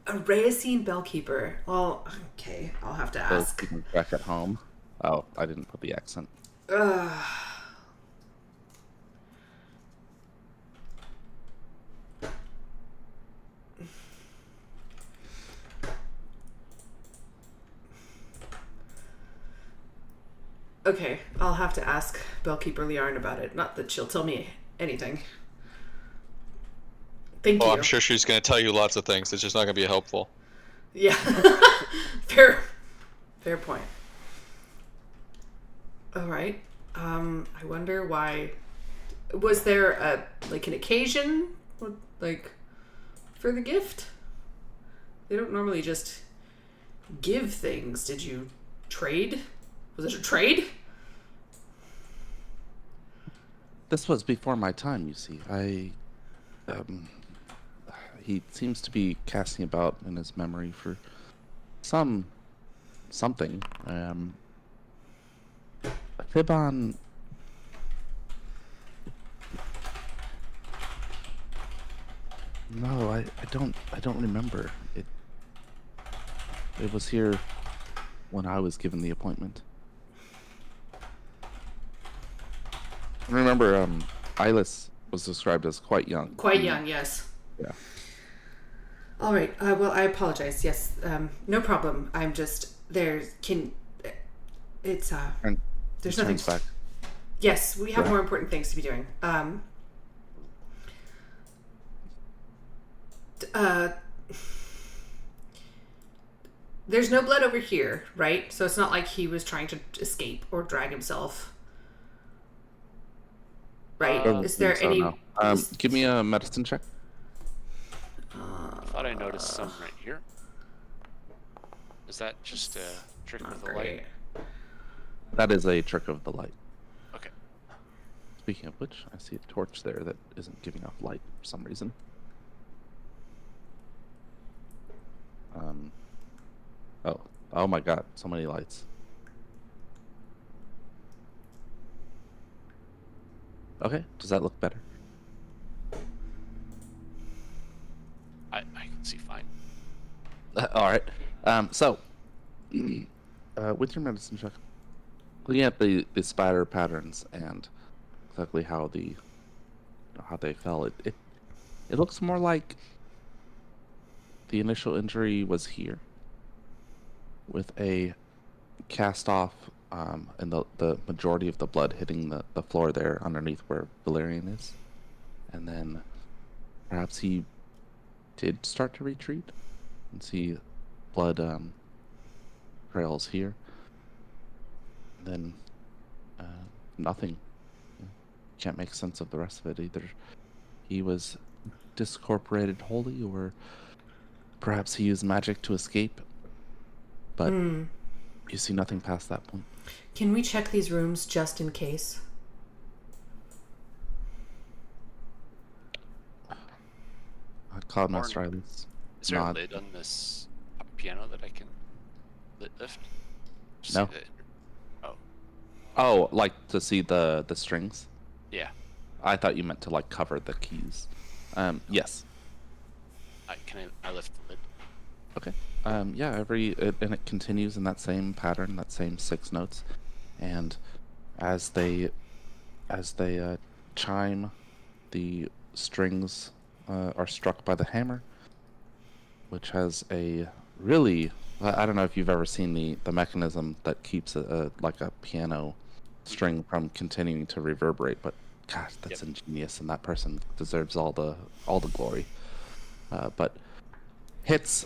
A Rayacine bellkeeper. Well, okay, I'll have to ask. Those people back at home. Oh, I didn't put the accent. Okay, I'll have to ask Bellkeeper Liarn about it. Not that she'll tell me anything. Thank you. I'm sure she's going to tell you lots of things. It's just not going to be helpful. Yeah. Fair point. All right. I wonder why. Was there an occasion, for the gift? They don't normally just give things. Did you trade? Was it a trade? This was before my time, you see. He seems to be casting about in his memory for something. Fiban. No, I don't remember. It was here when I was given the appointment. I remember Eyeless was described as quite young. Quite young, yes. Yeah. All right. Well, I apologize. Yes. No problem. I'm just there's there's nothing. Back. Yes, we have more important things to be doing. There's no blood over here, right? So it's not like he was trying to escape or drag himself. Right? Is there any... No. Give me a medicine check. I thought I noticed some right here. Is that just a trick of the light? That is a trick of the light. Okay. Speaking of which, I see a torch there that isn't giving off light for some reason. Oh my god, so many lights. Okay, does that look better? I can see fine. Alright, so, with your medicine check, looking at the spider patterns and exactly how how they fell, it looks more like the initial injury was here, with a cast off and the majority of the blood hitting the floor there underneath where Valerian is. And then perhaps he did start to retreat and see blood trails here. And then nothing. Can't make sense of the rest of it either. He was discorporated wholly, or perhaps he used magic to escape. But you see nothing past that point. Can we check these rooms just in case? Cloudmaster Riley's Is there a nod. lid on this piano that I can lift? Just No. see the- Oh, Oh, like to see the strings? yeah. I thought you meant to like cover the keys. Yes. Can I lift the lid? Okay. Yeah, and it continues in that same pattern, that same 6 notes, and as they chime, the strings are struck by the hammer, which has a really, I don't know if you've ever seen the mechanism that keeps like a piano string from continuing to reverberate, but gosh, that's ingenious, and that person deserves all the glory. But hits,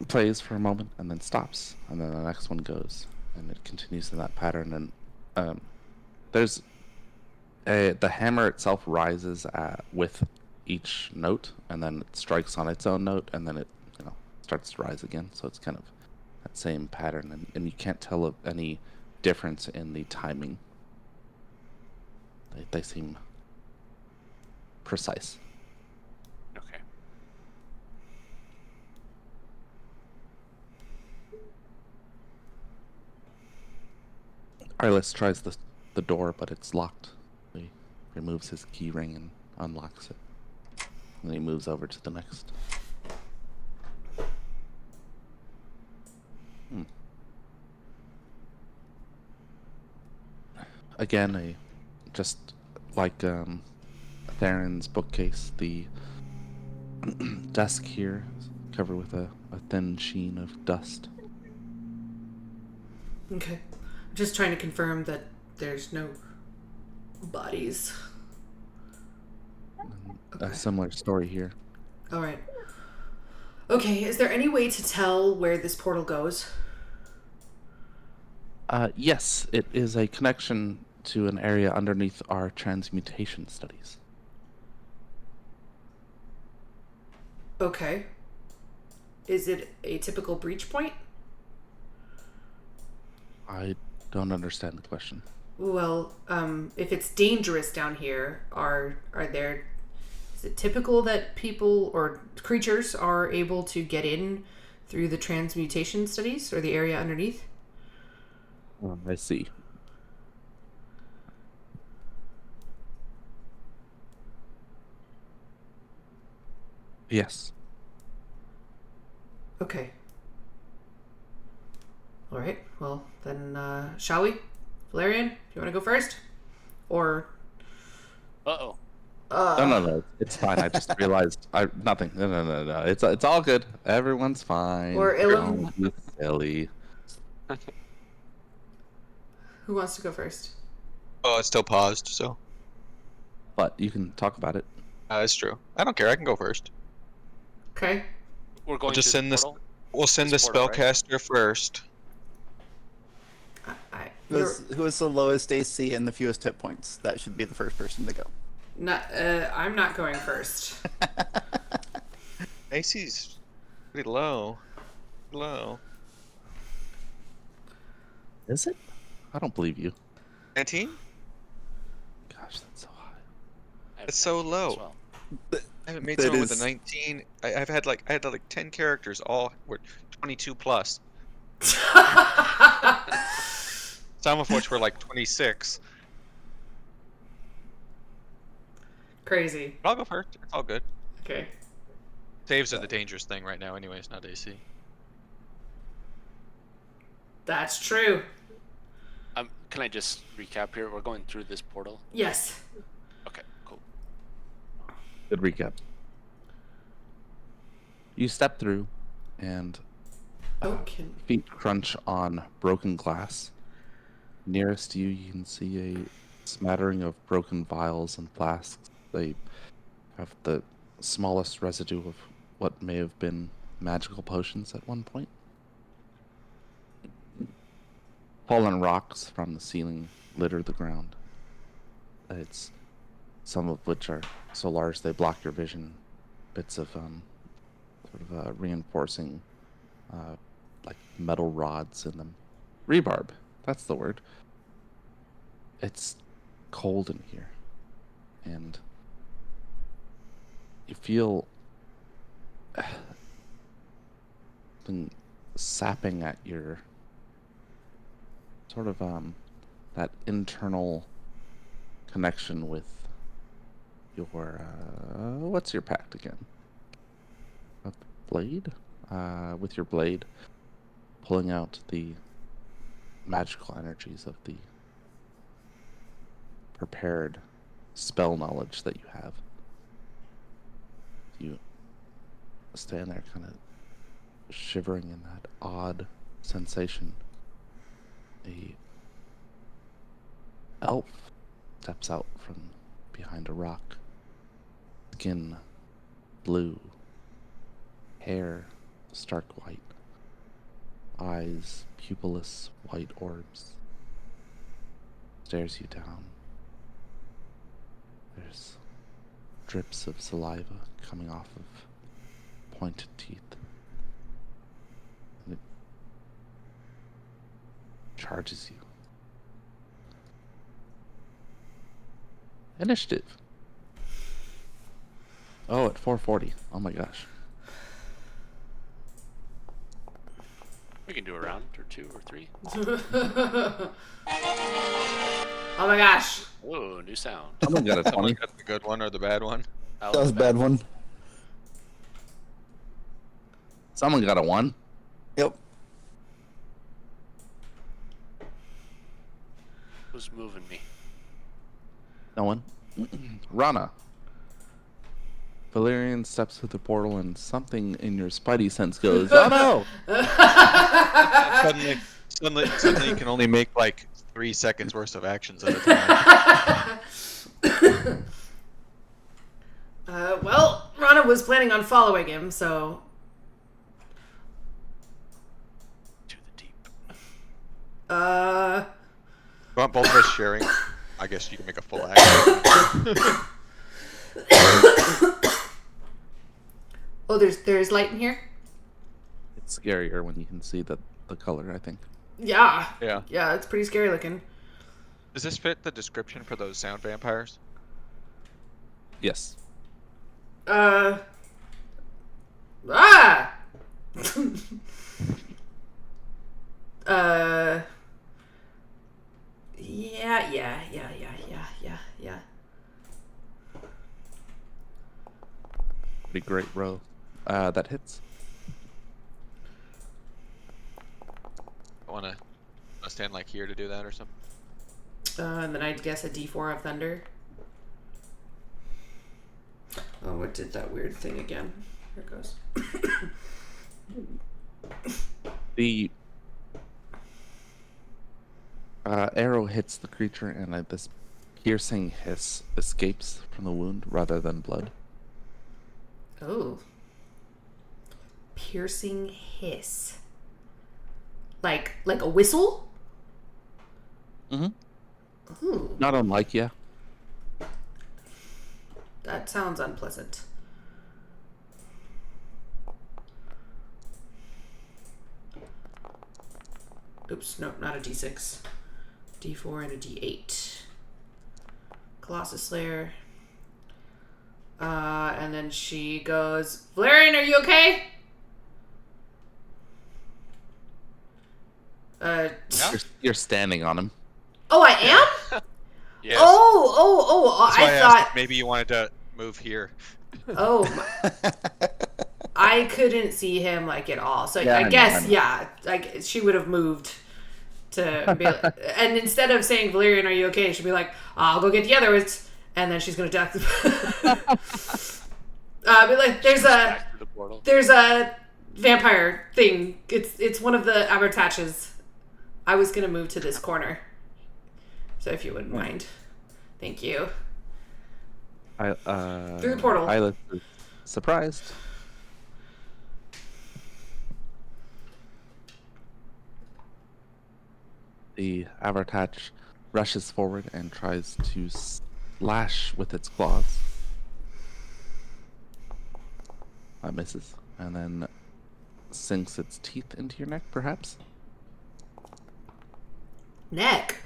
plays for a moment, and then stops, and then the next one goes, and it continues in that pattern. And there's the hammer itself rises with each note, and then it strikes on its own note, and then it starts to rise again. So it's kind of that same pattern, and you can't tell of any difference in the timing. They seem precise. Okay. Arliss tries the door, but it's locked. He removes his key ring and unlocks it. And then he moves over to the next. Again, just like Theron's bookcase, the desk here is covered with a thin sheen of dust. Okay. Just trying to confirm that there's no bodies. A similar story here. All right. Okay, is there any way to tell where this portal goes? Yes, it is a connection to an area underneath our transmutation studies. Okay. Is it a typical breach point? I don't understand the question. Well, if it's dangerous down here, is it typical that people or creatures are able to get in through the transmutation studies or the area underneath? I see. Yes. Okay. All right. Well, then, shall we? Valerian, do you want to go first? Or... Uh-oh. No. It's fine. I just realized nothing. No. It's all good. Everyone's fine. Or Ilum. Don't be silly. Who wants to go first? Oh, it's still paused, so But you can talk about it. it's true. I don't care. I can go first. Okay. We're going just through send the this- portal? We'll send This the portal, right? spellcaster first. Who has the lowest AC and the fewest hit points? That should be the first person to go. I'm not going first. AC's pretty low. Low. Is it? I don't believe you. 19? Gosh, that's so high. I have It's so 19 as low. well. I haven't made That someone with is- a 19. I had like 10 characters, all were 22 plus. Some of which were like 26. Crazy. But I'll go first. It's all good. Okay. Saves are the dangerous thing right now, anyways, not AC. That's true. Can I just recap here? We're going through this portal. Yes. Okay, cool. Good recap. You step through, and Oh, can... feet crunch on broken glass, Nearest you, you can see a smattering of broken vials and flasks. They have the smallest residue of what may have been magical potions at one point. Fallen rocks from the ceiling litter the ground. It's some of which are so large they block your vision. Bits of reinforcing, like metal rods in them. Rebarb, that's the word. It's cold in here, and you feel something sapping at your sort of that internal connection with your what's your pact again? A blade? With your blade, pulling out the magical energies of the prepared spell knowledge that you have. You stand there kind of shivering in that odd sensation. A elf steps out from behind a rock. Skin blue, hair stark white, eyes pupilless white orbs. Stares you down. There's drips of saliva coming off of pointed teeth. And it charges you. Initiative. Oh, at 440. Oh my gosh. We can do a round or 2 or 3. Oh my gosh. Whoa, new sound. Someone got a 20. Someone got the good one or the bad one. That was a bad one. Someone got a 1. Yep. Who's moving me? No one. Rana. Valerian steps through the portal and something in your spidey sense goes, oh no! Suddenly you can only make like 3 seconds worth of actions at a time. Well, Rana was planning on following him, so... To the deep. Want both of us sharing? I guess you can make a full action. Oh, there's light in here? It's scarier when you can see the color, I think. Yeah. Yeah. Yeah, it's pretty scary looking. Does this fit the description for those sound vampires? Yes. Ah! Yeah. Pretty great row. That hits. I wanna stand like here to do that or something. And then I'd guess a D4 of thunder. Oh, what did that weird thing again? Here it goes. The arrow hits the creature and this piercing hiss escapes from the wound rather than blood. Oh. Piercing hiss. Like a whistle? Mm-hmm. Ooh, Not unlike, yeah. that sounds unpleasant. Oops, no, not a D6. D4 and a D8. Colossus Slayer. And then she goes, Valerian, are you okay? You're standing on him. Oh, I am? Yes. Oh, That's why I I thought, asked if maybe you wanted to move here. oh, I couldn't see him, like, at all. So Yeah, I I know, guess, I know. yeah, like, she would have moved to be and instead of saying, Valerian, are you okay? She'd be like, I'll go get the others. And then she's going to duck. Be like, Back through the portal. there's a vampire thing. It's one of the Abertatches. I was going to move to this corner So if you wouldn't mind. Thank you. Through the portal. Eyeless is surprised. The Avartach rushes forward and tries to slash with its claws. Misses. And then sinks its teeth into your neck, perhaps? Neck.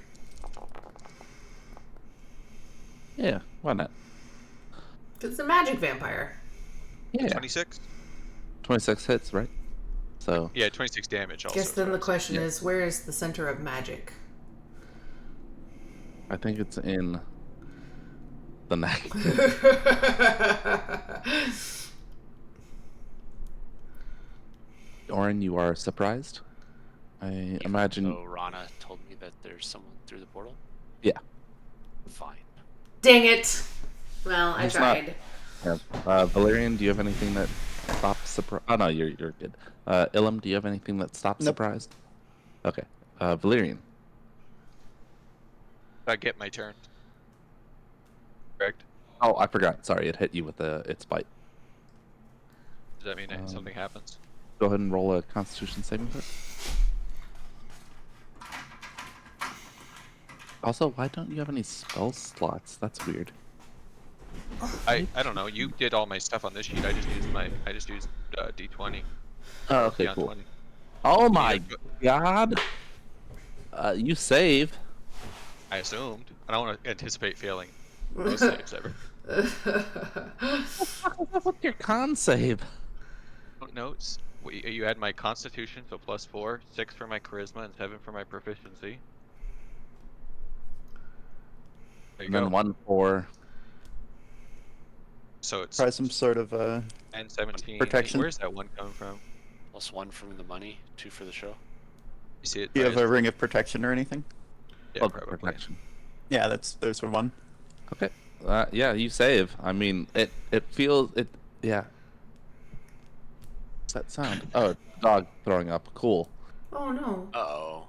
Yeah, why not? It's a magic vampire. Yeah. 26? 26 hits, right? So, Yeah, 26 damage also. Guess then the question Yeah. is, where is the center of magic? I think it's in the neck. Orin, you are surprised? I Even imagine. though Rana told me that there's someone through the portal. Yeah. Fine. Dang it. Well, I It's not- tried. Yeah. Valerian, do you have anything that stops surprise? Oh no, you're good. Ilum, do you have anything that stops Nope. surprise? Okay. Valerian. I get my turn. Correct? Oh, I forgot. Sorry, it hit you with its bite. Does that mean that something happens? Go ahead and roll a Constitution saving throw. Also, why don't you have any spell slots? That's weird. I don't know. You did all my stuff on this sheet. I just used D20. Oh, okay, Beyond cool. 20. Oh You my need a- god! You save. I assumed. I don't want to anticipate failing most saves ever. What's your con save? Notes. You had my Constitution, so +4, 6 for my Charisma, and 7 for my Proficiency. There you And go. then 1 for. So it's Try some sort of 10, 17. protection. Where's that 1 coming from? +1 from the money, 2 for the show. You see it? Do you Oh, have a ring of protection or anything? yeah, Oh, probably. protection. Yeah, there's one. Okay. Yeah, you save. I mean, it feels it. Yeah. What's that sound? Oh, dog throwing up. Cool. Oh no. Uh-oh.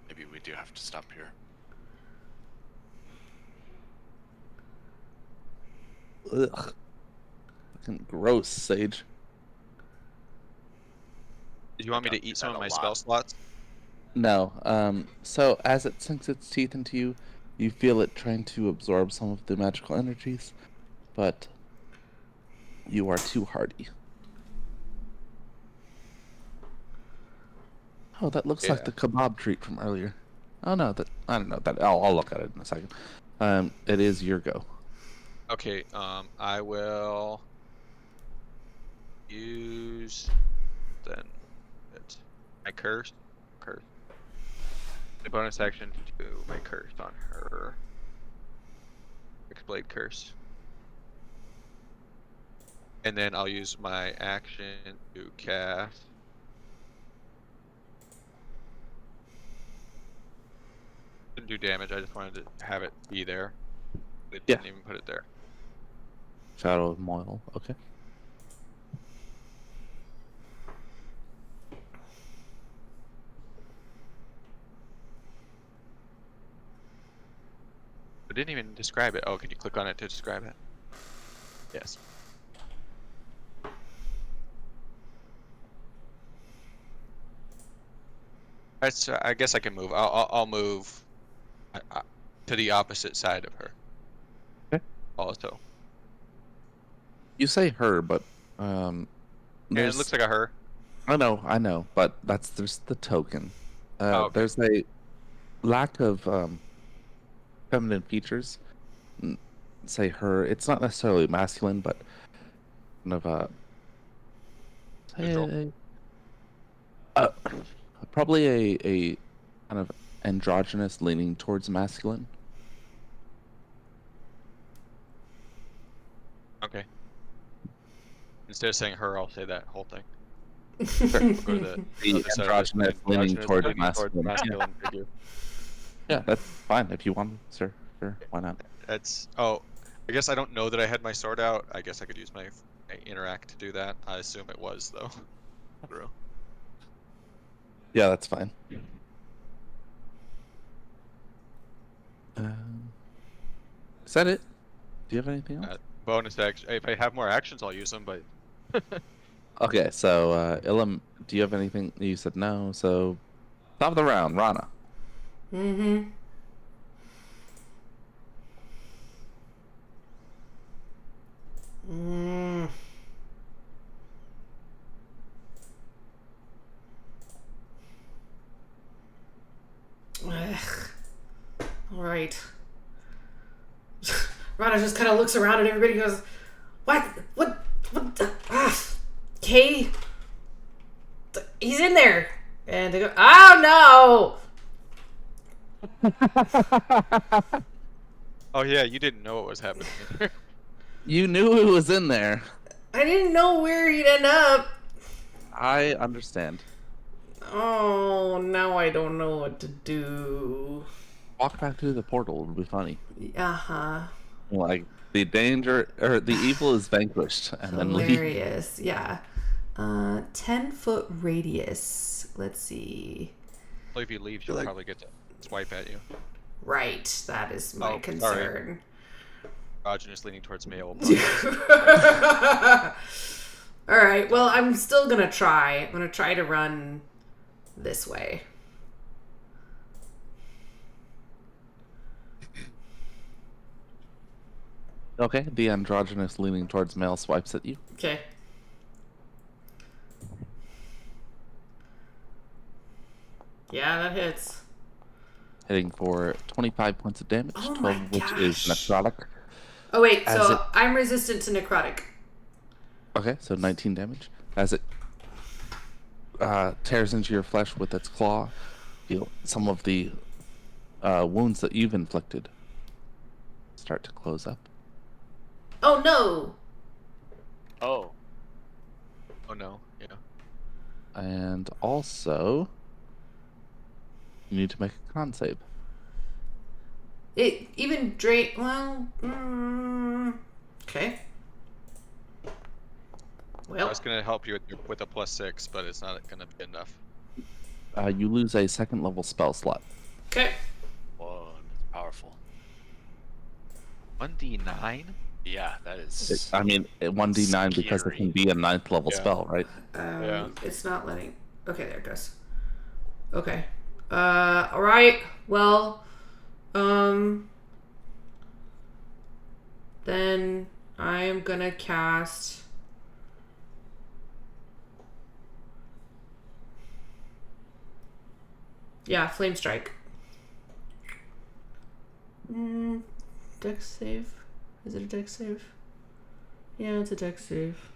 Maybe we do have to stop here. Ugh. Fucking gross, Sage. Did you want me to Is eat some that of a my lot? spell slots? No. So as it sinks its teeth into you, you feel it trying to absorb some of the magical energies, but you are too hardy. Oh, that looks like Yeah. the kebab treat from earlier. Oh no, that I don't know that. I'll look at it in a second. It is your go. Okay, I will use then it's my curse. The bonus action to do my curse on her. Blade curse. And then I'll use my action to cast. Didn't do damage, I just wanted to have it be there. They Yeah. didn't even put it there. Shadow of Moil. Okay. I didn't even describe it. Oh, can you click on it to describe it? Yes. That's. I guess I can move. I'll move to the opposite side of her. Okay. Also. You say her, but Yeah, it there's- looks like a her. I know, but that's just the token. Oh, okay. There's a lack of feminine features. Say her. It's not necessarily masculine, but kind of Neutral. probably a kind of androgynous leaning towards masculine. Okay. Instead of saying her, I'll say that whole thing. Sure. Go to the The other side of androgynous the- leaning androgynous toward leaning masculine. masculine figure. Yeah, that's fine if you want, sir. Sure, why not? That's. Oh, I guess I don't know that I had my sword out. I guess I could use my interact to do that. I assume it was though. True. Yeah, that's fine. Is that it? Do you have anything else? Bonus action. If I have more actions, I'll use them. But Okay, so Ilum, do you have anything? You said no, so top of the round, Rana. Mm-hmm. Mm. Ugh. All right. Rana just kind of looks around and everybody goes, "What? What the? Kay? He's in there." And they go, "Oh no!" oh yeah, you didn't know what was happening. You knew it was in there. I didn't know where he'd end up. I understand. Oh, now I don't know what to do. Walk back through the portal. It'll be funny. Uh-huh. Like the danger or the evil is vanquished, and then leave. Hilarious. Yeah. 10-foot radius. Let's see. Well, if you leave, she'll Like- probably get to swipe at you. Right. That is my Oh, concern. Roger is leaning towards me. All right. Well, I'm still gonna try. I'm gonna try to run this way. Okay, the androgynous leaning towards male swipes at you. Okay. Yeah, that hits. Hitting for 25 points of damage, Oh 12 my of which is gosh. necrotic. Oh wait, As so it- I'm resistant to necrotic. Okay, so 19 damage. As it tears into your flesh with its claw, feel some of the wounds that you've inflicted start to close up. Oh no! Oh, Oh no, yeah. And also, you need to make a con save. It even drain. Well, okay. I Well, was gonna help you with a +6, but it's not gonna be enough. You lose a second level spell slot. okay. whoa, that's powerful. 1d9. Yeah, that is. I mean, 1d9 because it can be a 9th level Yeah. spell, right? Yeah. It's not letting. Okay, there it goes. Okay. All right. Well, then I am gonna cast. Yeah, Flame Strike. Dex save. Is it a dex save? Yeah, it's a dex save.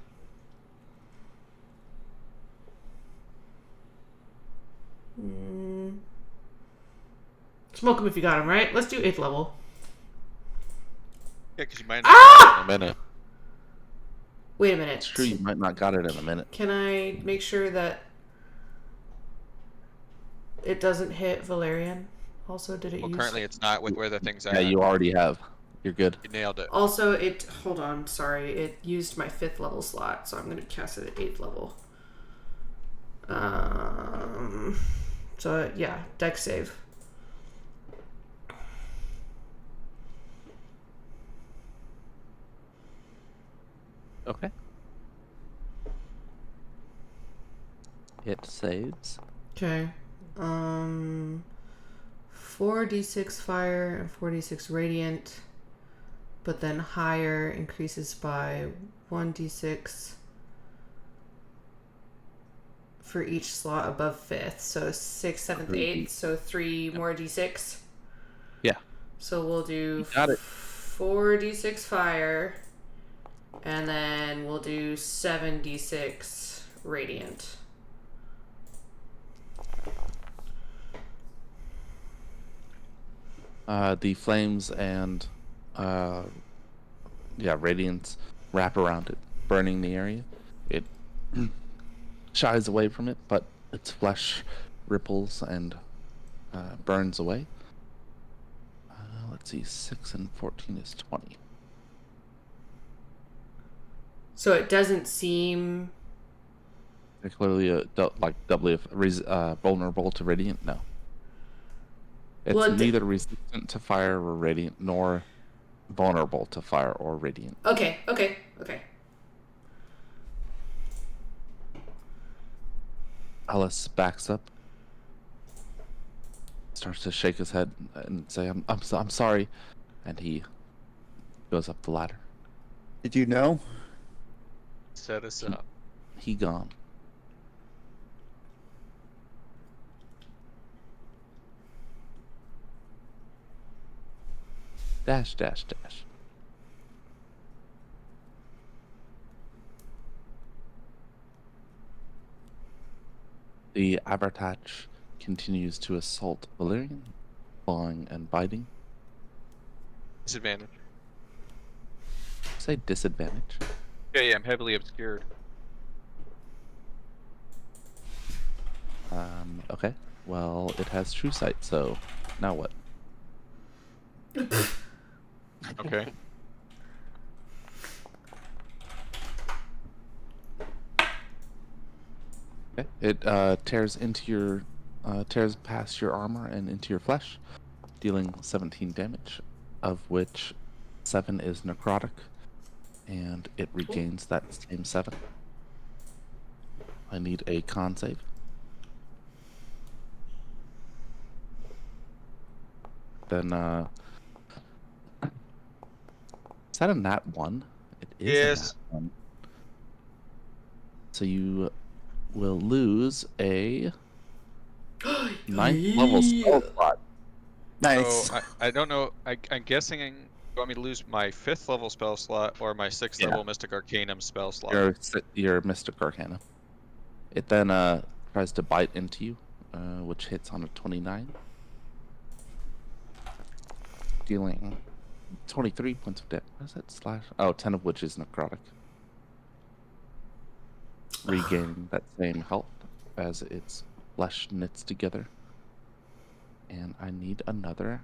Smoke him if you got him, right? Let's do 8th level. Yeah, because you might Ah! not in a minute. Wait a minute. It's true, you might not got it in a minute. Can I make sure that it doesn't hit Valerian? Also, did it Well, use... currently it's not with where the things are. Yeah, you already have. You're good. You nailed it. Also, it... Hold on, sorry. It used my 5th level slot, so I'm going to cast it at 8th level. So, yeah, dex save. Okay. It saves. Okay. 4d6 fire and 4d6 radiant, but then higher increases by 1d6 for each slot above 5th. So 6th, 7th, 8th. So 3 more d6. Yeah. So we'll do Got it. 4d6 fire, and then we'll do 7d6 radiant. The flames and radiance wrap around it, burning the area. It shies away from it, but its flesh ripples and burns away. Let's see, 6 and 14 is 20. So it doesn't seem... They're clearly doubly vulnerable to radiant. No, It's Well, neither resistant to fire or radiant, nor vulnerable to fire or radiant. Okay. Ellis backs up, starts to shake his head and say, I'm sorry," and he goes up the ladder. Did you know? Set us up. He gone. Dash, dash, dash. The Abertach continues to assault Valyrian, clawing and biting. Disadvantage. Say disadvantage. Yeah, I'm heavily obscured. Okay. Well, it has true sight, so now what? Okay. Okay. It tears past your armor and into your flesh, dealing 17 damage, of which 7 is necrotic, and it regains that same 7. I need a con save. Then, is that a nat 1? It is Yes. a nat 1. So you will lose a 9th level spell slot. Nice. So I don't know. I'm guessing you want me to lose my 5th level spell slot or my 6th Yeah. level Mystic Arcanum spell slot. Your Mystic Arcana. It then tries to bite into you, which hits on a 29. Dealing 23 points of damage. What is it? Slash? Oh, 10 of which is necrotic. Regaining that same health as its flesh knits together. And I need another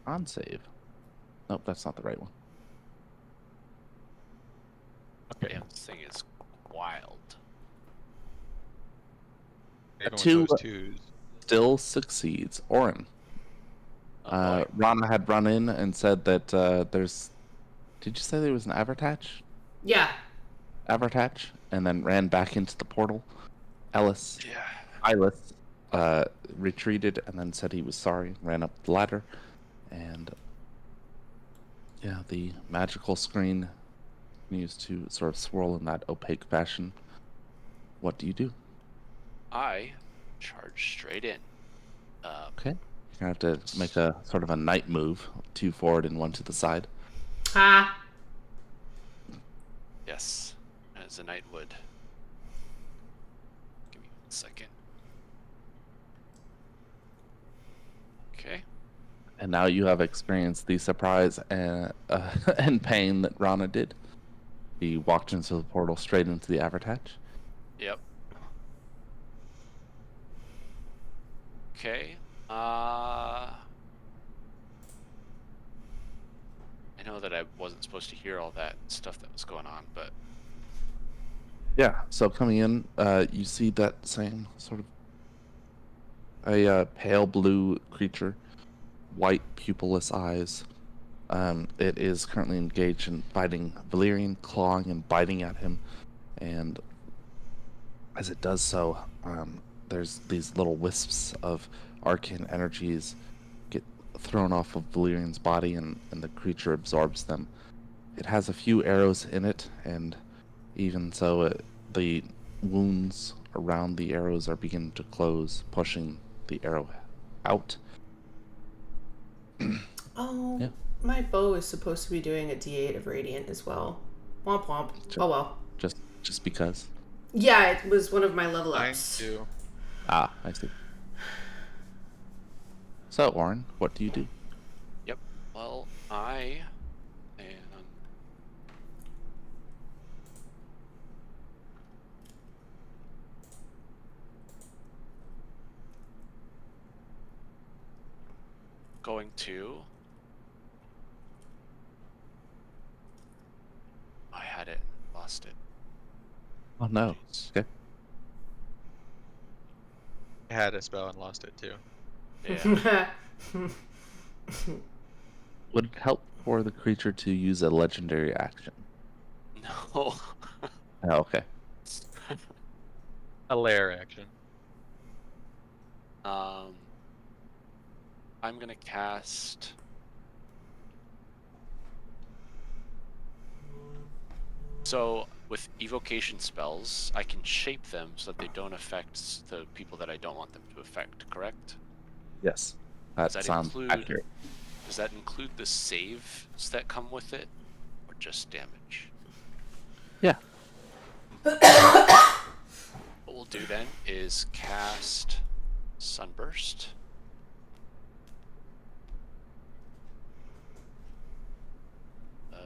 on save. Nope, that's not the right one. Okay. Damn, this thing is wild. Everyone Two- chose 2s. Still succeeds. Orin. Oh, boy. Rana had run in and said that there's. Did you say there was an Abertach? Yeah. Abertach, and then ran back into the portal. Ellis, Yeah. Eyeless, retreated and then said he was sorry, ran up the ladder, and yeah, the magical screen continues to sort of swirl in that opaque fashion. What do you do? I charge straight in. Okay. You're gonna have to make a sort of a knight move, 2 forward and 1 to the side. Ha. Yes, as a knight would. Give me 1 second. Okay. And now you have experienced the surprise and and pain that Rana did. He walked into the portal straight into the Abertach. Yep. Okay. I know that I wasn't supposed to hear all that stuff that was going on, but Yeah, so coming in, you see that same sort of a pale blue creature, white pupilless eyes. It is currently engaged in fighting Valyrian, clawing and biting at him, and as it does so, there's these little wisps of arcane energies get thrown off of Valyrian's body, and the creature absorbs them. It has a few arrows in it, and even so, the wounds around the arrows are beginning to close, pushing the arrow out. Oh, Yeah. my bow is supposed to be doing a D8 of radiant as well. Womp womp. Sure. Oh well. Just because. Yeah, it was one of my level Mine ups. too. Ah, I see. So, Warren, what do you do? yep. Well, I am going to. I had it, lost it. Oh no. Jeez. Okay. I had a spell and lost it too. Yeah. Would it help for the creature to use a legendary action? No. Oh, okay. A lair action. I'm gonna cast. So with evocation spells, I can shape them so that they don't affect the people that I don't want them to affect. Correct? Yes. That Does that sounds include? accurate. Does that include the saves that come with it, or just damage? Yeah. What we'll do then is cast Sunburst.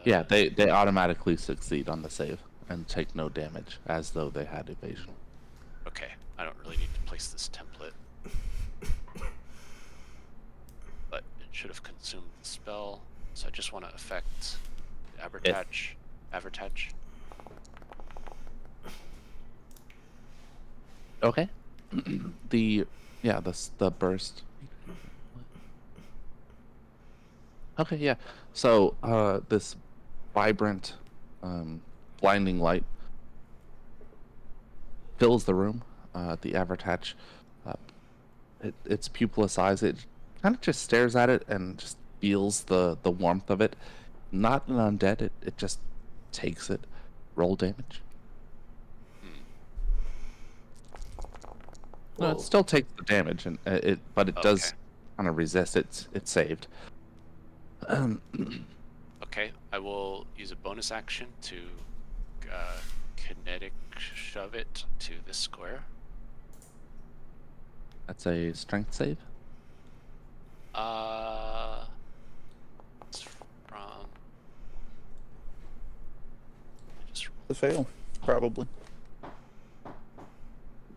Yeah, they automatically succeed on the save and take no damage, as though they had evasion. Okay, I don't really need to place this template. But it should have consumed the spell, so I just want to affect Avertouch. Okay. the burst. Okay, yeah. So this vibrant, blinding light fills the room. The Avertouch, its pupilless eyes, it kind of just stares at it and just feels the warmth of it. Not an undead. It just takes it. Roll damage. No, Whoa. it still takes the damage, and but it does Okay. kind of resist. It's saved. Okay, I will use a bonus action to kinetic shove it to this square. That's a strength save. It's from. Just To fail, probably.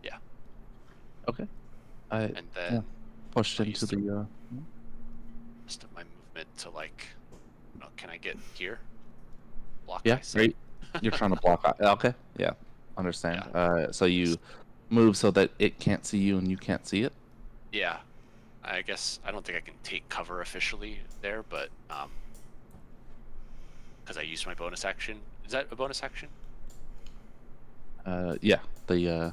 yeah, Okay. and then Pushed I'll into use the. rest of my movement to like. Oh, can I get here? Block Yeah, myself. great. You're trying to block. Okay. Yeah, understand. So you move so that it can't see you and you can't see it. Yeah, I guess I don't think I can take cover officially there, but because I used my bonus action. Is that a bonus action? Yeah. The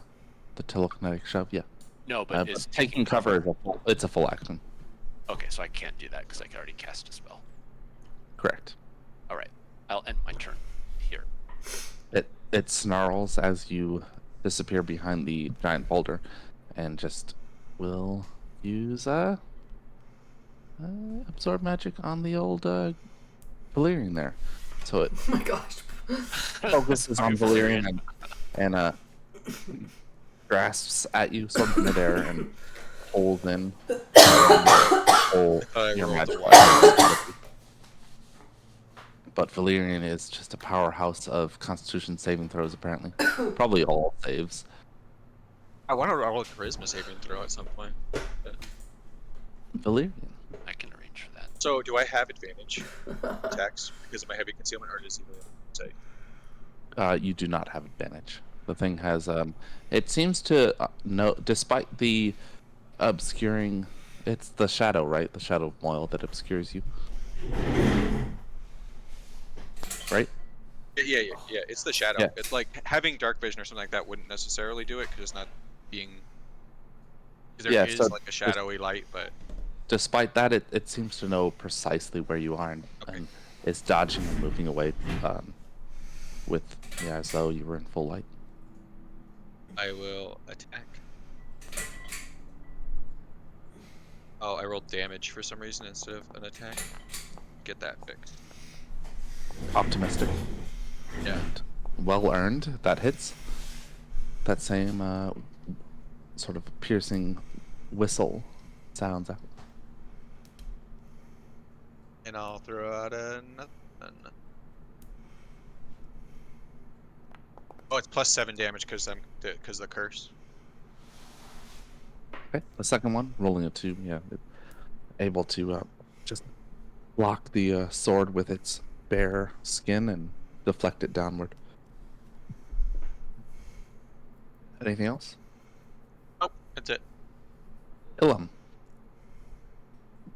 telekinetic shove. Yeah. No, but But is taking cover is it's a full action. Okay, so I can't do that because I can already cast a spell. Correct. All right, I'll end my turn here. It snarls as you disappear behind the giant boulder, and just will use absorb magic on the old Valyrian there. So it Oh my gosh. focuses on Valyrian and grasps at you sort of in midair and pulls in your rolled magic. a But Valyrian is just a powerhouse of Constitution saving throws, apparently. Probably all saves. I want to roll a charisma saving throw at some point. Valyrian. I can arrange for that. So, do I have advantage attacks because of my heavy concealment, or does he say? You do not have advantage. The thing has it seems to no, despite the obscuring, it's the shadow, right? The shadow of Moyle that obscures you, right? Yeah. It's the shadow. Yeah. It's like having dark vision or something like that wouldn't necessarily do it because it's not being. Because there is so like a shadowy light, but despite that, it seems to know precisely where you are, and it's dodging and moving away, with as though you were in full light. I will attack. Oh, I rolled damage for some reason instead of an attack. Get that fixed. Optimistic. Yeah. Well earned. That hits. That same sort of piercing whistle sounds out. And I'll throw out another. Oh, it's +7 damage because the curse. Okay. The second one, rolling a 2. Yeah, able to just block the sword with its bare skin and deflect it downward. Anything else? Oh, that's it. Ilum.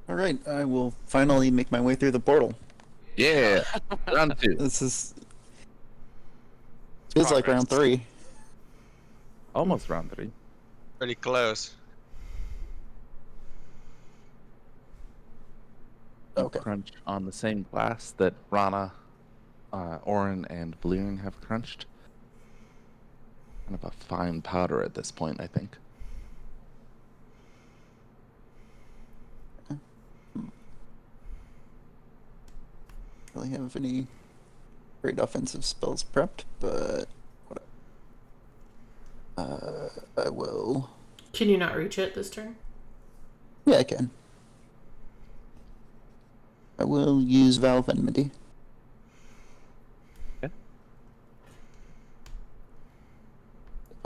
All right, I will finally make my way through the portal. Yeah. Round 2. This is feels like round progress. 3. Almost round 3. Pretty close. Okay. Crunch on the same glass that Rana, Orin, and Blearing have crunched. Kind of a fine powder at this point, I think. Really have any great offensive spells prepped, but I will. Can you not reach it this turn? Yeah, I can. I will use Valve Enmity. Okay.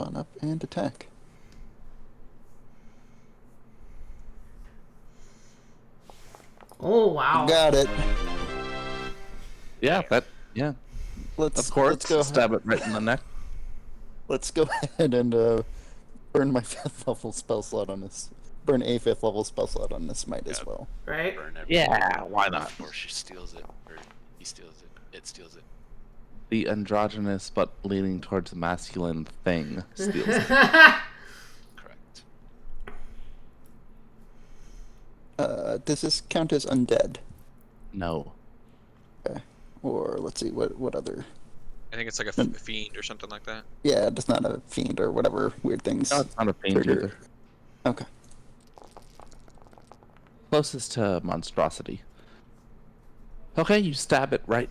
On up and attack. Oh wow. Got it. Yeah, yeah. Let's Of course, Let's go. stab it right in the neck. Let's go ahead and burn my 5th level spell slot on this. Burn a 5th level spell slot on this smite as Yeah. well. Right? Burn everything Yeah, why not? before she steals it, or he steals it. It steals it. The androgynous but leaning towards the masculine thing steals it. Correct. Does this count as undead? No. Okay. Or let's see, what other? I think it's like a fiend or something like that. Yeah, it's not a fiend or whatever weird things. No, it's not a fiend trigger. either. Okay. Closest to monstrosity. Okay, you stab it right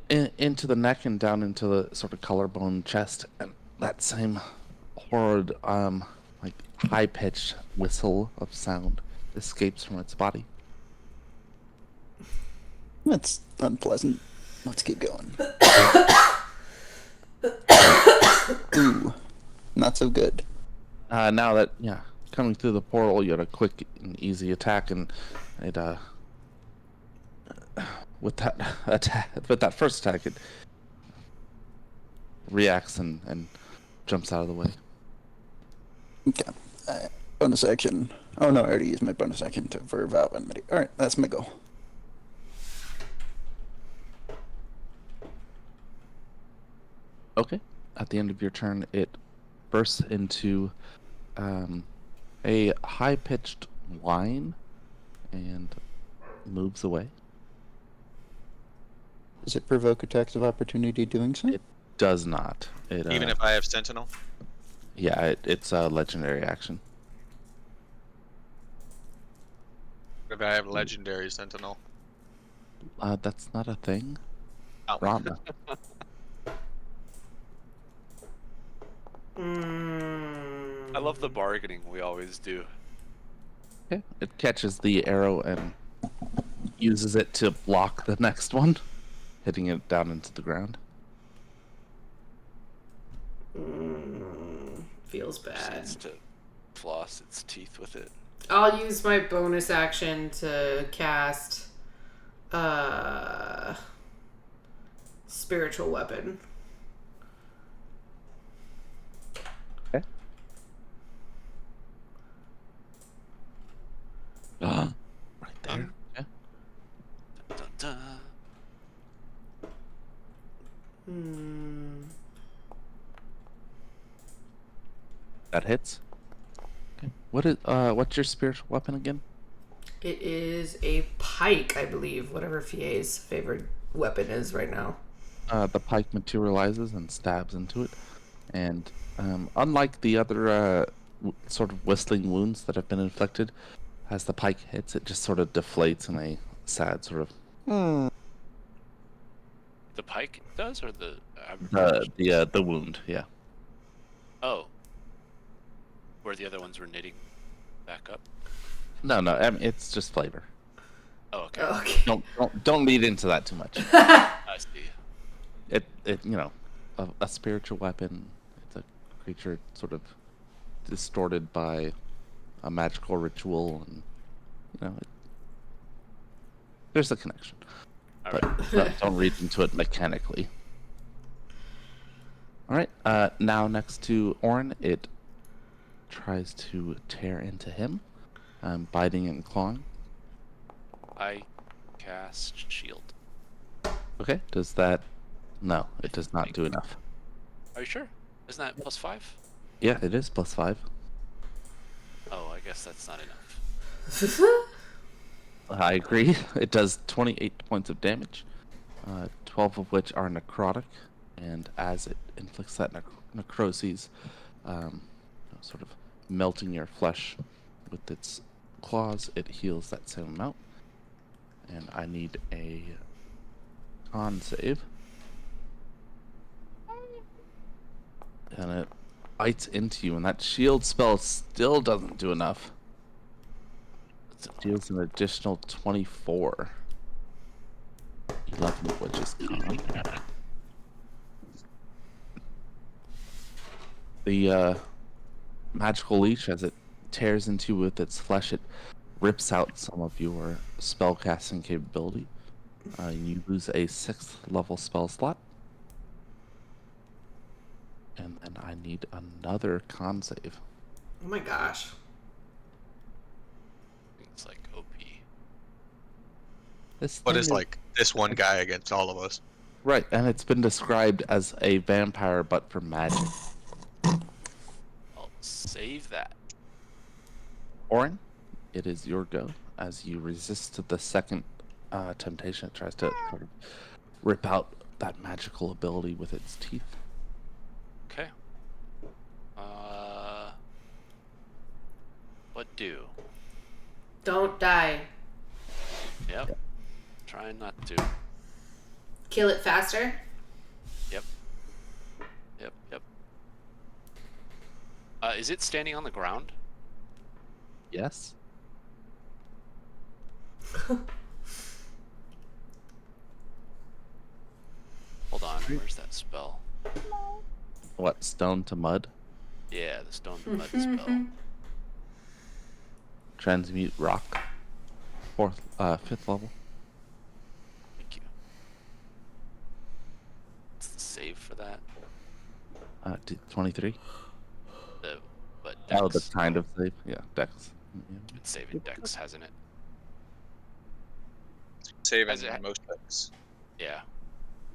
into the neck and down into the sort of collarbone chest, and that same horrid, like high-pitched whistle of sound escapes from its body. That's unpleasant. Let's keep going. Ooh, not so good. Now that coming through the portal, you had a quick and easy attack, and it with that attack, with that first attack, it reacts and jumps out of the way. Okay. Bonus action. Oh no, I already used my bonus action for Valve Enmity. All right, that's my go. Okay. At the end of your turn, it bursts into a high-pitched whine and moves away. Does it provoke attacks of opportunity doing so? It does not. It, Even if I have Sentinel? yeah, it's a legendary action. If I have Legendary Sentinel? That's not a thing. Oh. Rana. I love the bargaining we always do. Okay. It catches the arrow and uses it to block the next one, hitting it down into the ground. Feels bad. Needs to floss its teeth with it. I'll use my bonus action to cast spiritual weapon. Okay. Right there. Yeah. Dun, dun, dun. That hits. Okay. What's your spiritual weapon again? It is a pike, I believe, whatever Fie's favorite weapon is right now. The pike materializes and stabs into it, and unlike the other sort of whistling wounds that have been inflicted, as the pike hits, it just sort of deflates in a sad sort of The pike does, or the the wound. Yeah. Oh. Where the other ones were knitting back up. No, I mean, it's just flavor. Oh, okay. Okay. Don't read into that too much. I see. It a spiritual weapon. It's a creature sort of distorted by a magical ritual, and there's a connection. All But don't read into it mechanically. All right. Now next to Orin, it tries to tear into him, biting and clawing. I cast shield. Okay, does that... No, it does not do enough. Are you sure? Isn't that +5? Yeah, it is +5. Oh, I guess that's not enough. I agree. It does 28 points of damage, 12 of which are necrotic, and as it inflicts that necroses, sort of melting your flesh with its claws, it heals that same amount. And I need a con save. And it bites into you, and that shield spell still doesn't do enough. That's It deals an additional 24. 11 of which is con. The magical leech, as it tears into you with its flesh, it rips out some of your spellcasting capability. You lose a 6th level spell slot. And then I need another con save. Oh my gosh. It's like OP. This What thing is like this one guy against all of us? Right, and it's been described as a vampire, but for magic. I'll save that. Orin, it is your go as you resist the second temptation. It tries to sort of rip out that magical ability with its teeth. Okay. What do? Don't die. Yep. Trying not to. Kill it faster. Yep. Is it standing on the ground? Yes. Hold on, where's that spell? What, stone to mud? Yeah, the stone to mud spell. Transmute rock. 5th level. Thank you. What's the save for that? 23. But Oh, the Dex. kind of save. Yeah, Dex. Yeah. It's saving Dex, hasn't it? Saving Has it- most things. Yeah.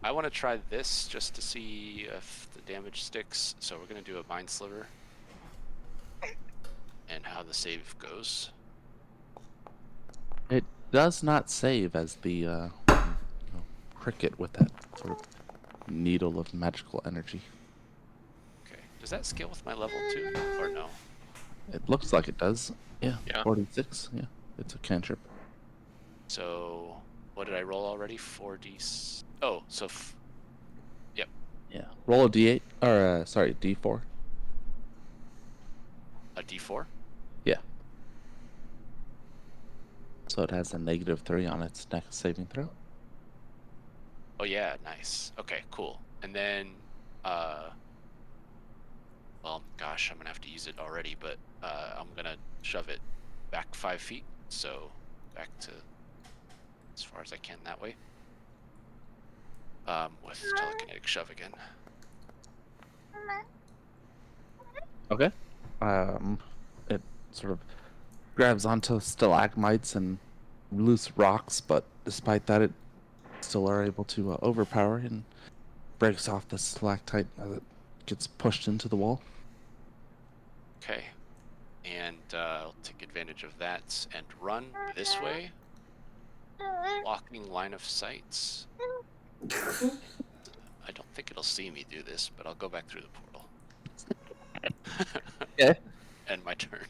I want to try this just to see if the damage sticks. So we're gonna do a Mind Sliver. And how the save goes. It does not save as the cricket with that sort of needle of magical energy. Okay. Does that scale with my level too, or no? It looks like it does. Yeah. Yeah. 46. Yeah. It's a cantrip. So what did I roll already? 4d. Oh, so Yeah. Roll a d8 or sorry, d4. a d4. Yeah. So it has a -3 on its next saving throw. Oh yeah, nice. Okay, cool. And then, well, gosh, I'm gonna have to use it already, but I'm gonna shove it back 5 feet, so back to as far as I can that way. With telekinetic shove again. Okay. It sort of grabs onto stalagmites and loose rocks, but despite that, it still are able to overpower and breaks off the stalactite as it gets pushed into the wall. Okay, and I'll take advantage of that and run this way, blocking line of sights. I don't think it'll see me do this, but I'll go back through the portal. Okay. End my turn.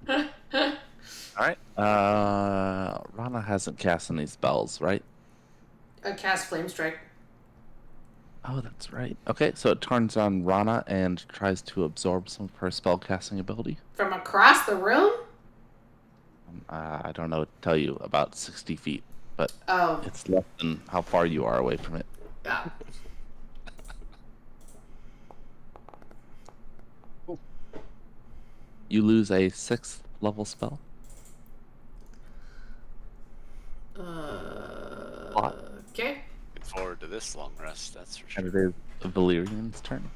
All right. Rana hasn't cast any spells, right? I cast Flame Strike. Oh, that's right. Okay, so it turns on Rana and tries to absorb some of her spell casting ability. From across the room? I don't know what to tell you, about 60 feet, but Oh, it's less than how far you are away from it. yeah. You lose a 6th level spell. Okay. Looking forward to this long rest, that's for sure. And it is Valyrian's turn.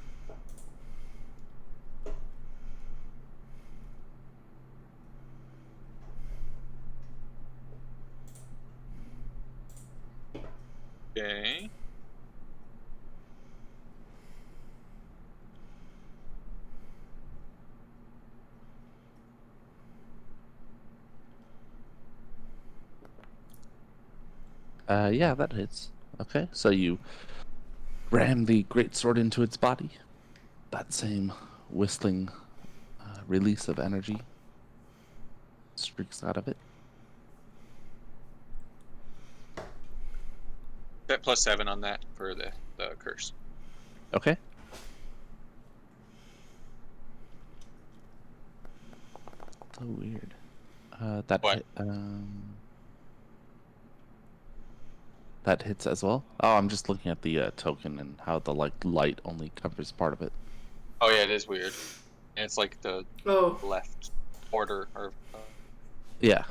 Yeah, that hits. Okay, so you ram the great sword into its body. That same whistling release of energy streaks out of it. Bet +7 on that for the curse. Okay. So weird. That What? that hits as well. Oh, I'm just looking at the token and how the light only covers part of it. Oh yeah, it is weird. And it's like the Oh, left border or. Yeah.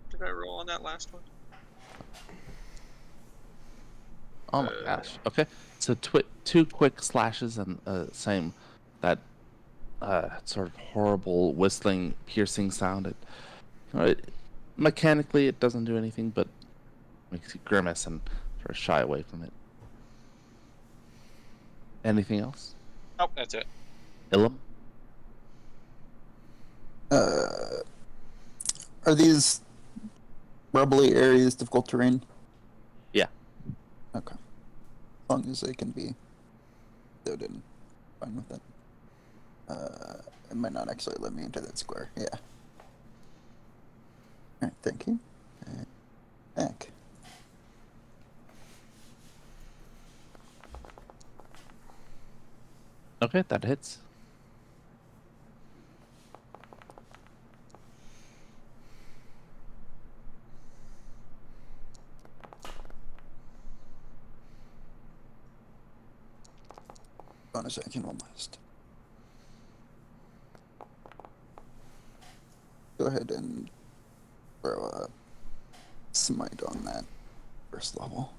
Did I roll on that last one? Oh my gosh. Okay. So two quick slashes and same that sort of horrible whistling, piercing sound. Mechanically, it doesn't do anything, but makes you grimace and sort of shy away from it. Anything else? Nope, that's it. Ilum? Are these rubbly areas difficult terrain? Yeah. Okay. As long as they can be stood in, fine with it. It might not actually let me into that square. Yeah. Alright, thank you. And back. Okay, that hits. Bonus action almost. Go ahead and throw a smite on that first level.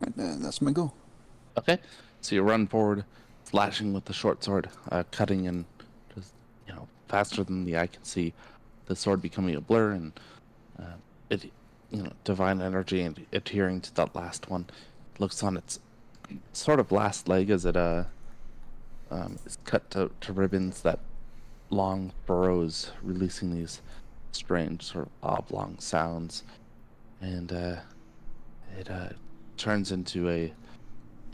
And then that's my goal. Okay, so you run forward, slashing with the short sword, cutting and just faster than the eye can see. The sword becoming a blur, and it divine energy and adhering to that last one. Looks on its sort of last leg as it is cut to ribbons that long furrows, releasing these strange sort of oblong sounds, and it turns into a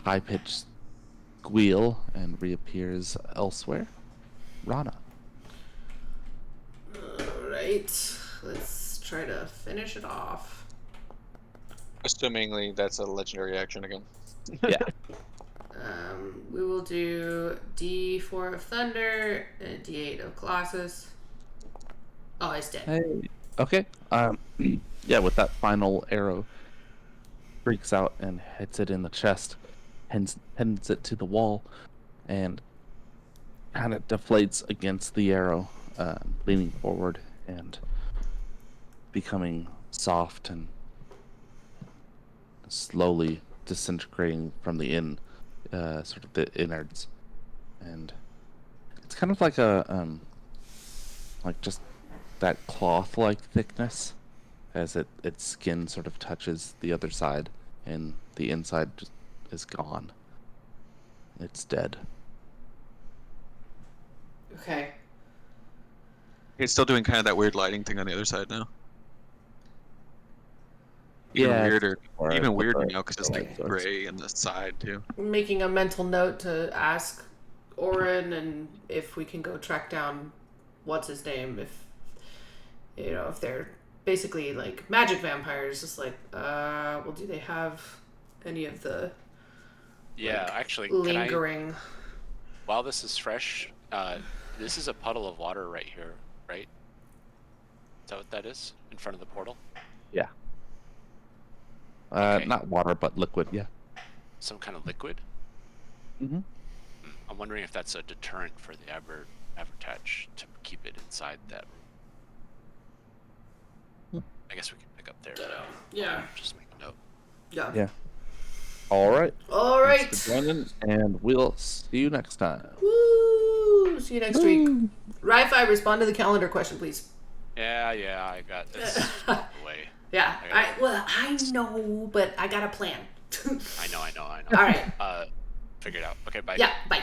high-pitched squeal and reappears elsewhere. Rana. alright. Let's try to finish it off. Assumingly, that's a legendary action again. Yeah. We will do D4 of Thunder and D8 of Colossus. Oh, it's dead. Hey. Okay. Yeah, with that final arrow, freaks out and hits it in the chest, pins it to the wall, and kind of deflates against the arrow, leaning forward and becoming soft and slowly disintegrating from the sort of the innards, and it's kind of like a like just that cloth-like thickness as its skin sort of touches the other side, and the inside just is gone. It's dead. Okay. It's still doing kind of that weird lighting thing on the other side now. Even Yeah, weirder, or even with weirder the- now because it's like the- gray in the side too. Making a mental note to ask Orin and if we can go track down what's his name, if if they're basically like magic vampires, just like well, do they have any of the Yeah, actually, can I, lingering while this is fresh, this is a puddle of water right here, right? Is that what that is? In front of the portal? Yeah. Okay. Not water, but liquid. Yeah. Some kind of liquid? Mm-hmm. I'm wondering if that's a deterrent for the Abertach to keep it inside that room. I guess we can pick up there. yeah. Just make a note. Yeah. All right. All right. Thanks for joining, and we'll see you next time. Woo! See you next week. Ri-Fi, respond to the calendar question, please. Yeah, I got this away. Yeah, I got I know, but I got a plan. I know. All right. Figure it out. Okay, bye. Yeah, bye.